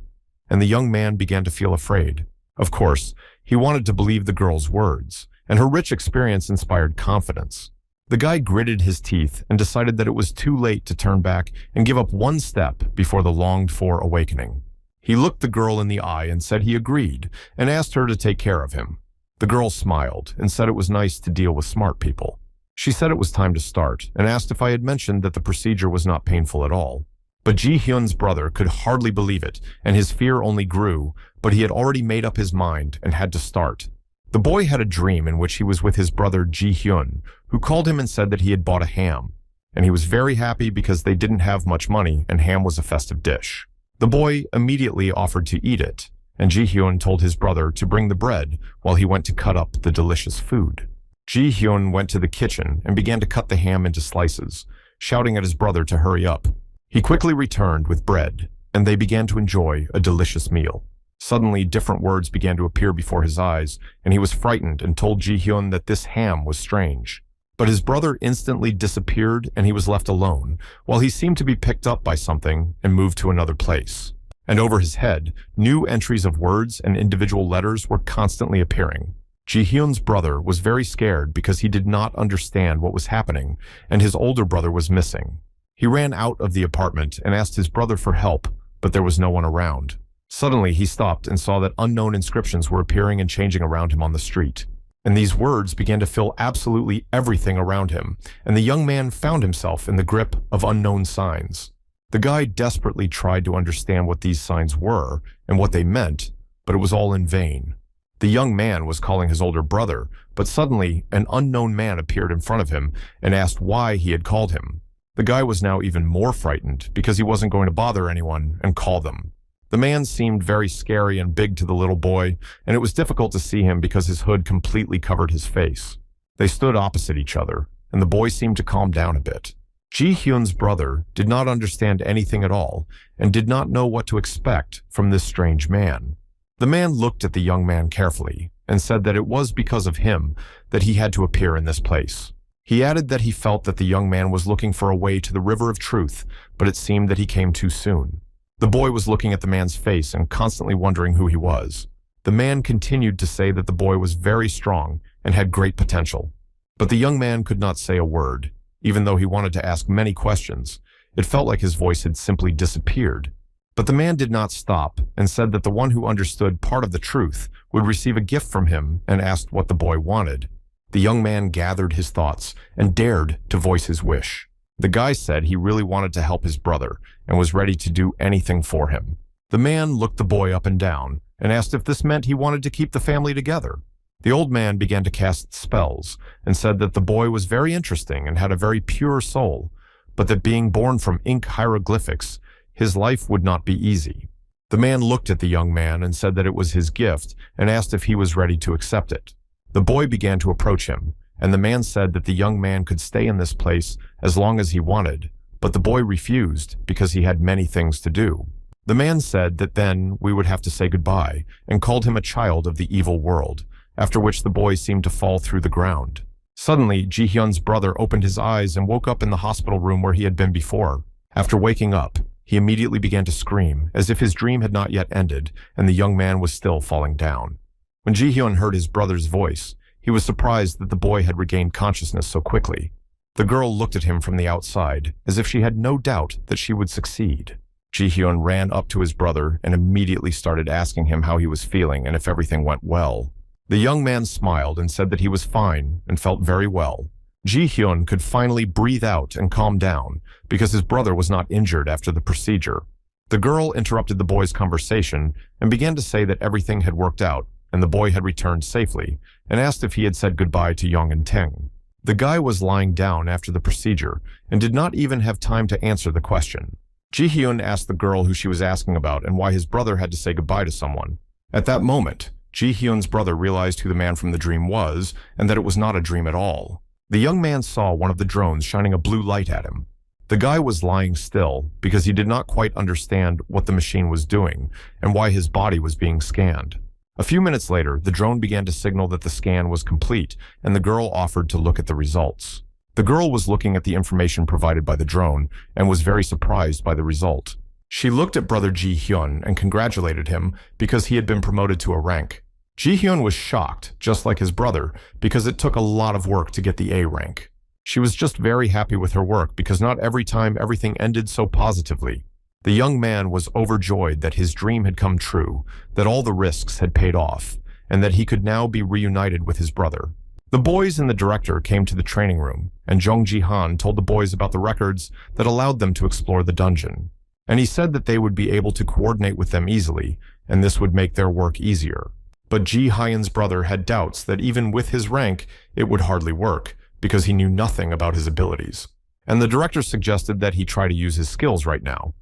And the young man began to feel afraid. Of course, he wanted to believe the girl's words, and her rich experience inspired confidence. The guy gritted his teeth and decided that it was too late to turn back and give up one step before the longed-for awakening. He looked the girl in the eye and said he agreed and asked her to take care of him. The girl smiled and said it was nice to deal with smart people. She said it was time to start and asked if I had mentioned that the procedure was not painful at all. But Ji-hyun's brother could hardly believe it, and his fear only grew, but he had already made up his mind and had to start. The boy had a dream in which he was with his brother Ji-hyun, who called him and said that he had bought a ham, and he was very happy because they didn't have much money and ham was a festive dish. The boy immediately offered to eat it, and Ji-hyun told his brother to bring the bread while he went to cut up the delicious food. Ji-hyun went to the kitchen and began to cut the ham into slices, shouting at his brother to hurry up. He quickly returned with bread, and they began to enjoy a delicious meal. Suddenly, different words began to appear before his eyes, and he was frightened and told Ji-hyun that this ham was strange. But his brother instantly disappeared and he was left alone, while he seemed to be picked up by something and moved to another place. And over his head, new entries of words and individual letters were constantly appearing. Ji-hyun's brother was very scared because he did not understand what was happening, and his older brother was missing. He ran out of the apartment and asked his brother for help, but there was no one around. Suddenly, he stopped and saw that unknown inscriptions were appearing and changing around him on the street. And these words began to fill absolutely everything around him, and the young man found himself in the grip of unknown signs. The guy desperately tried to understand what these signs were and what they meant, but it was all in vain. The young man was calling his older brother, but suddenly an unknown man appeared in front of him and asked why he had called him. The guy was now even more frightened because he wasn't going to bother anyone and call them. The man seemed very scary and big to the little boy, and it was difficult to see him because his hood completely covered his face. They stood opposite each other, and the boy seemed to calm down a bit. Ji-hyun's brother did not understand anything at all and did not know what to expect from this strange man. The man looked at the young man carefully and said that it was because of him that he had to appear in this place. He added that he felt that the young man was looking for a way to the river of truth, but it seemed that he came too soon. The boy was looking at the man's face and constantly wondering who he was. The man continued to say that the boy was very strong and had great potential. But the young man could not say a word, even though he wanted to ask many questions. It felt like his voice had simply disappeared. But the man did not stop and said that the one who understood part of the truth would receive a gift from him and asked what the boy wanted. The young man gathered his thoughts and dared to voice his wish. The guy said he really wanted to help his brother and was ready to do anything for him. The man looked the boy up and down and asked if this meant he wanted to keep the family together. The old man began to cast spells and said that the boy was very interesting and had a very pure soul, but that being born from ink hieroglyphics, his life would not be easy. The man looked at the young man and said that it was his gift and asked if he was ready to accept it. The boy began to approach him, and the man said that the young man could stay in this place as long as he wanted, but the boy refused because he had many things to do. The man said that then we would have to say goodbye and called him a child of the evil world, after which the boy seemed to fall through the ground. Suddenly, Ji-hyun's brother opened his eyes and woke up in the hospital room where he had been before. After waking up, he immediately began to scream, as if his dream had not yet ended, and the young man was still falling down. When Ji-hyun heard his brother's voice, he was surprised that the boy had regained consciousness so quickly. The girl looked at him from the outside, as if she had no doubt that she would succeed. Ji-hyun ran up to his brother and immediately started asking him how he was feeling and if everything went well. The young man smiled and said that he was fine and felt very well. Ji-hyun could finally breathe out and calm down because his brother was not injured after the procedure. The girl interrupted the boy's conversation and began to say that everything had worked out and the boy had returned safely, and asked if he had said goodbye to Young and Ting. The guy was lying down after the procedure and did not even have time to answer the question. Ji-hyun asked the girl who she was asking about and why his brother had to say goodbye to someone. At that moment, Ji-hyun's brother realized who the man from the dream was and that it was not a dream at all. The young man saw one of the drones shining a blue light at him. The guy was lying still because he did not quite understand what the machine was doing and why his body was being scanned. A few minutes later, the drone began to signal that the scan was complete, and the girl offered to look at the results. The girl was looking at the information provided by the drone and was very surprised by the result. She looked at brother Ji-hyun and congratulated him because he had been promoted to a rank. Ji-hyun was shocked, just like his brother, because it took a lot of work to get the A rank. She was just very happy with her work because not every time everything ended so positively. The young man was overjoyed that his dream had come true, that all the risks had paid off, and that he could now be reunited with his brother. The boys and the director came to the training room, and Jung Ji-han told the boys about the records that allowed them to explore the dungeon. And he said that they would be able to coordinate with them easily, and this would make their work easier. But Ji-hyun's brother had doubts that even with his rank, it would hardly work, because he knew nothing about his abilities. And the director suggested that he try to use his skills right now.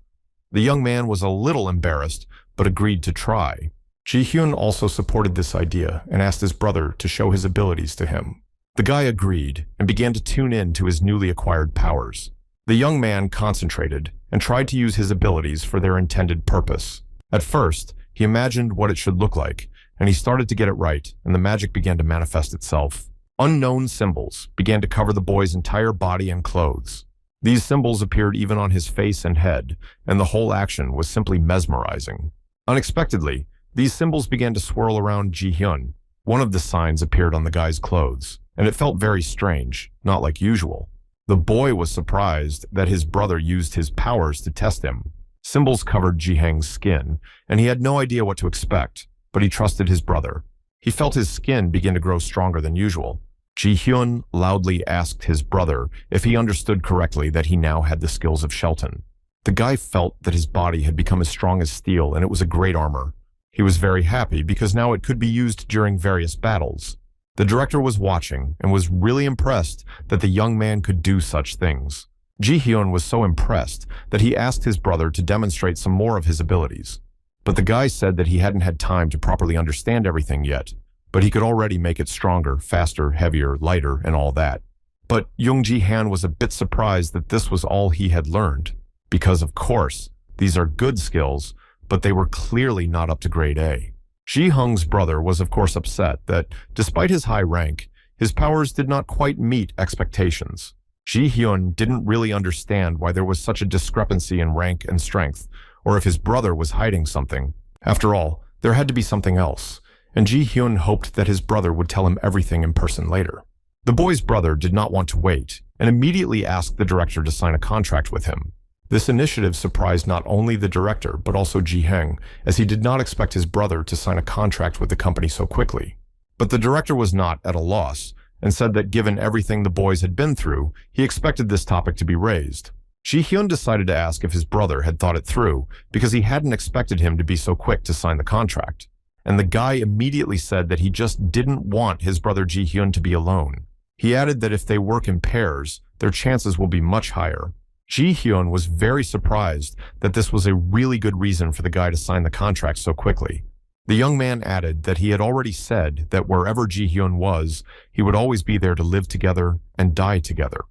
The young man was a little embarrassed, but agreed to try. Ji-hyun also supported this idea and asked his brother to show his abilities to him. The guy agreed and began to tune in to his newly acquired powers. The young man concentrated and tried to use his abilities for their intended purpose. At first, he imagined what it should look like, and he started to get it right, and the magic began to manifest itself. Unknown symbols began to cover the boy's entire body and clothes. These symbols appeared even on his face and head, and the whole action was simply mesmerizing. Unexpectedly, these symbols began to swirl around Ji-hyun. One of the signs appeared on the guy's clothes, and it felt very strange, not like usual. The boy was surprised that his brother used his powers to test him. Symbols covered Ji-hang's skin, and he had no idea what to expect, but he trusted his brother. He felt his skin begin to grow stronger than usual. Ji-hyun loudly asked his brother if he understood correctly that he now had the skills of Shelton. The guy felt that his body had become as strong as steel, and it was a great armor. He was very happy because now it could be used during various battles. The director was watching and was really impressed that the young man could do such things. Ji-hyun was so impressed that he asked his brother to demonstrate some more of his abilities. But the guy said that he hadn't had time to properly understand everything yet, but he could already make it stronger, faster, heavier, lighter, and all that. But Jung Ji-han was a bit surprised that this was all he had learned, because of course, these are good skills, but they were clearly not up to grade A. Ji-hung's brother was of course upset that, despite his high rank, his powers did not quite meet expectations. Ji-hyun didn't really understand why there was such a discrepancy in rank and strength, or if his brother was hiding something. After all, there had to be something else, and Ji-hyun hoped that his brother would tell him everything in person later. The boy's brother did not want to wait, and immediately asked the director to sign a contract with him. This initiative surprised not only the director, but also Ji-hang, as he did not expect his brother to sign a contract with the company so quickly. But the director was not at a loss, and said that given everything the boys had been through, he expected this topic to be raised. Ji-hyun decided to ask if his brother had thought it through, because he hadn't expected him to be so quick to sign the contract. And the guy immediately said that he just didn't want his brother Ji-hyun to be alone. He added that if they work in pairs, their chances will be much higher. Ji-hyun was very surprised that this was a really good reason for the guy to sign the contract so quickly. The young man added that he had already said that wherever Ji-hyun was, he would always be there to live together and die together.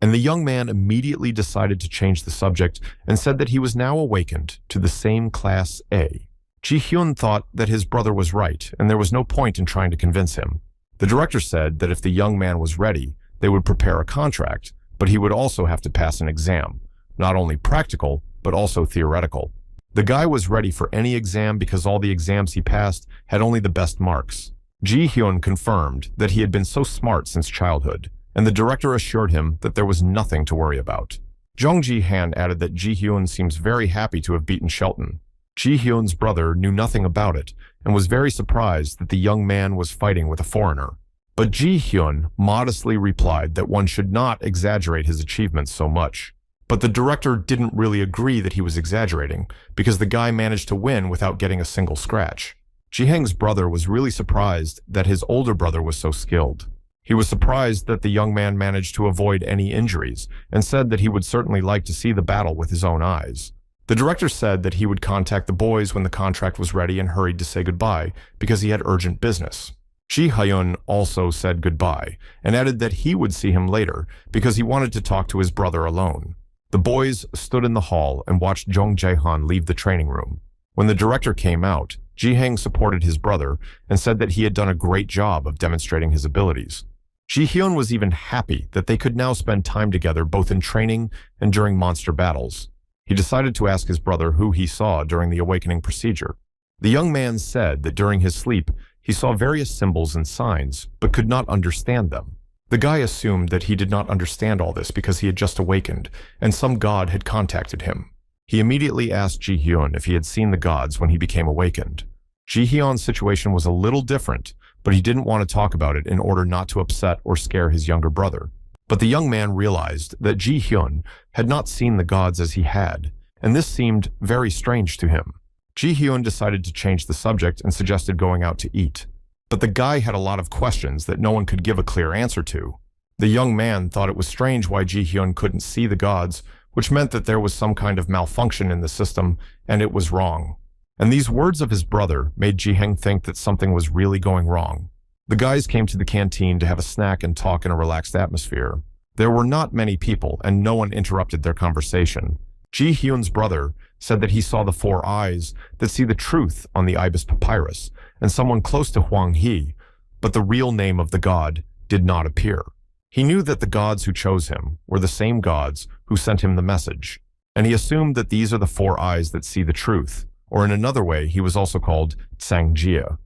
And the young man immediately decided to change the subject and said that he was now awakened to the same class A. Ji Hyun thought that his brother was right, and there was no point in trying to convince him. The director said that if the young man was ready, they would prepare a contract, but he would also have to pass an exam, not only practical, but also theoretical. The guy was ready for any exam because all the exams he passed had only the best marks. Ji Hyun confirmed that he had been so smart since childhood, and the director assured him that there was nothing to worry about. Jung Ji-han added that Ji Hyun seems very happy to have beaten Shelton. Ji Hyun's brother knew nothing about it and was very surprised that the young man was fighting with a foreigner. But Ji Hyun modestly replied that one should not exaggerate his achievements so much. But the director didn't really agree that he was exaggerating, because the guy managed to win without getting a single scratch. Ji Heng's brother was really surprised that his older brother was so skilled. He was surprised that the young man managed to avoid any injuries, and said that he would certainly like to see the battle with his own eyes. The director said that he would contact the boys when the contract was ready and hurried to say goodbye because he had urgent business. Ji Hyun also said goodbye and added that he would see him later because he wanted to talk to his brother alone. The boys stood in the hall and watched Jung Jae-han leave the training room. When the director came out, Ji Heng supported his brother and said that he had done a great job of demonstrating his abilities. Ji Hyun was even happy that they could now spend time together both in training and during monster battles. He decided to ask his brother who he saw during the awakening procedure. The young man said that during his sleep, he saw various symbols and signs, but could not understand them. The guy assumed that he did not understand all this because he had just awakened, and some god had contacted him. He immediately asked Ji Hyun if he had seen the gods when he became awakened. Ji Hyun's situation was a little different, but he didn't want to talk about it in order not to upset or scare his younger brother. But the young man realized that Ji Hyun had not seen the gods as he had, and this seemed very strange to him. Ji Hyun decided to change the subject and suggested going out to eat. But the guy had a lot of questions that no one could give a clear answer to. The young man thought it was strange why Ji Hyun couldn't see the gods, which meant that there was some kind of malfunction in the system, and it was wrong. And these words of his brother made Ji Heng think that something was really going wrong. The guys came to the canteen to have a snack and talk in a relaxed atmosphere. There were not many people, and no one interrupted their conversation. Ji Hyun's brother said that he saw the four eyes that see the truth on the ibis papyrus, and someone close to Huang He, but the real name of the god did not appear. He knew that the gods who chose him were the same gods who sent him the message, and he assumed that these are the four eyes that see the truth, or in another way he was also called Tsangjia.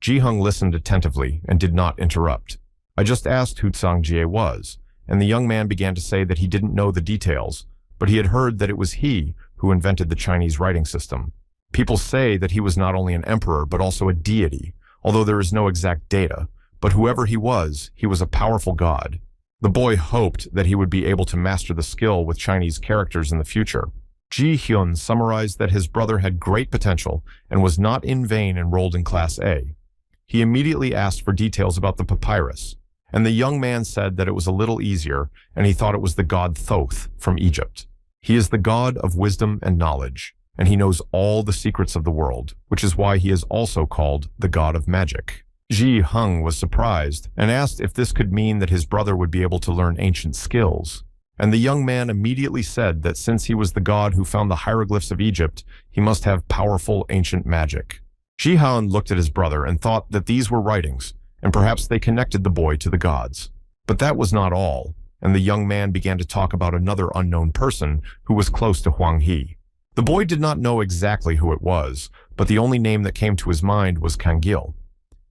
Ji Hung listened attentively and did not interrupt. I just asked who Tsangjie was, and the young man began to say that he didn't know the details, but he had heard that it was he who invented the Chinese writing system. People say that he was not only an emperor but also a deity, although there is no exact data, but whoever he was a powerful god. The boy hoped that he would be able to master the skill with Chinese characters in the future. Ji Hyun summarized that his brother had great potential and was not in vain enrolled in Class A. He immediately asked for details about the papyrus, and the young man said that it was a little easier, and he thought it was the god Thoth from Egypt. He is the god of wisdom and knowledge, and he knows all the secrets of the world, which is why he is also called the god of magic. Ji Hung was surprised and asked if this could mean that his brother would be able to learn ancient skills. And the young man immediately said that since he was the god who found the hieroglyphs of Egypt, he must have powerful ancient magic. Ji Han looked at his brother and thought that these were writings, and perhaps they connected the boy to the gods. But that was not all, and the young man began to talk about another unknown person who was close to Huang He. The boy did not know exactly who it was, but the only name that came to his mind was Kangil.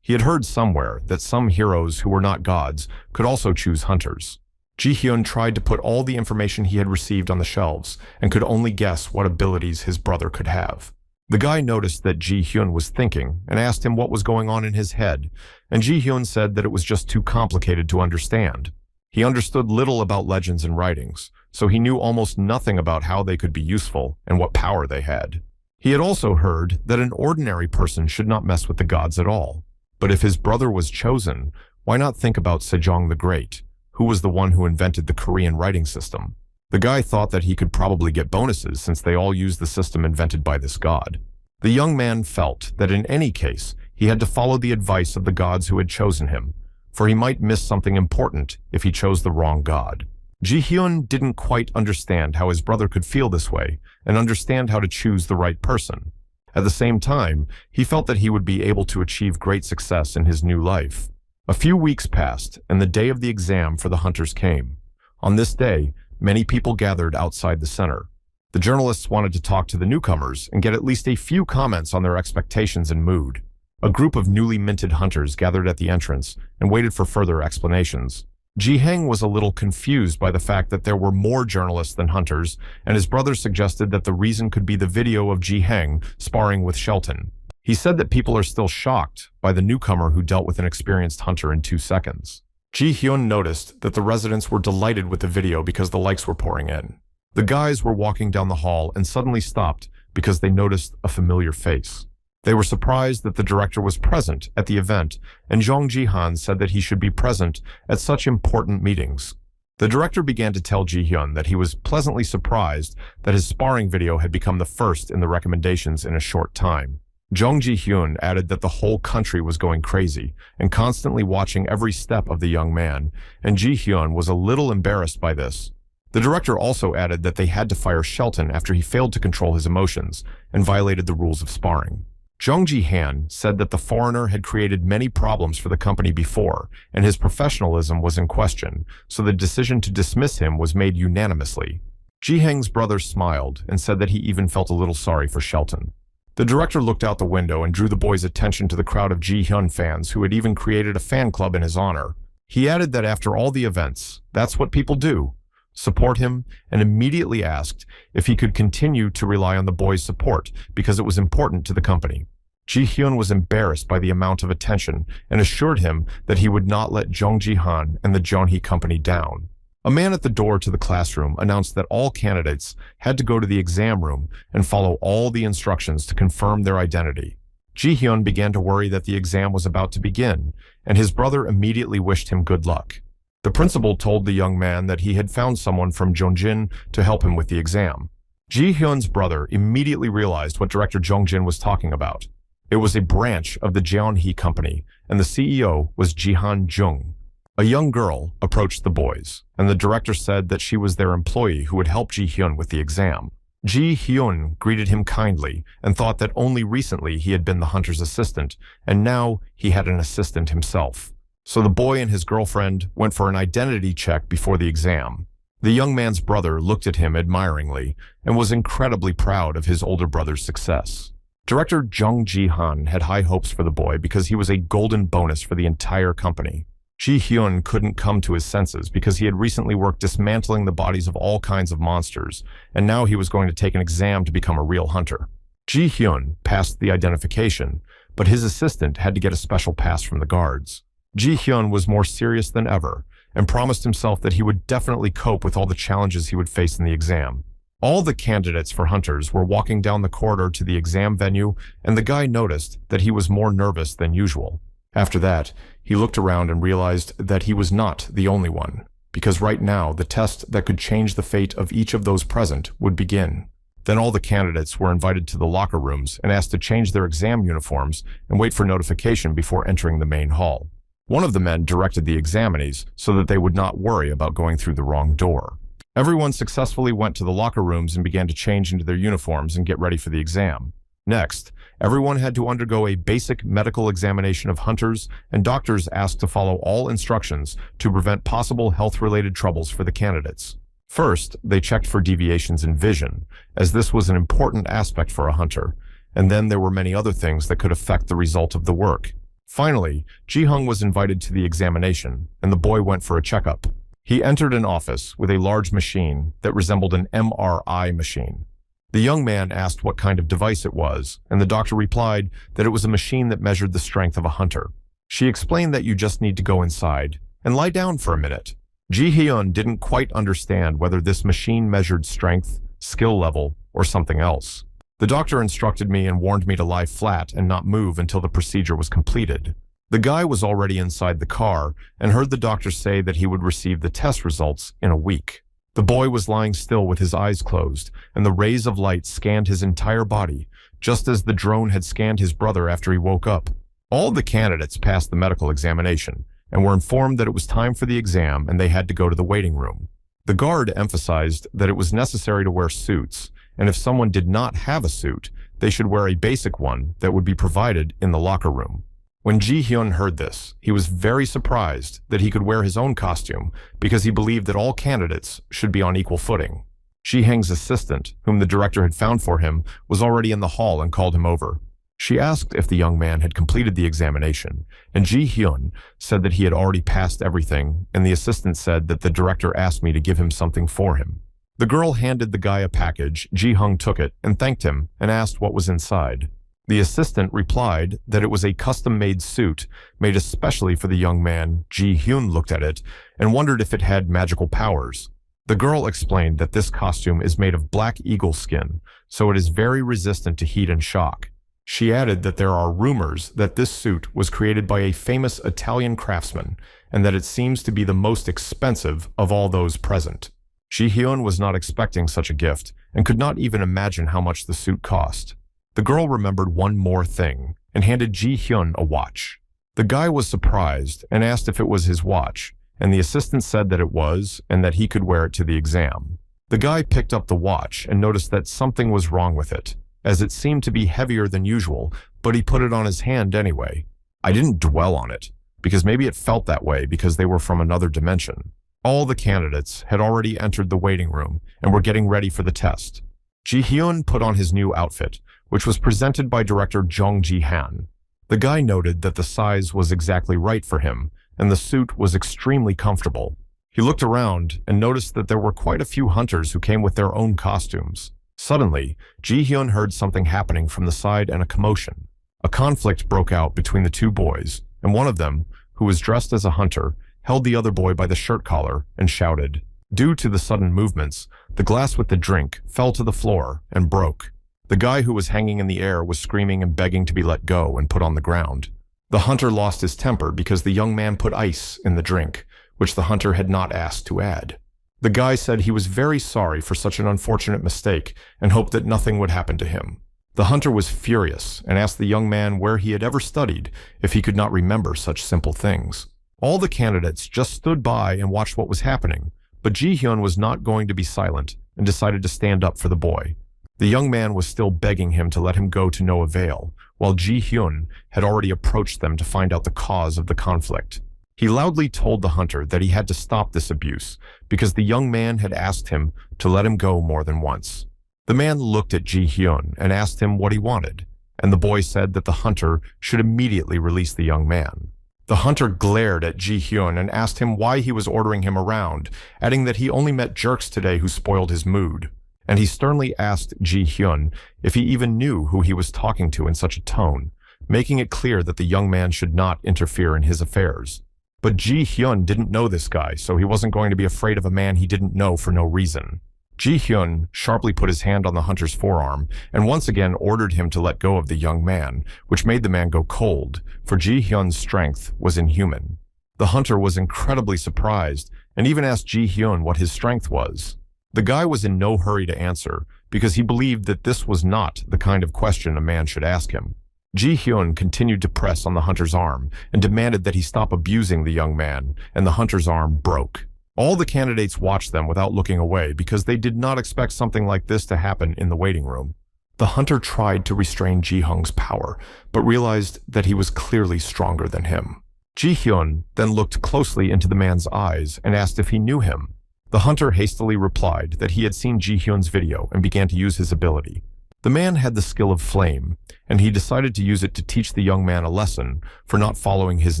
He had heard somewhere that some heroes who were not gods could also choose hunters. Ji Hyun tried to put all the information he had received on the shelves and could only guess what abilities his brother could have. The guy noticed that Ji Hyun was thinking and asked him what was going on in his head, and Ji Hyun said that it was just too complicated to understand. He understood little about legends and writings, so he knew almost nothing about how they could be useful and what power they had. He had also heard that an ordinary person should not mess with the gods at all. But if his brother was chosen, why not think about Sejong the Great, who was the one who invented the Korean writing system? The guy thought that he could probably get bonuses since they all used the system invented by this god. The young man felt that in any case, he had to follow the advice of the gods who had chosen him, for he might miss something important if he chose the wrong god. Ji Hyun didn't quite understand how his brother could feel this way and understand how to choose the right person. At the same time, he felt that he would be able to achieve great success in his new life. A few weeks passed, and the day of the exam for the hunters came. On this day, many people gathered outside the center. The journalists wanted to talk to the newcomers and get at least a few comments on their expectations and mood. A group of newly minted hunters gathered at the entrance and waited for further explanations. Ji Heng was a little confused by the fact that there were more journalists than hunters, and his brother suggested that the reason could be the video of Ji Heng sparring with Shelton. He said that people are still shocked by the newcomer who dealt with an experienced hunter in 2 seconds. Ji Hyun noticed that the residents were delighted with the video because the likes were pouring in. The guys were walking down the hall and suddenly stopped because they noticed a familiar face. They were surprised that the director was present at the event, and Jong Ji-han said that he should be present at such important meetings. The director began to tell Ji-hyun that he was pleasantly surprised that his sparring video had become the first in the recommendations in a short time. Jong Ji-hyun added that the whole country was going crazy and constantly watching every step of the young man, and Ji-hyun was a little embarrassed by this. The director also added that they had to fire Shelton after he failed to control his emotions and violated the rules of sparring. Jung Ji-han said that the foreigner had created many problems for the company before, and his professionalism was in question, so the decision to dismiss him was made unanimously. Ji-heng's brother smiled and said that he even felt a little sorry for Shelton. The director looked out the window and drew the boys' attention to the crowd of Ji-hyun fans who had even created a fan club in his honor. He added that after all the events, that's what people do. Support him, and immediately asked if he could continue to rely on the boys' support because it was important to the company. Ji-hyun was embarrassed by the amount of attention and assured him that he would not let Jong Ji-han and the Jeonhee company down. A man at the door to the classroom announced that all candidates had to go to the exam room and follow all the instructions to confirm their identity. Ji-hyun began to worry that the exam was about to begin, and his brother immediately wished him good luck. The principal told the young man that he had found someone from Jeonjin to help him with the exam. Ji-hyun's brother immediately realized what director Jeongjin was talking about. It was a branch of the Jeonhee company, and the CEO was Jihan Jung. A young girl approached the boys, and the director said that she was their employee who would help Ji-hyun with the exam. Ji-hyun greeted him kindly and thought that only recently he had been the hunter's assistant, and now he had an assistant himself. So the boy and his girlfriend went for an identity check before the exam. The young man's brother looked at him admiringly and was incredibly proud of his older brother's success. Director Jung Ji-han had high hopes for the boy because he was a golden bonus for the entire company. Ji-hyun couldn't come to his senses because he had recently worked dismantling the bodies of all kinds of monsters, and now he was going to take an exam to become a real hunter. Ji-hyun passed the identification, but his assistant had to get a special pass from the guards. Ji-hyun was more serious than ever and promised himself that he would definitely cope with all the challenges he would face in the exam. All the candidates for hunters were walking down the corridor to the exam venue, and the guy noticed that he was more nervous than usual. After that, he looked around and realized that he was not the only one, because right now the test that could change the fate of each of those present would begin. Then all the candidates were invited to the locker rooms and asked to change their exam uniforms and wait for notification before entering the main hall. One of the men directed the examinees so that they would not worry about going through the wrong door. Everyone successfully went to the locker rooms and began to change into their uniforms and get ready for the exam. Next, everyone had to undergo a basic medical examination of hunters, and doctors asked to follow all instructions to prevent possible health-related troubles for the candidates. First, they checked for deviations in vision, as this was an important aspect for a hunter, and then there were many other things that could affect the result of the work. Finally, Ji-hung was invited to the examination, and the boy went for a checkup. He entered an office with a large machine that resembled an MRI machine. The young man asked what kind of device it was, and the doctor replied that it was a machine that measured the strength of a hunter. She explained that you just need to go inside and lie down for a minute. Ji-hyun didn't quite understand whether this machine measured strength, skill level, or something else. The doctor instructed me and warned me to lie flat and not move until the procedure was completed. The guy was already inside the car and heard the doctor say that he would receive the test results in a week. The boy was lying still with his eyes closed, and the rays of light scanned his entire body, just as the drone had scanned his brother after he woke up. All the candidates passed the medical examination and were informed that it was time for the exam and they had to go to the waiting room. The guard emphasized that it was necessary to wear suits, and if someone did not have a suit, they should wear a basic one that would be provided in the locker room. When Ji-hyun heard this, he was very surprised that he could wear his own costume because he believed that all candidates should be on equal footing. Ji-hyung's assistant, whom the director had found for him, was already in the hall and called him over. She asked if the young man had completed the examination, and Ji-hyun said that he had already passed everything, and the assistant said that the director asked me to give him something for him. The girl handed the guy a package. Ji-hyun took it and thanked him and asked what was inside. The assistant replied that it was a custom-made suit made especially for the young man. Ji-hyun looked at it and wondered if it had magical powers. The girl explained that this costume is made of black eagle skin, so it is very resistant to heat and shock. She added that there are rumors that this suit was created by a famous Italian craftsman and that it seems to be the most expensive of all those present. Ji-hyun was not expecting such a gift and could not even imagine how much the suit cost. The girl remembered one more thing and handed Ji-hyun a watch. The guy was surprised and asked if it was his watch, and the assistant said that it was and that he could wear it to the exam. The guy picked up the watch and noticed that something was wrong with it, as it seemed to be heavier than usual, but he put it on his hand anyway. I didn't dwell on it, because maybe it felt that way because they were from another dimension. All the candidates had already entered the waiting room and were getting ready for the test. Ji-hyun put on his new outfit, which was presented by director Jung Ji-han. The guy noted that the size was exactly right for him, and the suit was extremely comfortable. He looked around and noticed that there were quite a few hunters who came with their own costumes. Suddenly, Ji-hyun heard something happening from the side and a commotion. A conflict broke out between the two boys, and one of them, who was dressed as a hunter, held the other boy by the shirt collar and shouted. Due to the sudden movements, the glass with the drink fell to the floor and broke. The guy who was hanging in the air was screaming and begging to be let go and put on the ground. The hunter lost his temper because the young man put ice in the drink, which the hunter had not asked to add. The guy said he was very sorry for such an unfortunate mistake and hoped that nothing would happen to him. The hunter was furious and asked the young man where he had ever studied if he could not remember such simple things. All the candidates just stood by and watched what was happening, but Ji-hyun was not going to be silent and decided to stand up for the boy. The young man was still begging him to let him go to no avail, while Ji-hyun had already approached them to find out the cause of the conflict. He loudly told the hunter that he had to stop this abuse because the young man had asked him to let him go more than once. The man looked at Ji-hyun and asked him what he wanted, and the boy said that the hunter should immediately release the young man. The hunter glared at Ji-hyun and asked him why he was ordering him around, adding that he only met jerks today who spoiled his mood. And he sternly asked Ji-hyun if he even knew who he was talking to in such a tone, making it clear that the young man should not interfere in his affairs. But Ji-hyun didn't know this guy, so he wasn't going to be afraid of a man he didn't know for no reason. Ji-hyun sharply put his hand on the hunter's forearm and once again ordered him to let go of the young man, which made the man go cold, for Ji-hyun's strength was inhuman. The hunter was incredibly surprised and even asked Ji-hyun what his strength was. The guy was in no hurry to answer because he believed that this was not the kind of question a man should ask him. Ji-hyun continued to press on the hunter's arm and demanded that he stop abusing the young man, and the hunter's arm broke. All the candidates watched them without looking away because they did not expect something like this to happen in the waiting room. The hunter tried to restrain Ji-hyun's power, but realized that he was clearly stronger than him. Ji-hyun then looked closely into the man's eyes and asked if he knew him. The hunter hastily replied that he had seen Ji-hyun's video and began to use his ability. The man had the skill of flame, and he decided to use it to teach the young man a lesson for not following his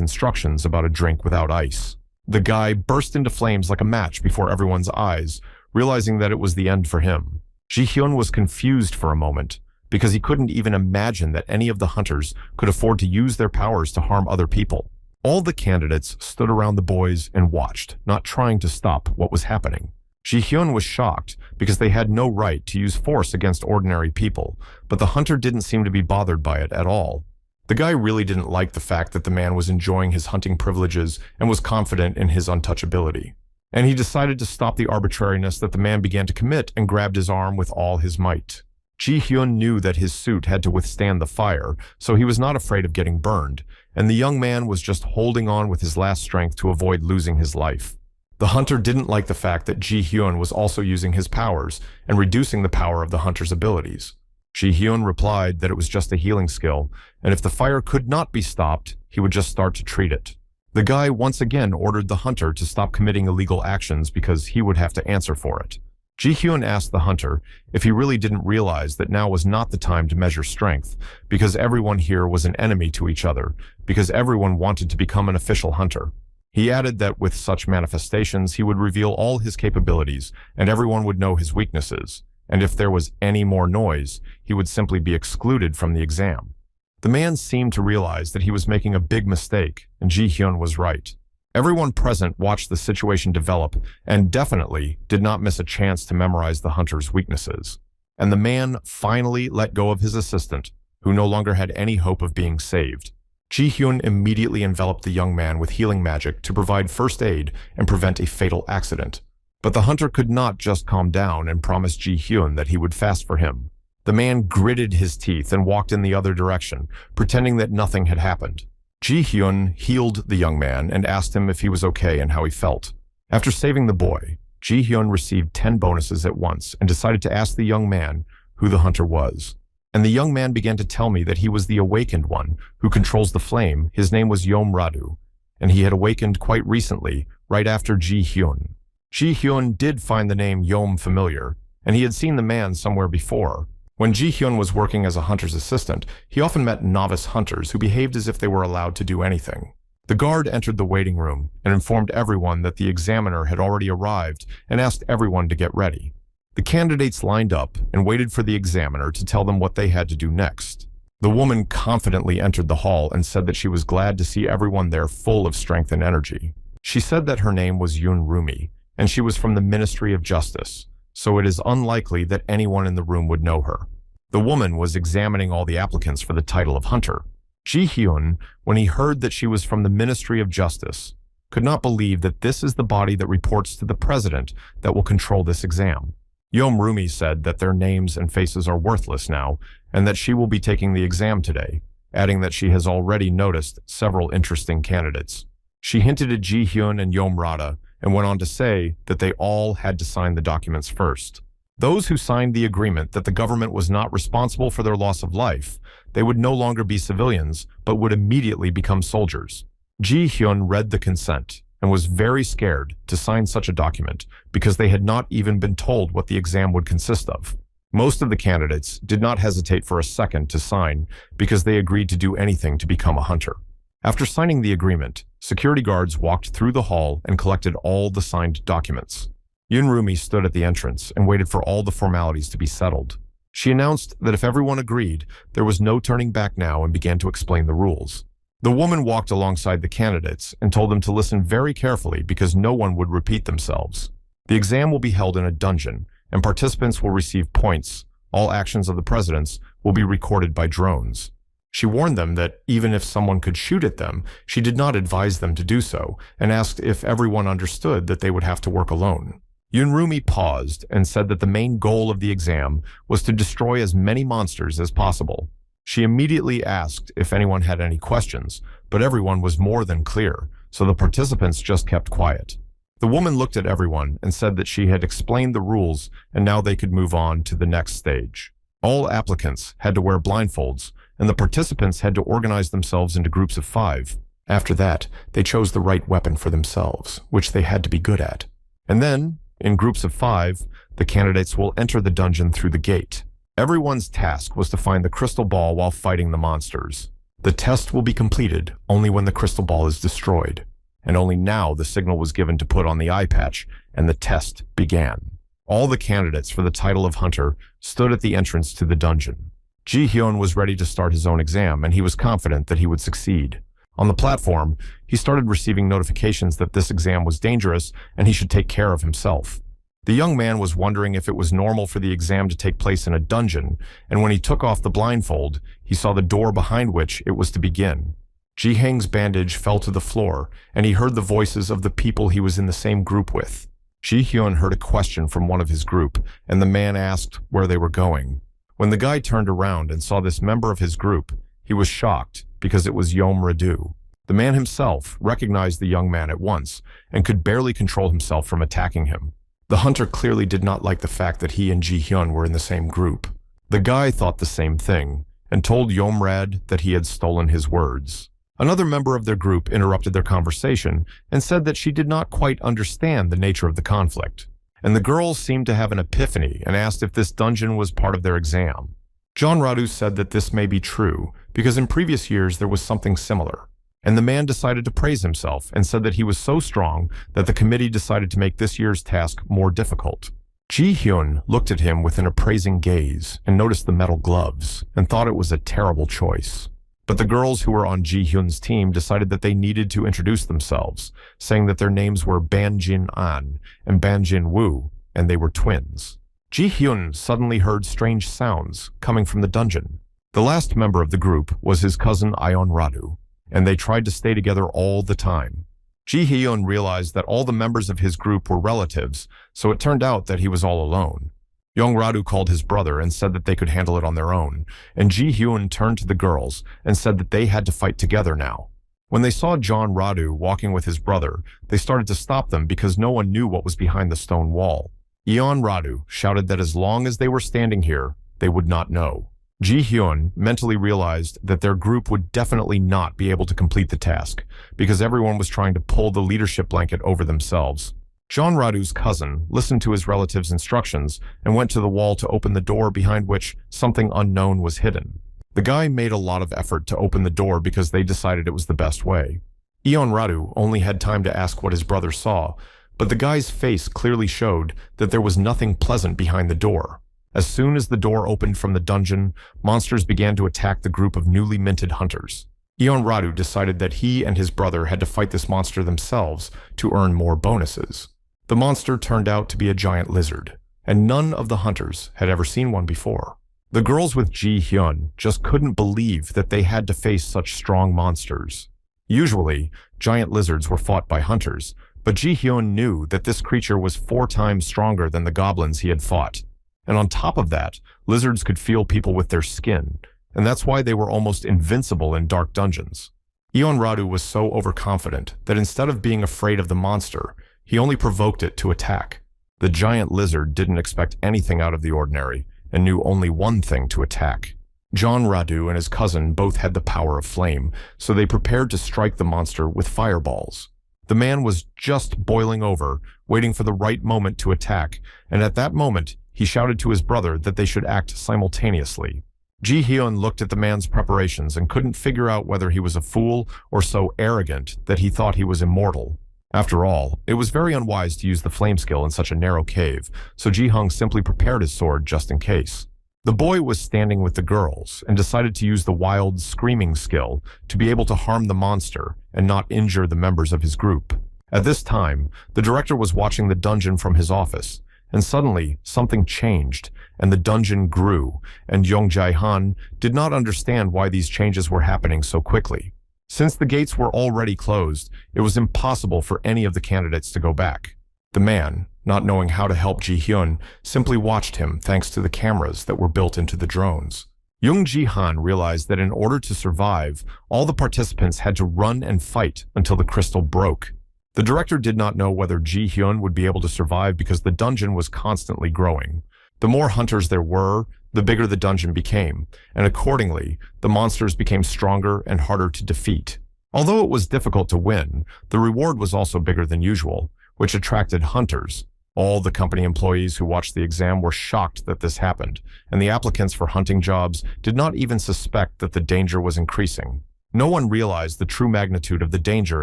instructions about a drink without ice. The guy burst into flames like a match before everyone's eyes, realizing that it was the end for him. Ji-hyun was confused for a moment, because he couldn't even imagine that any of the hunters could afford to use their powers to harm other people. All the candidates stood around the boys and watched, not trying to stop what was happening. Ji-hyun was shocked because they had no right to use force against ordinary people, but the hunter didn't seem to be bothered by it at all. The guy really didn't like the fact that the man was enjoying his hunting privileges and was confident in his untouchability. And he decided to stop the arbitrariness that the man began to commit and grabbed his arm with all his might. Ji-hyun knew that his suit had to withstand the fire, so he was not afraid of getting burned, and the young man was just holding on with his last strength to avoid losing his life. The hunter didn't like the fact that Ji-hyun was also using his powers and reducing the power of the hunter's abilities. Ji-hyun replied that it was just a healing skill, and if the fire could not be stopped, he would just start to treat it. The guy once again ordered the hunter to stop committing illegal actions because he would have to answer for it. Ji-hyun asked the hunter if he really didn't realize that now was not the time to measure strength, because everyone here was an enemy to each other, because everyone wanted to become an official hunter. He added that with such manifestations, he would reveal all his capabilities, and everyone would know his weaknesses, and if there was any more noise, he would simply be excluded from the exam. The man seemed to realize that he was making a big mistake, and Ji-hyun was right. Everyone present watched the situation develop and definitely did not miss a chance to memorize the hunter's weaknesses. And the man finally let go of his assistant, who no longer had any hope of being saved. Ji-hyun immediately enveloped the young man with healing magic to provide first aid and prevent a fatal accident. But the hunter could not just calm down and promise Ji-hyun that he would fast for him. The man gritted his teeth and walked in the other direction, pretending that nothing had happened. Ji-hyun healed the young man and asked him if he was okay and how he felt. After saving the boy, Ji-hyun received 10 bonuses at once and decided to ask the young man who the hunter was. And the young man began to tell me that he was the awakened one who controls the flame. His name was Yom Radu, and he had awakened quite recently, right after Ji-hyun. Ji-hyun did find the name Yom familiar, and he had seen the man somewhere before. When Ji-hyun was working as a hunter's assistant, he often met novice hunters who behaved as if they were allowed to do anything. The guard entered the waiting room and informed everyone that the examiner had already arrived and asked everyone to get ready. The candidates lined up and waited for the examiner to tell them what they had to do next. The woman confidently entered the hall and said that she was glad to see everyone there full of strength and energy. She said that her name was Yoon Rumi, and she was from the Ministry of Justice, so it is unlikely that anyone in the room would know her. The woman was examining all the applicants for the title of hunter. Ji-hyun, when he heard that she was from the Ministry of Justice, could not believe that this is the body that reports to the president that will control this exam. Yom Rumi said that their names and faces are worthless now, and that she will be taking the exam today, adding that she has already noticed several interesting candidates. She hinted at Ji-hyun and Yom Rada, and went on to say that they all had to sign the documents first. Those who signed the agreement that the government was not responsible for their loss of life, they would no longer be civilians, but would immediately become soldiers. Ji-hyun read the consent and was very scared to sign such a document because they had not even been told what the exam would consist of. Most of the candidates did not hesitate for a second to sign because they agreed to do anything to become a hunter. After signing the agreement, security guards walked through the hall and collected all the signed documents. Yoon Rumi stood at the entrance and waited for all the formalities to be settled. She announced that if everyone agreed, there was no turning back now and began to explain the rules. The woman walked alongside the candidates and told them to listen very carefully because no one would repeat themselves. The exam will be held in a dungeon, and participants will receive points. All actions of the presidents will be recorded by drones. She warned them that even if someone could shoot at them, she did not advise them to do so, and asked if everyone understood that they would have to work alone. Yoon Rumi paused and said that the main goal of the exam was to destroy as many monsters as possible. She immediately asked if anyone had any questions, but everyone was more than clear, so the participants just kept quiet. The woman looked at everyone and said that she had explained the rules and now they could move on to the next stage. All applicants had to wear blindfolds, and the participants had to organize themselves into groups of 5. After that, they chose the right weapon for themselves, which they had to be good at. And then, in groups of 5, the candidates will enter the dungeon through the gate. Everyone's task was to find the crystal ball while fighting the monsters. The test will be completed only when the crystal ball is destroyed, and only now the signal was given to put on the eye patch, and the test began. All the candidates for the title of hunter stood at the entrance to the dungeon. Ji-hyun was ready to start his own exam, and he was confident that he would succeed. On the platform, he started receiving notifications that this exam was dangerous and he should take care of himself. The young man was wondering if it was normal for the exam to take place in a dungeon, and when he took off the blindfold, he saw the door behind which it was to begin. Ji-hang's bandage fell to the floor, and he heard the voices of the people he was in the same group with. Ji-hyun heard a question from one of his group, and the man asked where they were going. When the guy turned around and saw this member of his group, he was shocked because it was Yom Radu. The man himself recognized the young man at once and could barely control himself from attacking him. The hunter clearly did not like the fact that he and Ji-hyun were in the same group. The guy thought the same thing and told Yomrad that he had stolen his words. Another member of their group interrupted their conversation and said that she did not quite understand the nature of the conflict. And the girls seemed to have an epiphany and asked if this dungeon was part of their exam. John Radu said that this may be true because in previous years there was something similar. And the man decided to praise himself and said that he was so strong that the committee decided to make this year's task more difficult. Ji-hyun looked at him with an appraising gaze and noticed the metal gloves and thought it was a terrible choice. But the girls who were on Ji-hyun's team decided that they needed to introduce themselves, saying that their names were Ban-jin-an and Ban-jin-woo, and they were twins. Ji-hyun suddenly heard strange sounds coming from the dungeon. The last member of the group was his cousin Ion Radu, and they tried to stay together all the time. Ji-hyun realized that all the members of his group were relatives, so it turned out that he was all alone. Young Radu called his brother and said that they could handle it on their own, and Ji-hyun turned to the girls and said that they had to fight together now. When they saw John Radu walking with his brother, they started to stop them because no one knew what was behind the stone wall. Eon Radu shouted that as long as they were standing here, they would not know. Ji-hyun mentally realized that their group would definitely not be able to complete the task because everyone was trying to pull the leadership blanket over themselves. John Radu's cousin listened to his relative's instructions and went to the wall to open the door behind which something unknown was hidden. The guy made a lot of effort to open the door because they decided it was the best way. Eon Radu only had time to ask what his brother saw, but the guy's face clearly showed that there was nothing pleasant behind the door. As soon as the door opened from the dungeon, monsters began to attack the group of newly minted hunters. Eon Radu decided that he and his brother had to fight this monster themselves to earn more bonuses. The monster turned out to be a giant lizard, and none of the hunters had ever seen one before. The girls with Ji-hyun just couldn't believe that they had to face such strong monsters. Usually, giant lizards were fought by hunters, but Ji-hyun knew that this creature was 4 times stronger than the goblins he had fought. And on top of that, lizards could feel people with their skin, and that's why they were almost invincible in dark dungeons. Eon Radu was so overconfident that instead of being afraid of the monster, he only provoked it to attack. The giant lizard didn't expect anything out of the ordinary and knew only one thing to attack. John Radu and his cousin both had the power of flame, so they prepared to strike the monster with fireballs. The man was just boiling over, waiting for the right moment to attack, and at that moment, he shouted to his brother that they should act simultaneously. Ji-hyun looked at the man's preparations and couldn't figure out whether he was a fool or so arrogant that he thought he was immortal. After all, it was very unwise to use the flame skill in such a narrow cave, so Ji-hung simply prepared his sword just in case. The boy was standing with the girls and decided to use the wild screaming skill to be able to harm the monster and not injure the members of his group. At this time, the director was watching the dungeon from his office, and suddenly something changed and the dungeon grew, and Yong Jae-han did not understand why these changes were happening so quickly. Since the gates were already closed, it was impossible for any of the candidates to go back. The man, not knowing how to help Ji-hyun, simply watched him thanks to the cameras that were built into the drones. Young Ji-han realized that in order to survive, all the participants had to run and fight until the crystal broke. The director did not know whether Ji-hyun would be able to survive because the dungeon was constantly growing. The more hunters there were, the bigger the dungeon became, and accordingly, the monsters became stronger and harder to defeat. Although it was difficult to win, the reward was also bigger than usual, which attracted hunters. All the company employees who watched the exam were shocked that this happened, and the applicants for hunting jobs did not even suspect that the danger was increasing. No one realized the true magnitude of the danger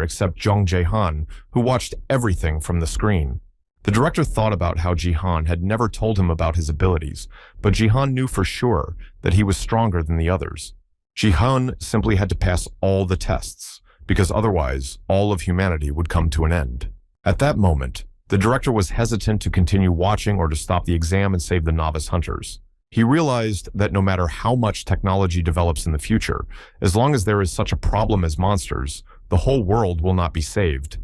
except Jung Jae-han, who watched everything from the screen. The director thought about how Ji-han had never told him about his abilities, but Ji-han knew for sure that he was stronger than the others. Ji-han simply had to pass all the tests, because otherwise all of humanity would come to an end. At that moment, the director was hesitant to continue watching or to stop the exam and save the novice hunters. He realized that no matter how much technology develops in the future, as long as there is such a problem as monsters, the whole world will not be saved.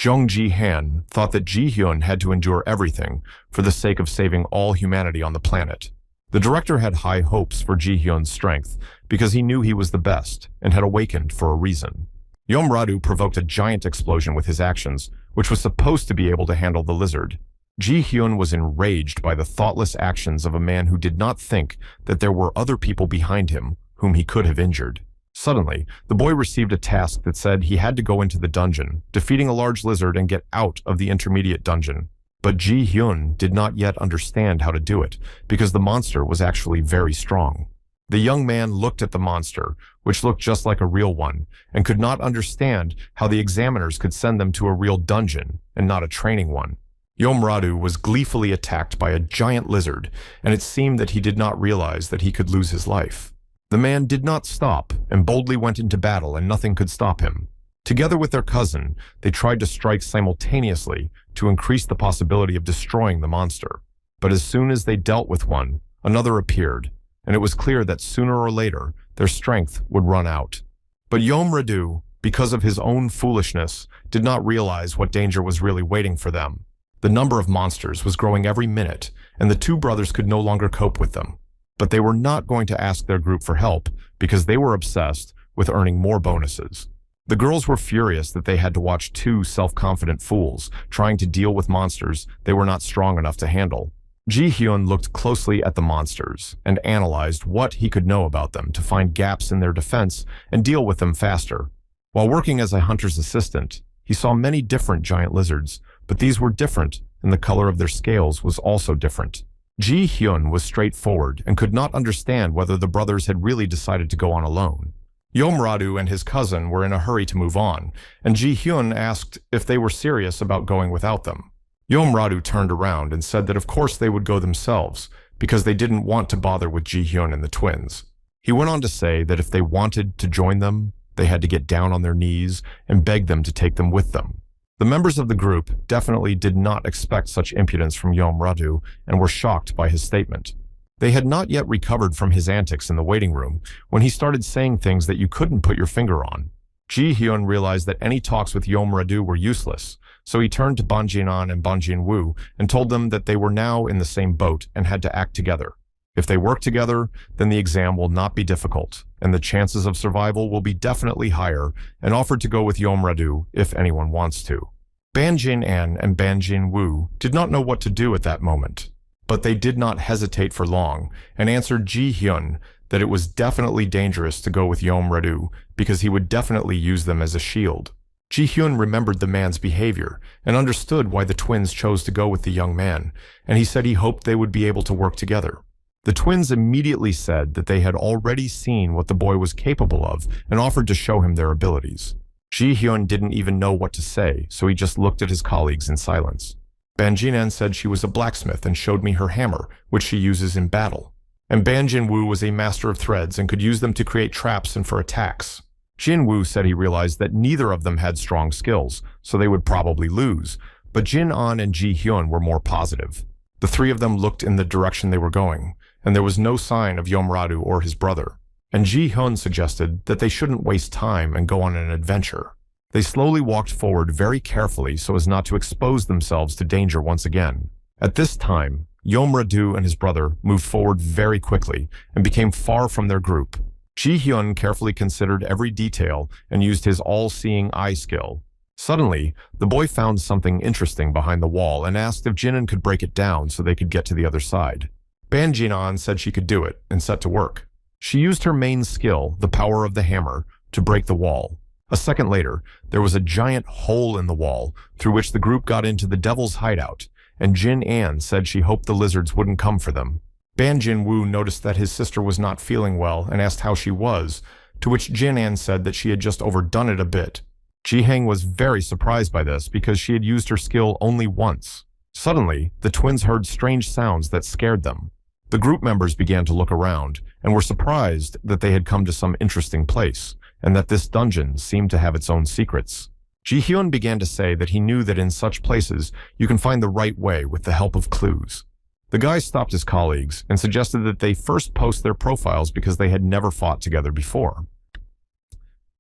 Jung Ji-han thought that Ji-hyun had to endure everything for the sake of saving all humanity on the planet. The director had high hopes for Ji-hyun's strength because he knew he was the best and had awakened for a reason. Yom Radu provoked a giant explosion with his actions, which was supposed to be able to handle the lizard. Ji Hyun was enraged by the thoughtless actions of a man who did not think that there were other people behind him whom he could have injured. Suddenly, the boy received a task that said he had to go into the dungeon, defeating a large lizard and get out of the intermediate dungeon. But Ji Hyun did not yet understand how to do it, because the monster was actually very strong. The young man looked at the monster, which looked just like a real one, and could not understand how the examiners could send them to a real dungeon and not a training one. Yomradu was gleefully attacked by a giant lizard, and it seemed that he did not realize that he could lose his life. The man did not stop and boldly went into battle, and nothing could stop him. Together with their cousin, they tried to strike simultaneously to increase the possibility of destroying the monster. But as soon as they dealt with one, another appeared, and it was clear that sooner or later their strength would run out. But Yomradu, because of his own foolishness, did not realize what danger was really waiting for them. The number of monsters was growing every minute, and the two brothers could no longer cope with them. But they were not going to ask their group for help because they were obsessed with earning more bonuses. The girls were furious that they had to watch two self-confident fools trying to deal with monsters they were not strong enough to handle. Ji Hyun looked closely at the monsters and analyzed what he could know about them to find gaps in their defense and deal with them faster. While working as a hunter's assistant, he saw many different giant lizards, but these were different, and the color of their scales was also different. Ji Hyun was straightforward and could not understand whether the brothers had really decided to go on alone. Yomradu and his cousin were in a hurry to move on, and Ji Hyun asked if they were serious about going without them. Yomradu turned around and said that of course they would go themselves, because they didn't want to bother with Ji Hyun and the twins. He went on to say that if they wanted to join them, they had to get down on their knees and beg them to take them with them. The members of the group definitely did not expect such impudence from Yomradu and were shocked by his statement. They had not yet recovered from his antics in the waiting room when he started saying things that you couldn't put your finger on. Ji Hyun realized that any talks with Yomradu were useless, so he turned to Banjinan and Banjinwoo and told them that they were now in the same boat and had to act together. If they work together, then the exam will not be difficult, and the chances of survival will be definitely higher, and offered to go with Yomradu if anyone wants to. Banjin-an and Banjin-woo did not know what to do at that moment, but they did not hesitate for long and answered Ji Hyun that it was definitely dangerous to go with Yomradu because he would definitely use them as a shield. Ji Hyun remembered the man's behavior and understood why the twins chose to go with the young man, and he said he hoped they would be able to work together. The twins immediately said that they had already seen what the boy was capable of and offered to show him their abilities. Ji Hyun didn't even know what to say, so he just looked at his colleagues in silence. Banjinan said she was a blacksmith and showed me her hammer, which she uses in battle. And Banjin-woo was a master of threads and could use them to create traps and for attacks. Jin-woo said he realized that neither of them had strong skills, so they would probably lose, but Jin-an and Ji Hyun were more positive. The three of them looked in the direction they were going, and there was no sign of Yomradu or his brother. And Ji Hyun suggested that they shouldn't waste time and go on an adventure. They slowly walked forward very carefully so as not to expose themselves to danger once again. At this time, Yomradu and his brother moved forward very quickly and became far from their group. Ji Hyun carefully considered every detail and used his all-seeing eye skill. Suddenly, the boy found something interesting behind the wall and asked if Jinan could break it down so they could get to the other side. Banjinan said she could do it and set to work. She used her main skill, the power of the hammer, to break the wall. A second later, there was a giant hole in the wall through which the group got into the devil's hideout, and Jin-an said she hoped the lizards wouldn't come for them. Banjin-woo noticed that his sister was not feeling well and asked how she was, to which Jin-an said that she had just overdone it a bit. Ji-heng was very surprised by this because she had used her skill only once. Suddenly, the twins heard strange sounds that scared them. The group members began to look around and were surprised that they had come to some interesting place, and that this dungeon seemed to have its own secrets. Ji Hyun began to say that he knew that in such places you can find the right way with the help of clues. The guy stopped his colleagues and suggested that they first post their profiles because they had never fought together before.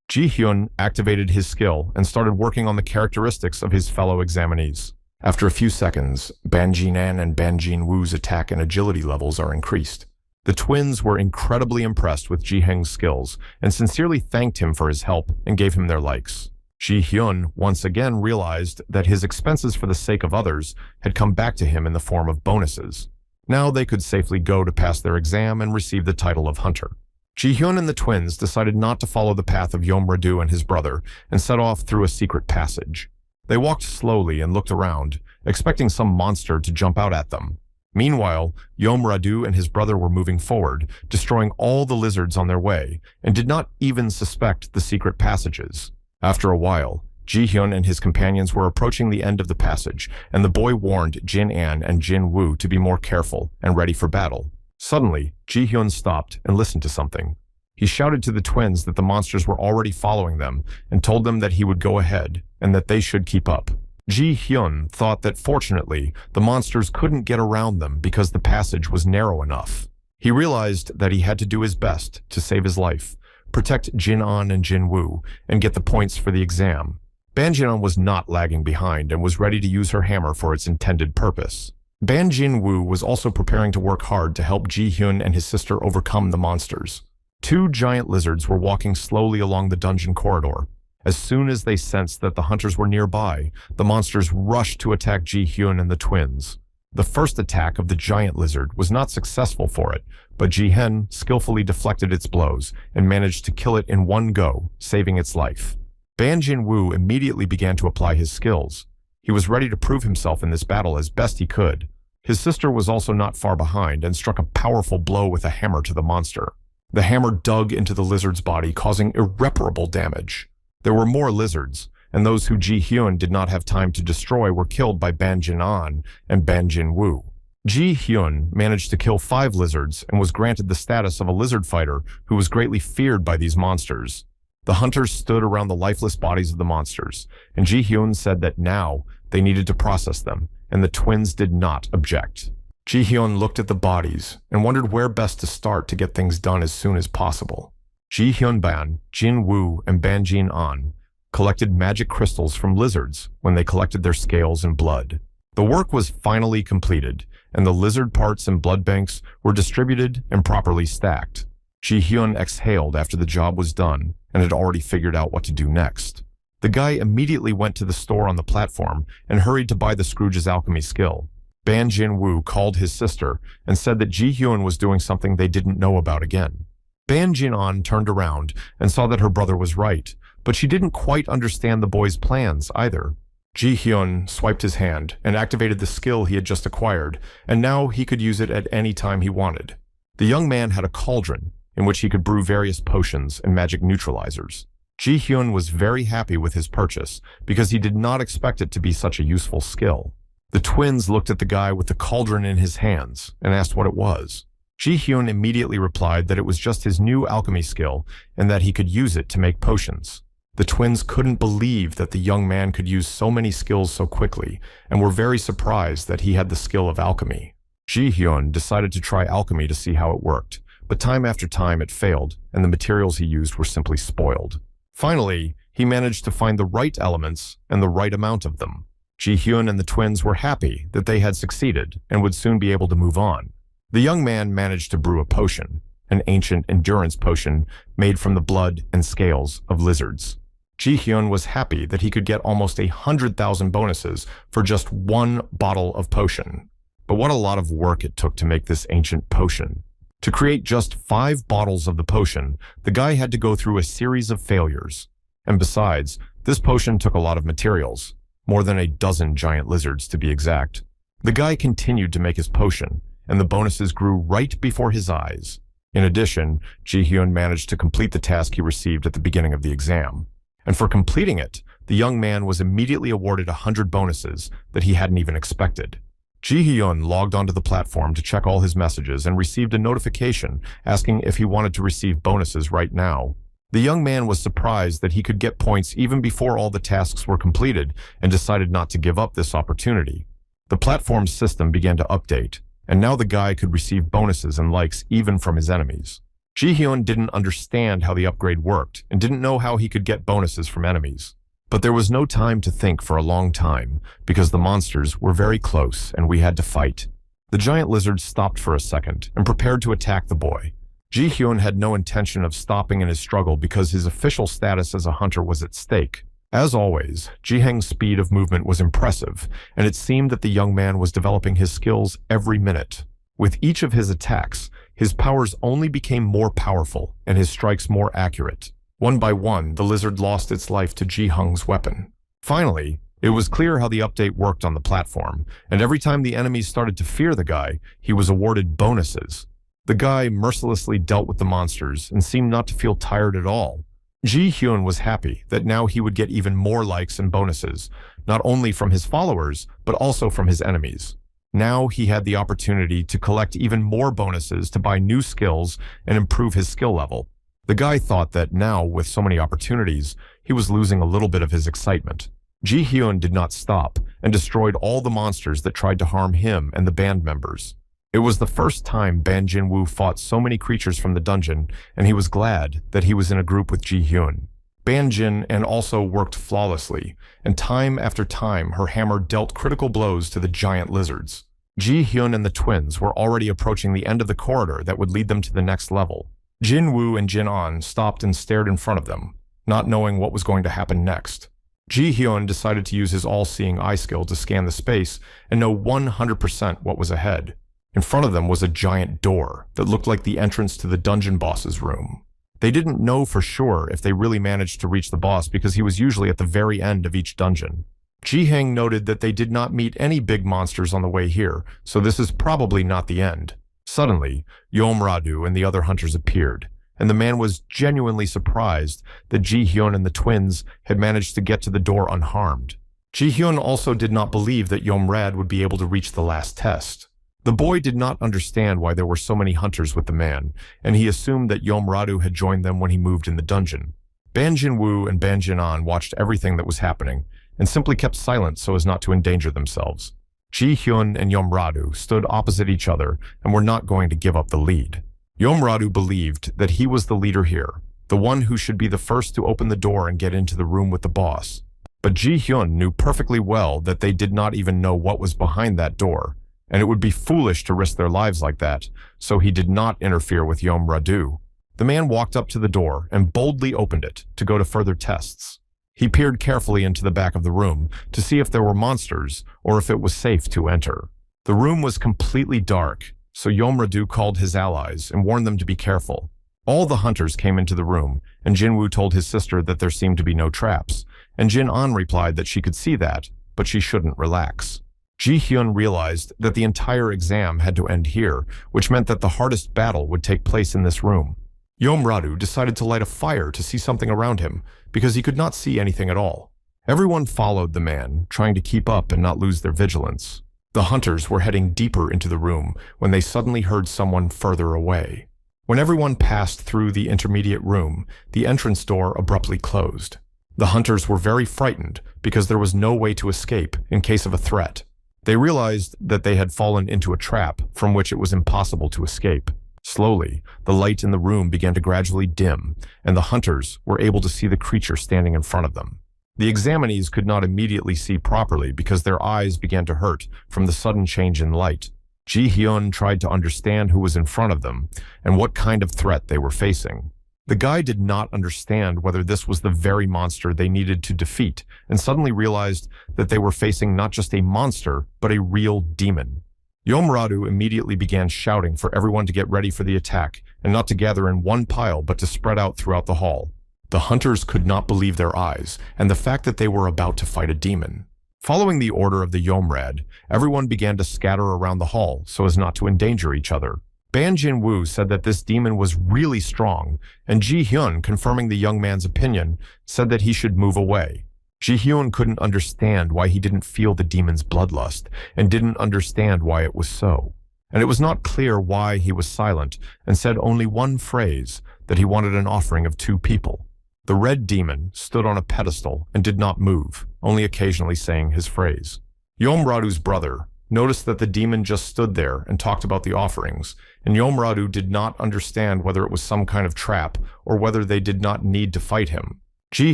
Ji Hyun activated his skill and started working on the characteristics of his fellow examinees. After a few seconds, Banjinan and Banjin-woo's attack and agility levels are increased. The twins were incredibly impressed with Ji-heng's skills and sincerely thanked him for his help and gave him their likes. Ji-hyun once again realized that his expenses for the sake of others had come back to him in the form of bonuses. Now they could safely go to pass their exam and receive the title of hunter. Ji-hyun and the twins decided not to follow the path of Yeom-ra-do and his brother and set off through a secret passage. They walked slowly and looked around, expecting some monster to jump out at them. Meanwhile, Yeom-ra-do and his brother were moving forward, destroying all the lizards on their way, and did not even suspect the secret passages. After a while, Ji-hyun and his companions were approaching the end of the passage, and the boy warned Jin-an and Jin-woo to be more careful and ready for battle. Suddenly, Ji-hyun stopped and listened to something. He shouted to the twins that the monsters were already following them and told them that he would go ahead and that they should keep up. Ji-hyun thought that fortunately, the monsters couldn't get around them because the passage was narrow enough. He realized that he had to do his best to save his life, protect Jin-an and Jin-woo, and get the points for the exam. Ban Jin-an was not lagging behind and was ready to use her hammer for its intended purpose. Ban Jin-woo was also preparing to work hard to help Ji-hyun and his sister overcome the monsters. Two giant lizards were walking slowly along the dungeon corridor. As soon as they sensed that the hunters were nearby, the monsters rushed to attack Ji-hyun and the twins. The first attack of the giant lizard was not successful for it, but Ji-hen skillfully deflected its blows and managed to kill it in one go, saving its life. Ban Jin-woo immediately began to apply his skills. He was ready to prove himself in this battle as best he could. His sister was also not far behind and struck a powerful blow with a hammer to the monster. The hammer dug into the lizard's body, causing irreparable damage. There were more lizards, and those who Ji-hyun did not have time to destroy were killed by Ban Jin-an and Ban Jin-woo. Ji-hyun managed to kill 5 lizards and was granted the status of a lizard fighter who was greatly feared by these monsters. The hunters stood around the lifeless bodies of the monsters, and Ji-hyun said that now they needed to process them, and the twins did not object. Ji-hyun looked at the bodies and wondered where best to start to get things done as soon as possible. Ji-hyun-ban, Jin-woo, and Ban Jin-an collected magic crystals from lizards when they collected their scales and blood. The work was finally completed, and the lizard parts and blood banks were distributed and properly stacked. Ji-hyun exhaled after the job was done and had already figured out what to do next. The guy immediately went to the store on the platform and hurried to buy the Scrooge's alchemy skill. Ban Jin-woo called his sister and said that Ji-hyun was doing something they didn't know about again. Ban Jin-an turned around and saw that her brother was right, but she didn't quite understand the boy's plans either. Ji-hyun swiped his hand and activated the skill he had just acquired, and now he could use it at any time he wanted. The young man had a cauldron in which he could brew various potions and magic neutralizers. Ji-hyun was very happy with his purchase because he did not expect it to be such a useful skill. The twins looked at the guy with the cauldron in his hands and asked what it was. Ji-hyun immediately replied that it was just his new alchemy skill and that he could use it to make potions. The twins couldn't believe that the young man could use so many skills so quickly and were very surprised that he had the skill of alchemy. Ji-hyun decided to try alchemy to see how it worked, but time after time it failed and the materials he used were simply spoiled. Finally, he managed to find the right elements and the right amount of them. Ji-hyun and the twins were happy that they had succeeded and would soon be able to move on. The young man managed to brew a potion, an ancient endurance potion made from the blood and scales of lizards. Ji-hyun was happy that he could get almost 100,000 bonuses for just one bottle of potion. But what a lot of work it took to make this ancient potion. To create just 5 bottles of the potion, the guy had to go through a series of failures. And besides, this potion took a lot of materials, more than a dozen giant lizards to be exact. The guy continued to make his potion, and the bonuses grew right before his eyes. In addition, Ji-hyun managed to complete the task he received at the beginning of the exam. And for completing it, the young man was immediately awarded 100 bonuses that he hadn't even expected. Ji-hyun logged onto the platform to check all his messages and received a notification asking if he wanted to receive bonuses right now. The young man was surprised that he could get points even before all the tasks were completed and decided not to give up this opportunity. The platform's system began to update, and now the guy could receive bonuses and likes even from his enemies. Ji-hyun didn't understand how the upgrade worked and didn't know how he could get bonuses from enemies. But there was no time to think for a long time because the monsters were very close and we had to fight. The giant lizard stopped for a second and prepared to attack the boy. Ji-hyun had no intention of stopping in his struggle because his official status as a hunter was at stake. As always, Jiheng's speed of movement was impressive, and it seemed that the young man was developing his skills every minute. With each of his attacks, his powers only became more powerful and his strikes more accurate. One by one, the lizard lost its life to Jiheng's weapon. Finally, it was clear how the update worked on the platform, and every time the enemies started to fear the guy, he was awarded bonuses. The guy mercilessly dealt with the monsters and seemed not to feel tired at all. Ji Hyun was happy that now he would get even more likes and bonuses, not only from his followers, but also from his enemies. Now he had the opportunity to collect even more bonuses to buy new skills and improve his skill level. The guy thought that now, with so many opportunities, he was losing a little bit of his excitement. Ji Hyun did not stop and destroyed all the monsters that tried to harm him and the band members. It was the first time Ban Jinwoo fought so many creatures from the dungeon, and he was glad that he was in a group with Ji Hyun. Ban Jin and also worked flawlessly, and time after time her hammer dealt critical blows to the giant lizards. Ji Hyun and the twins were already approaching the end of the corridor that would lead them to the next level. Jin Woo and Jin An stopped and stared in front of them, not knowing what was going to happen next. Ji Hyun decided to use his all-seeing eye skill to scan the space and know 100% what was ahead. In front of them was a giant door that looked like the entrance to the dungeon boss's room. They didn't know for sure if they really managed to reach the boss because he was usually at the very end of each dungeon. Jiheng noted that they did not meet any big monsters on the way here, so this is probably not the end. Suddenly, Yomradu and the other hunters appeared, and the man was genuinely surprised that Ji Hyun and the twins had managed to get to the door unharmed. Ji Hyun also did not believe that Yomrad would be able to reach the last test. The boy did not understand why there were so many hunters with the man, and he assumed that Yomradu had joined them when he moved in the dungeon. Ban Jinwoo and Ban Jinan watched everything that was happening, and simply kept silent so as not to endanger themselves. Ji Hyun and Yomradu stood opposite each other and were not going to give up the lead. Yomradu believed that he was the leader here, the one who should be the first to open the door and get into the room with the boss. But Ji Hyun knew perfectly well that they did not even know what was behind that door, and it would be foolish to risk their lives like that, so he did not interfere with Yomradu. The man walked up to the door and boldly opened it to go to further tests. He peered carefully into the back of the room to see if there were monsters or if it was safe to enter. The room was completely dark, so Yomradu called his allies and warned them to be careful. All the hunters came into the room, and Jinwoo told his sister that there seemed to be no traps, and Jin An replied that she could see that, but she shouldn't relax. Ji Hyun realized that the entire exam had to end here, which meant that the hardest battle would take place in this room. Yomradu decided to light a fire to see something around him, because he could not see anything at all. Everyone followed the man, trying to keep up and not lose their vigilance. The hunters were heading deeper into the room when they suddenly heard someone further away. When everyone passed through the intermediate room, the entrance door abruptly closed. The hunters were very frightened because there was no way to escape in case of a threat. They realized that they had fallen into a trap from which it was impossible to escape. Slowly, the light in the room began to gradually dim, and the hunters were able to see the creature standing in front of them. The examinees could not immediately see properly because their eyes began to hurt from the sudden change in light. Ji Hyun tried to understand who was in front of them and what kind of threat they were facing. The guy did not understand whether this was the very monster they needed to defeat, and suddenly realized that they were facing not just a monster, but a real demon. Yomradu immediately began shouting for everyone to get ready for the attack, and not to gather in one pile but to spread out throughout the hall. The hunters could not believe their eyes, and the fact that they were about to fight a demon. Following the order of the Yomrad, everyone began to scatter around the hall so as not to endanger each other. Ban Jinwoo said that this demon was really strong, and Ji Hyun, confirming the young man's opinion, said that he should move away. Ji Hyun couldn't understand why he didn't feel the demon's bloodlust, and didn't understand why it was so. And it was not clear why he was silent, and said only one phrase, that he wanted an offering of 2 people. The red demon stood on a pedestal and did not move, only occasionally saying his phrase. Yomradu's brother noticed that the demon just stood there and talked about the offerings, and Yomradu did not understand whether it was some kind of trap or whether they did not need to fight him. Ji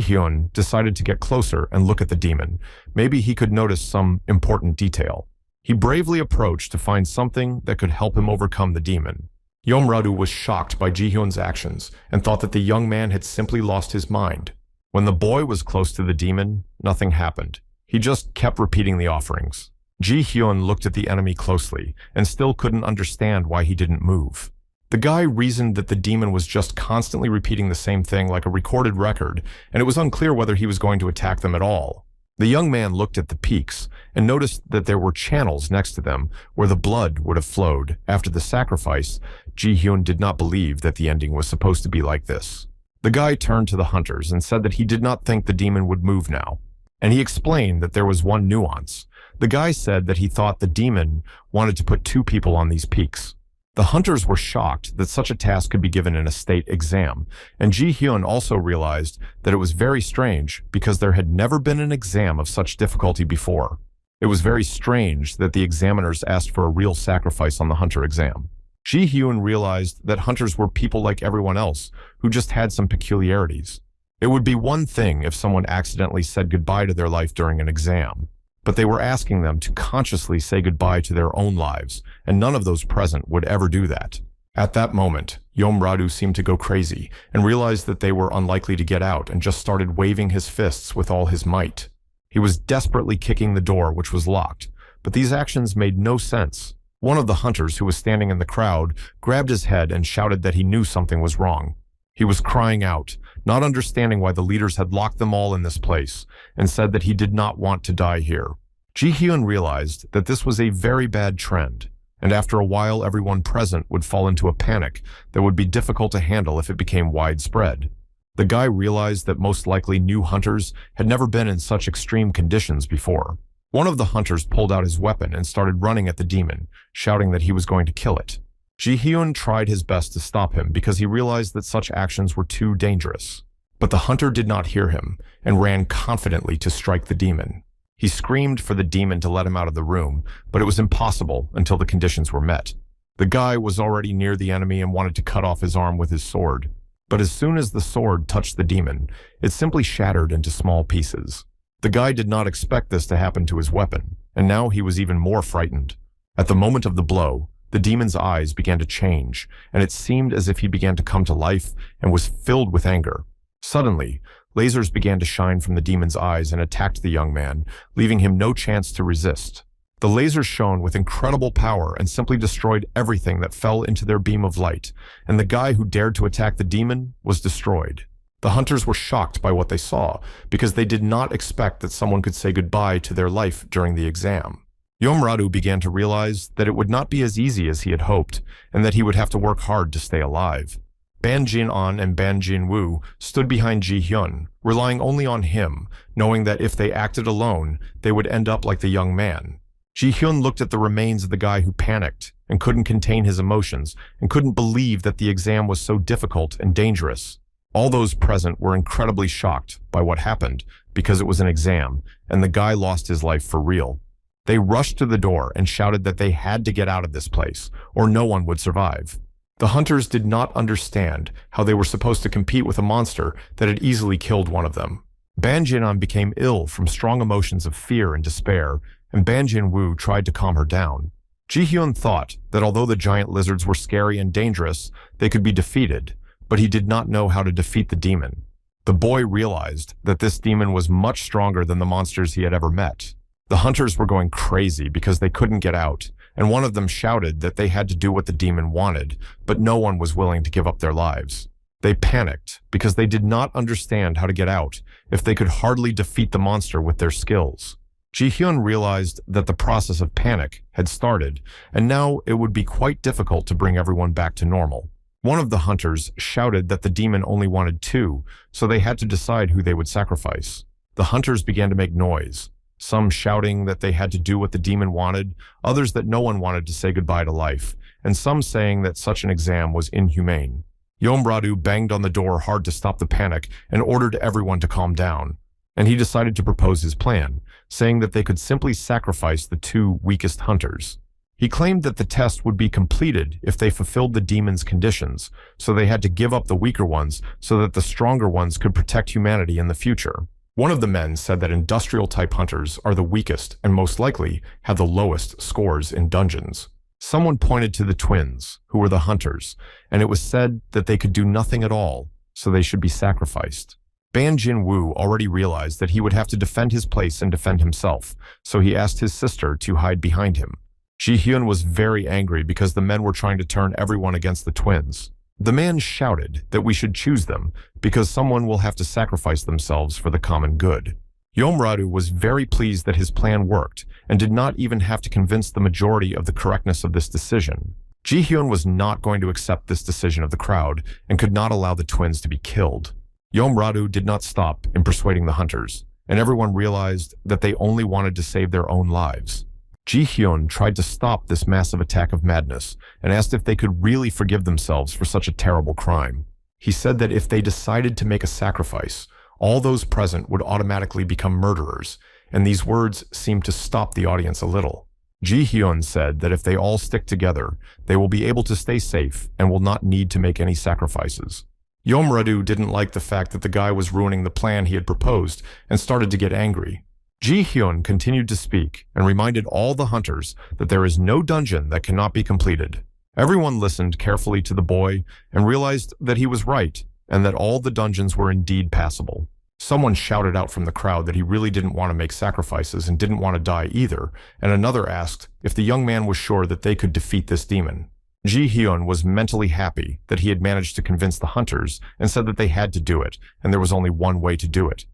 Hyun decided to get closer and look at the demon. Maybe he could notice some important detail. He bravely approached to find something that could help him overcome the demon. Yomradu was shocked by Ji Hyun's actions and thought that the young man had simply lost his mind. When the boy was close to the demon, nothing happened. He just kept repeating the offerings. Ji-hyun looked at the enemy closely and still couldn't understand why he didn't move. The guy reasoned that the demon was just constantly repeating the same thing like a recorded record, and it was unclear whether he was going to attack them at all. The young man looked at the peaks and noticed that there were channels next to them where the blood would have flowed. After the sacrifice, Ji-hyun did not believe that the ending was supposed to be like this. The guy turned to the hunters and said that he did not think the demon would move now. And he explained that there was one nuance. The guy said that he thought the demon wanted to put 2 people on these peaks. The hunters were shocked that such a task could be given in a state exam, and Ji-hyun also realized that it was very strange because there had never been an exam of such difficulty before. It was very strange that the examiners asked for a real sacrifice on the hunter exam. Ji-hyun realized that hunters were people like everyone else who just had some peculiarities. It would be one thing if someone accidentally said goodbye to their life during an exam, but they were asking them to consciously say goodbye to their own lives, and none of those present would ever do that. At that moment, Yomradu seemed to go crazy and realized that they were unlikely to get out and just started waving his fists with all his might. He was desperately kicking the door, which was locked, but these actions made no sense. One of the hunters who was standing in the crowd grabbed his head and shouted that he knew something was wrong. He was crying out, not understanding why the leaders had locked them all in this place, and said that he did not want to die here. Ji-hyun realized that this was a very bad trend, and after a while everyone present would fall into a panic that would be difficult to handle if it became widespread. The guy realized that most likely new hunters had never been in such extreme conditions before. One of the hunters pulled out his weapon and started running at the demon, shouting that he was going to kill it. Ji-hyun tried his best to stop him because he realized that such actions were too dangerous. But the hunter did not hear him and ran confidently to strike the demon. He screamed for the demon to let him out of the room, but it was impossible until the conditions were met. The guy was already near the enemy and wanted to cut off his arm with his sword. But as soon as the sword touched the demon, it simply shattered into small pieces. The guy did not expect this to happen to his weapon, and now he was even more frightened. At the moment of the blow, the demon's eyes began to change, and it seemed as if he began to come to life and was filled with anger. Suddenly, lasers began to shine from the demon's eyes and attacked the young man, leaving him no chance to resist. The lasers shone with incredible power and simply destroyed everything that fell into their beam of light, and the guy who dared to attack the demon was destroyed. The hunters were shocked by what they saw, because they did not expect that someone could say goodbye to their life during the exam. Yomradu began to realize that it would not be as easy as he had hoped, and that he would have to work hard to stay alive. Ban Jin-an and Ban Jin-woo stood behind Ji-hyun, relying only on him, knowing that if they acted alone, they would end up like the young man. Ji-hyun looked at the remains of the guy who panicked and couldn't contain his emotions and couldn't believe that the exam was so difficult and dangerous. All those present were incredibly shocked by what happened because it was an exam, and the guy lost his life for real. They rushed to the door and shouted that they had to get out of this place, or no one would survive. The hunters did not understand how they were supposed to compete with a monster that had easily killed one of them. Ban Jin-an became ill from strong emotions of fear and despair, and Ban Jin-woo tried to calm her down. Ji-hyun thought that although the giant lizards were scary and dangerous, they could be defeated, but he did not know how to defeat the demon. The boy realized that this demon was much stronger than the monsters he had ever met. The hunters were going crazy because they couldn't get out, and one of them shouted that they had to do what the demon wanted, but no one was willing to give up their lives. They panicked because they did not understand how to get out if they could hardly defeat the monster with their skills. Ji-hyun realized that the process of panic had started, and now it would be quite difficult to bring everyone back to normal. One of the hunters shouted that the demon only wanted 2, so they had to decide who they would sacrifice. The hunters began to make noise, some shouting that they had to do what the demon wanted, others that no one wanted to say goodbye to life, and some saying that such an exam was inhumane. Yomradu banged on the door hard to stop the panic and ordered everyone to calm down, and he decided to propose his plan, saying that they could simply sacrifice the 2 weakest hunters. He claimed that the test would be completed if they fulfilled the demon's conditions, so they had to give up the weaker ones so that the stronger ones could protect humanity in the future. One of the men said that industrial-type hunters are the weakest and most likely have the lowest scores in dungeons. Someone pointed to the twins, who were the hunters, and it was said that they could do nothing at all, so they should be sacrificed. Ban Jin-woo already realized that he would have to defend his place and defend himself, so he asked his sister to hide behind him. Ji-hyun was very angry because the men were trying to turn everyone against the twins. The man shouted that we should choose them because someone will have to sacrifice themselves for the common good. Yeomradu was very pleased that his plan worked and did not even have to convince the majority of the correctness of this decision. Ji-hyun was not going to accept this decision of the crowd and could not allow the twins to be killed. Yeomradu did not stop in persuading the hunters, and everyone realized that they only wanted to save their own lives. Ji-hyun tried to stop this massive attack of madness and asked if they could really forgive themselves for such a terrible crime. He said that if they decided to make a sacrifice, all those present would automatically become murderers, and these words seemed to stop the audience a little. Ji-hyun said that if they all stick together, they will be able to stay safe and will not need to make any sacrifices. Yeomradu didn't like the fact that the guy was ruining the plan he had proposed and started to get angry. Ji-hyun continued to speak and reminded all the hunters that there is no dungeon that cannot be completed. Everyone listened carefully to the boy and realized that he was right and that all the dungeons were indeed passable. Someone shouted out from the crowd that he really didn't want to make sacrifices and didn't want to die either, and another asked if the young man was sure that they could defeat this demon. Ji-hyun was mentally happy that he had managed to convince the hunters and said that they had to do it, and there was only one way to do it.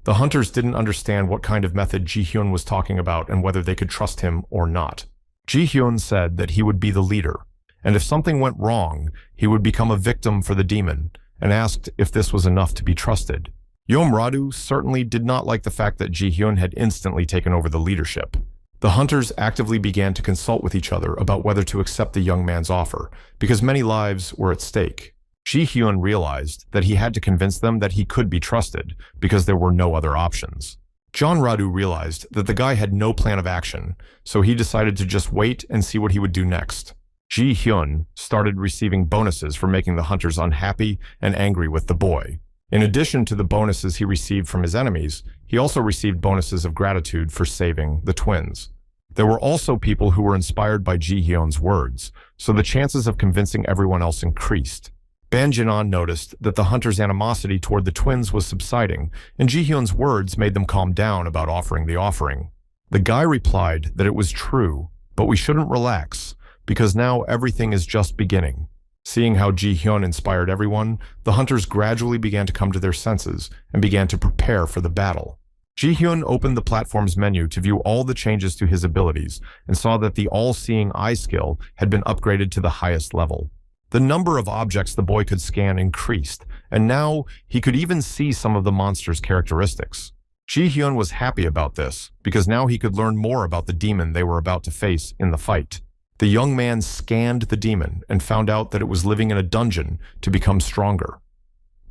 The hunters didn't understand what kind of method Ji-hyun was talking about and whether they could trust him or not. Ji-hyun said that he would be the leader, and if something went wrong, he would become a victim for the demon, and asked if this was enough to be trusted. Yeomradu certainly did not like the fact that Ji-hyun had instantly taken over the leadership. The hunters actively began to consult with each other about whether to accept the young man's offer, because many lives were at stake. Ji-hyun realized that he had to convince them that he could be trusted, because there were no other options. Jeonradu realized that the guy had no plan of action, so he decided to just wait and see what he would do next. Ji-hyun started receiving bonuses for making the hunters unhappy and angry with the boy. In addition to the bonuses he received from his enemies, he also received bonuses of gratitude for saving the twins. There were also people who were inspired by Ji-hyun's words, so the chances of convincing everyone else increased. Ban Jinan noticed that the hunters' animosity toward the twins was subsiding, and Ji-hyun's words made them calm down about offering the offering. The guy replied that it was true, but we shouldn't relax, because now everything is just beginning. Seeing how Ji-hyun inspired everyone, the hunters gradually began to come to their senses and began to prepare for the battle. Ji-hyun opened the platform's menu to view all the changes to his abilities and saw that the all-seeing eye skill had been upgraded to the highest level. The number of objects the boy could scan increased, and now he could even see some of the monster's characteristics. Ji-hyun was happy about this, because now he could learn more about the demon they were about to face in the fight. The young man scanned the demon and found out that it was living in a dungeon to become stronger.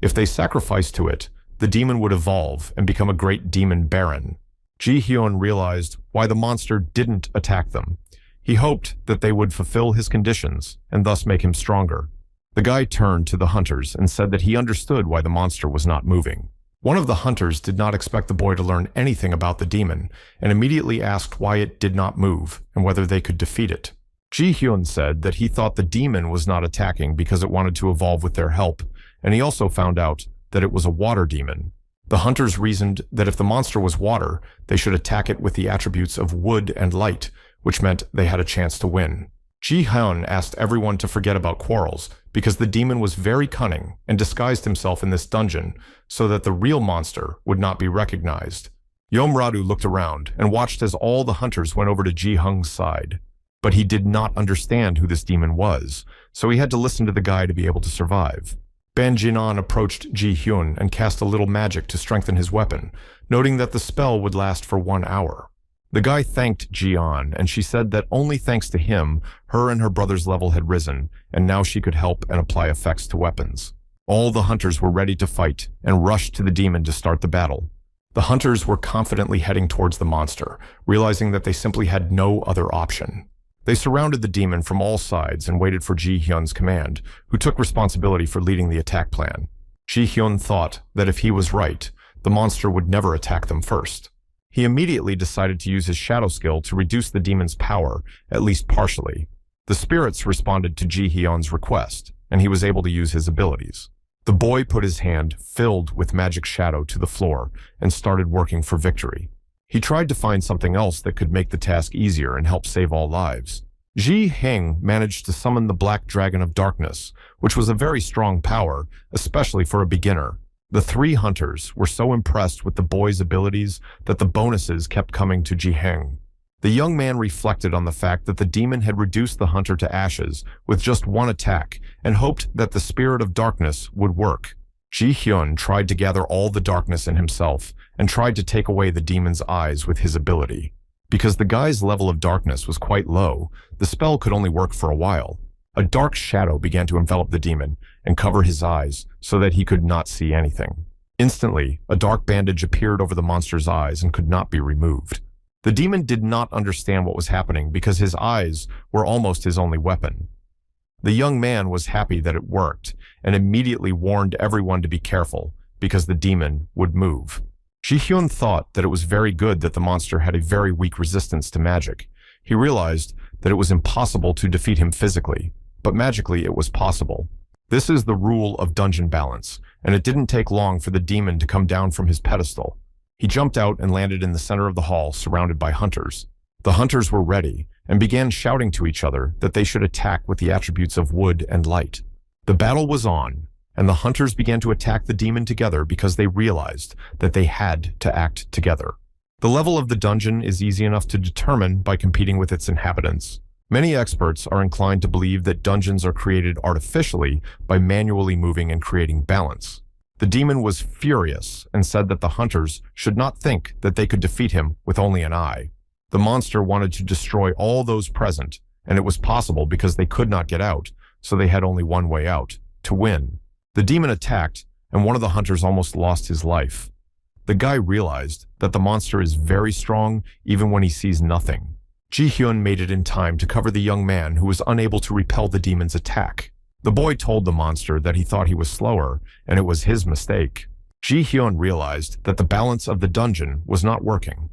If they sacrificed to it, the demon would evolve and become a great demon baron. Ji-hyun realized why the monster didn't attack them. He hoped that they would fulfill his conditions and thus make him stronger. The guy turned to the hunters and said that he understood why the monster was not moving. One of the hunters did not expect the boy to learn anything about the demon and immediately asked why it did not move and whether they could defeat it. Ji-hyun said that he thought the demon was not attacking because it wanted to evolve with their help, and he also found out that it was a water demon. The hunters reasoned that if the monster was water, they should attack it with the attributes of wood and light, which meant they had a chance to win. Ji-hyun asked everyone to forget about quarrels because the demon was very cunning and disguised himself in this dungeon so that the real monster would not be recognized. Yeomradu looked around and watched as all the hunters went over to Ji-hyun's side. But he did not understand who this demon was, so he had to listen to the guy to be able to survive. Ban Jinan approached Ji-hyun and cast a little magic to strengthen his weapon, noting that the spell would last for 1 hour. The guy thanked Ji-hyun, and she said that only thanks to him, her and her brother's level had risen, and now she could help and apply effects to weapons. All the hunters were ready to fight and rushed to the demon to start the battle. The hunters were confidently heading towards the monster, realizing that they simply had no other option. They surrounded the demon from all sides and waited for Ji-hyun's command, who took responsibility for leading the attack plan. Ji-hyun thought that if he was right, the monster would never attack them first. He immediately decided to use his shadow skill to reduce the demon's power, at least partially. The spirits responded to Ji-hyun's request, and he was able to use his abilities. The boy put his hand, filled with magic shadow, to the floor and started working for victory. He tried to find something else that could make the task easier and help save all lives. Ji Heng managed to summon the Black Dragon of Darkness, which was a very strong power, especially for a beginner. The three hunters were so impressed with the boy's abilities that the bonuses kept coming to Ji Heng. The young man reflected on the fact that the demon had reduced the hunter to ashes with just one attack and hoped that the spirit of darkness would work. Ji Hyun tried to gather all the darkness in himself and tried to take away the demon's eyes with his ability. Because the guy's level of darkness was quite low, the spell could only work for a while. A dark shadow began to envelop the demon and cover his eyes so that he could not see anything. Instantly, a dark bandage appeared over the monster's eyes and could not be removed. The demon did not understand what was happening because his eyes were almost his only weapon. The young man was happy that it worked and immediately warned everyone to be careful because the demon would move. Ji Hyun thought that it was very good that the monster had a very weak resistance to magic. He realized that it was impossible to defeat him physically, but magically it was possible. This is the rule of dungeon balance, and it didn't take long for the demon to come down from his pedestal. He jumped out and landed in the center of the hall, surrounded by hunters. The hunters were ready and began shouting to each other that they should attack with the attributes of wood and light. The battle was on, and the hunters began to attack the demon together because they realized that they had to act together. The level of the dungeon is easy enough to determine by competing with its inhabitants. Many experts are inclined to believe that dungeons are created artificially by manually moving and creating balance. The demon was furious and said that the hunters should not think that they could defeat him with only an eye. The monster wanted to destroy all those present, and it was possible because they could not get out, so they had only one way out, to win. The demon attacked, and one of the hunters almost lost his life. The guy realized that the monster is very strong even when he sees nothing. Ji Hyun made it in time to cover the young man who was unable to repel the demon's attack. The boy told the monster that he thought he was slower, and it was his mistake. Ji Hyun realized that the balance of the dungeon was not working.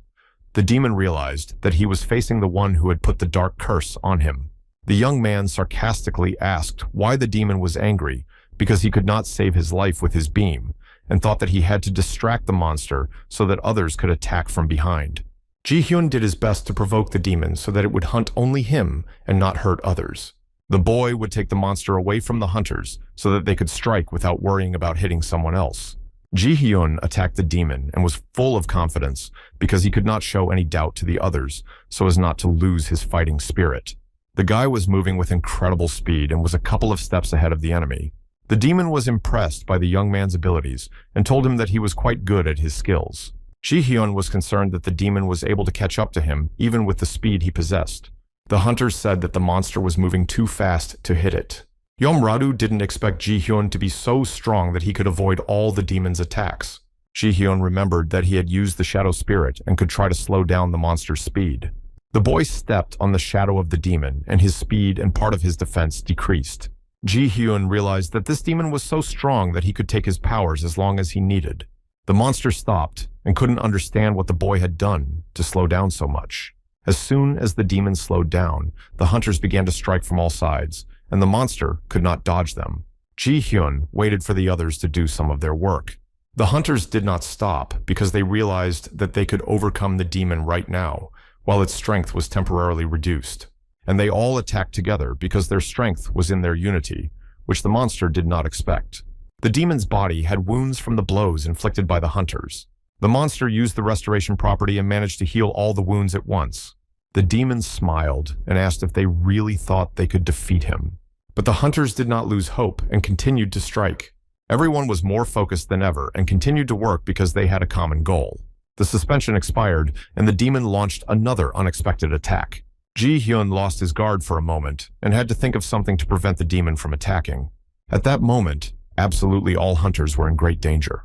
The demon realized that he was facing the one who had put the dark curse on him. The young man sarcastically asked why the demon was angry because he could not save his life with his beam, and thought that he had to distract the monster so that others could attack from behind. Ji Hyun did his best to provoke the demon so that it would hunt only him and not hurt others. The boy would take the monster away from the hunters so that they could strike without worrying about hitting someone else. Ji Hyun attacked the demon and was full of confidence because he could not show any doubt to the others so as not to lose his fighting spirit. The guy was moving with incredible speed and was a couple of steps ahead of the enemy. The demon was impressed by the young man's abilities and told him that he was quite good at his skills. Ji Hyun was concerned that the demon was able to catch up to him even with the speed he possessed. The hunters said that the monster was moving too fast to hit it. Yomradu didn't expect Ji Hyun to be so strong that he could avoid all the demon's attacks. Ji Hyun remembered that he had used the shadow spirit and could try to slow down the monster's speed. The boy stepped on the shadow of the demon, and his speed and part of his defense decreased. Ji Hyun realized that this demon was so strong that he could take his powers as long as he needed. The monster stopped and couldn't understand what the boy had done to slow down so much. As soon as the demon slowed down, the hunters began to strike from all sides, and the monster could not dodge them. Ji Hyun waited for the others to do some of their work. The hunters did not stop because they realized that they could overcome the demon right now, while its strength was temporarily reduced. And they all attacked together because their strength was in their unity, which the monster did not expect. The demon's body had wounds from the blows inflicted by the hunters. The monster used the restoration property and managed to heal all the wounds at once. The demon smiled and asked if they really thought they could defeat him. But the hunters did not lose hope and continued to strike. Everyone was more focused than ever and continued to work because they had a common goal. The suspension expired, and the demon launched another unexpected attack. Ji Hyun lost his guard for a moment and had to think of something to prevent the demon from attacking. At that moment, absolutely all hunters were in great danger.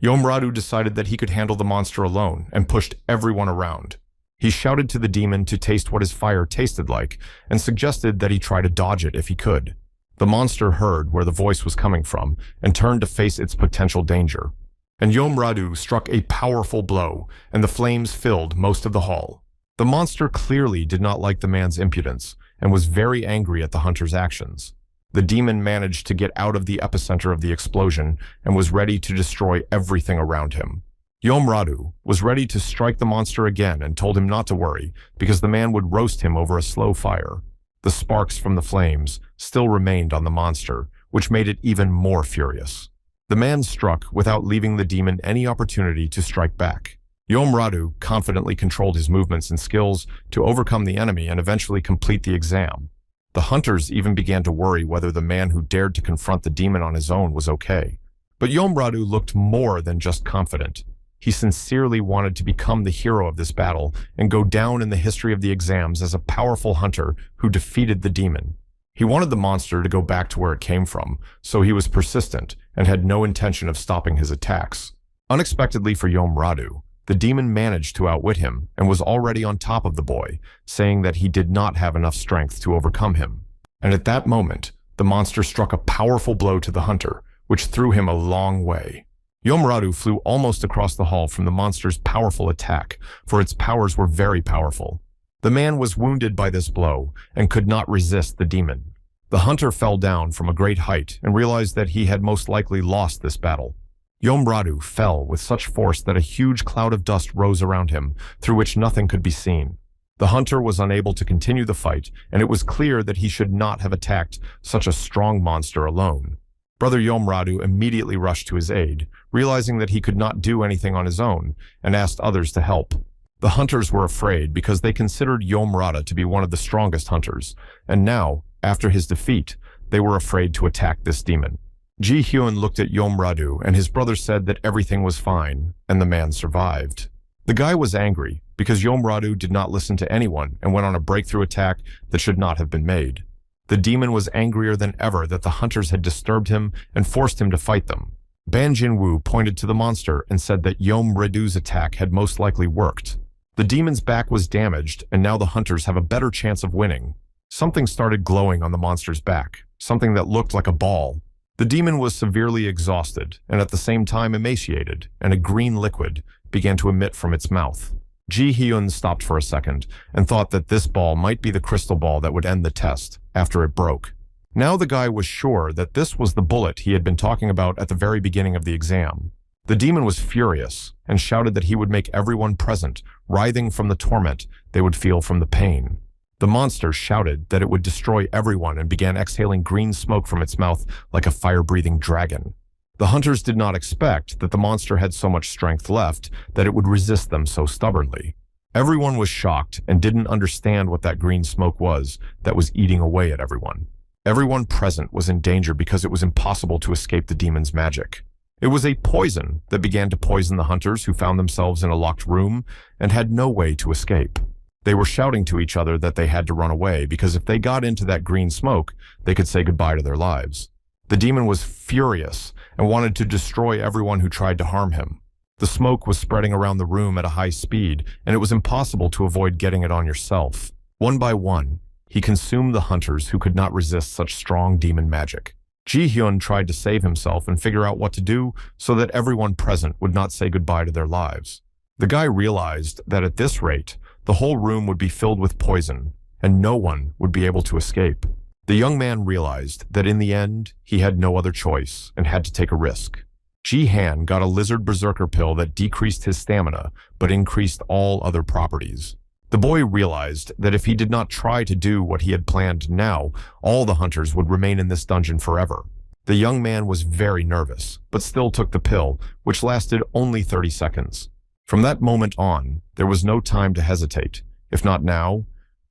Yomradu decided that he could handle the monster alone and pushed everyone around. He shouted to the demon to taste what his fire tasted like and suggested that he try to dodge it if he could. The monster heard where the voice was coming from and turned to face its potential danger. And Yomradu struck a powerful blow, and the flames filled most of the hall. The monster clearly did not like the man's impudence and was very angry at the hunter's actions. The demon managed to get out of the epicenter of the explosion and was ready to destroy everything around him. Yomradu was ready to strike the monster again and told him not to worry because the man would roast him over a slow fire. The sparks from the flames still remained on the monster, which made it even more furious. The man struck without leaving the demon any opportunity to strike back. Yomradu confidently controlled his movements and skills to overcome the enemy and eventually complete the exam. The hunters even began to worry whether the man who dared to confront the demon on his own was okay. But Yomradu looked more than just confident. He sincerely wanted to become the hero of this battle and go down in the history of the exams as a powerful hunter who defeated the demon. He wanted the monster to go back to where it came from, so he was persistent and had no intention of stopping his attacks. Unexpectedly for Yomradu, the demon managed to outwit him and was already on top of the boy, saying that he did not have enough strength to overcome him. And at that moment, the monster struck a powerful blow to the hunter, which threw him a long way. Yomradu flew almost across the hall from the monster's powerful attack, for its powers were very powerful. The man was wounded by this blow and could not resist the demon. The hunter fell down from a great height and realized that he had most likely lost this battle. Yomradu fell with such force that a huge cloud of dust rose around him, through which nothing could be seen. The hunter was unable to continue the fight, and it was clear that he should not have attacked such a strong monster alone. Brother Yomradu immediately rushed to his aid, realizing that he could not do anything on his own, and asked others to help. The hunters were afraid because they considered Yomradu to be one of the strongest hunters, and now, after his defeat, they were afraid to attack this demon. Ji-hyun looked at Yomradu, and his brother said that everything was fine, and the man survived. The guy was angry because Yomradu did not listen to anyone and went on a breakthrough attack that should not have been made. The demon was angrier than ever that the hunters had disturbed him and forced him to fight them. Ban Jinwoo pointed to the monster and said that Yomradu's attack had most likely worked. The demon's back was damaged, and now the hunters have a better chance of winning. Something started glowing on the monster's back, something that looked like a ball. The demon was severely exhausted and at the same time emaciated, and a green liquid began to emit from its mouth. Ji-hyun stopped for a second and thought that this ball might be the crystal ball that would end the test after it broke. Now the guy was sure that this was the bullet he had been talking about at the very beginning of the exam. The demon was furious and shouted that he would make everyone present writhing from the torment they would feel from the pain. The monster shouted that it would destroy everyone and began exhaling green smoke from its mouth like a fire-breathing dragon. The hunters did not expect that the monster had so much strength left that it would resist them so stubbornly. Everyone was shocked and didn't understand what that green smoke was that was eating away at everyone. Everyone present was in danger because it was impossible to escape the demon's magic. It was a poison that began to poison the hunters who found themselves in a locked room and had no way to escape. They were shouting to each other that they had to run away because if they got into that green smoke, they could say goodbye to their lives. The demon was furious and wanted to destroy everyone who tried to harm him. The smoke was spreading around the room at a high speed, and it was impossible to avoid getting it on yourself. One by one, he consumed the hunters who could not resist such strong demon magic. Ji-hyun tried to save himself and figure out what to do so that everyone present would not say goodbye to their lives. The guy realized that at this rate, the whole room would be filled with poison, and no one would be able to escape. The young man realized that in the end, he had no other choice and had to take a risk. Ji-han got a lizard berserker pill that decreased his stamina, but increased all other properties. The boy realized that if he did not try to do what he had planned now, all the hunters would remain in this dungeon forever. The young man was very nervous, but still took the pill, which lasted only 30 seconds. From that moment on, there was no time to hesitate. If not now,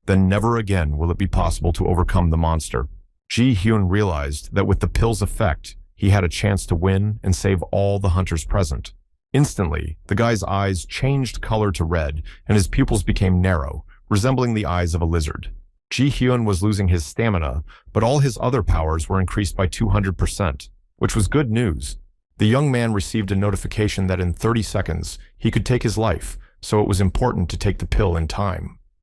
then never again will it be possible to overcome the monster. Ji-hyun realized that with the pill's effect, he had a chance to win and save all the hunters present. Instantly, the guy's eyes changed color to red, and his pupils became narrow, resembling the eyes of a lizard. Ji-hyun was losing his stamina, but all his other powers were increased by 200%, which was good news. The young man received a notification that in 30 seconds, he could take his life, so it was important to take the pill in time.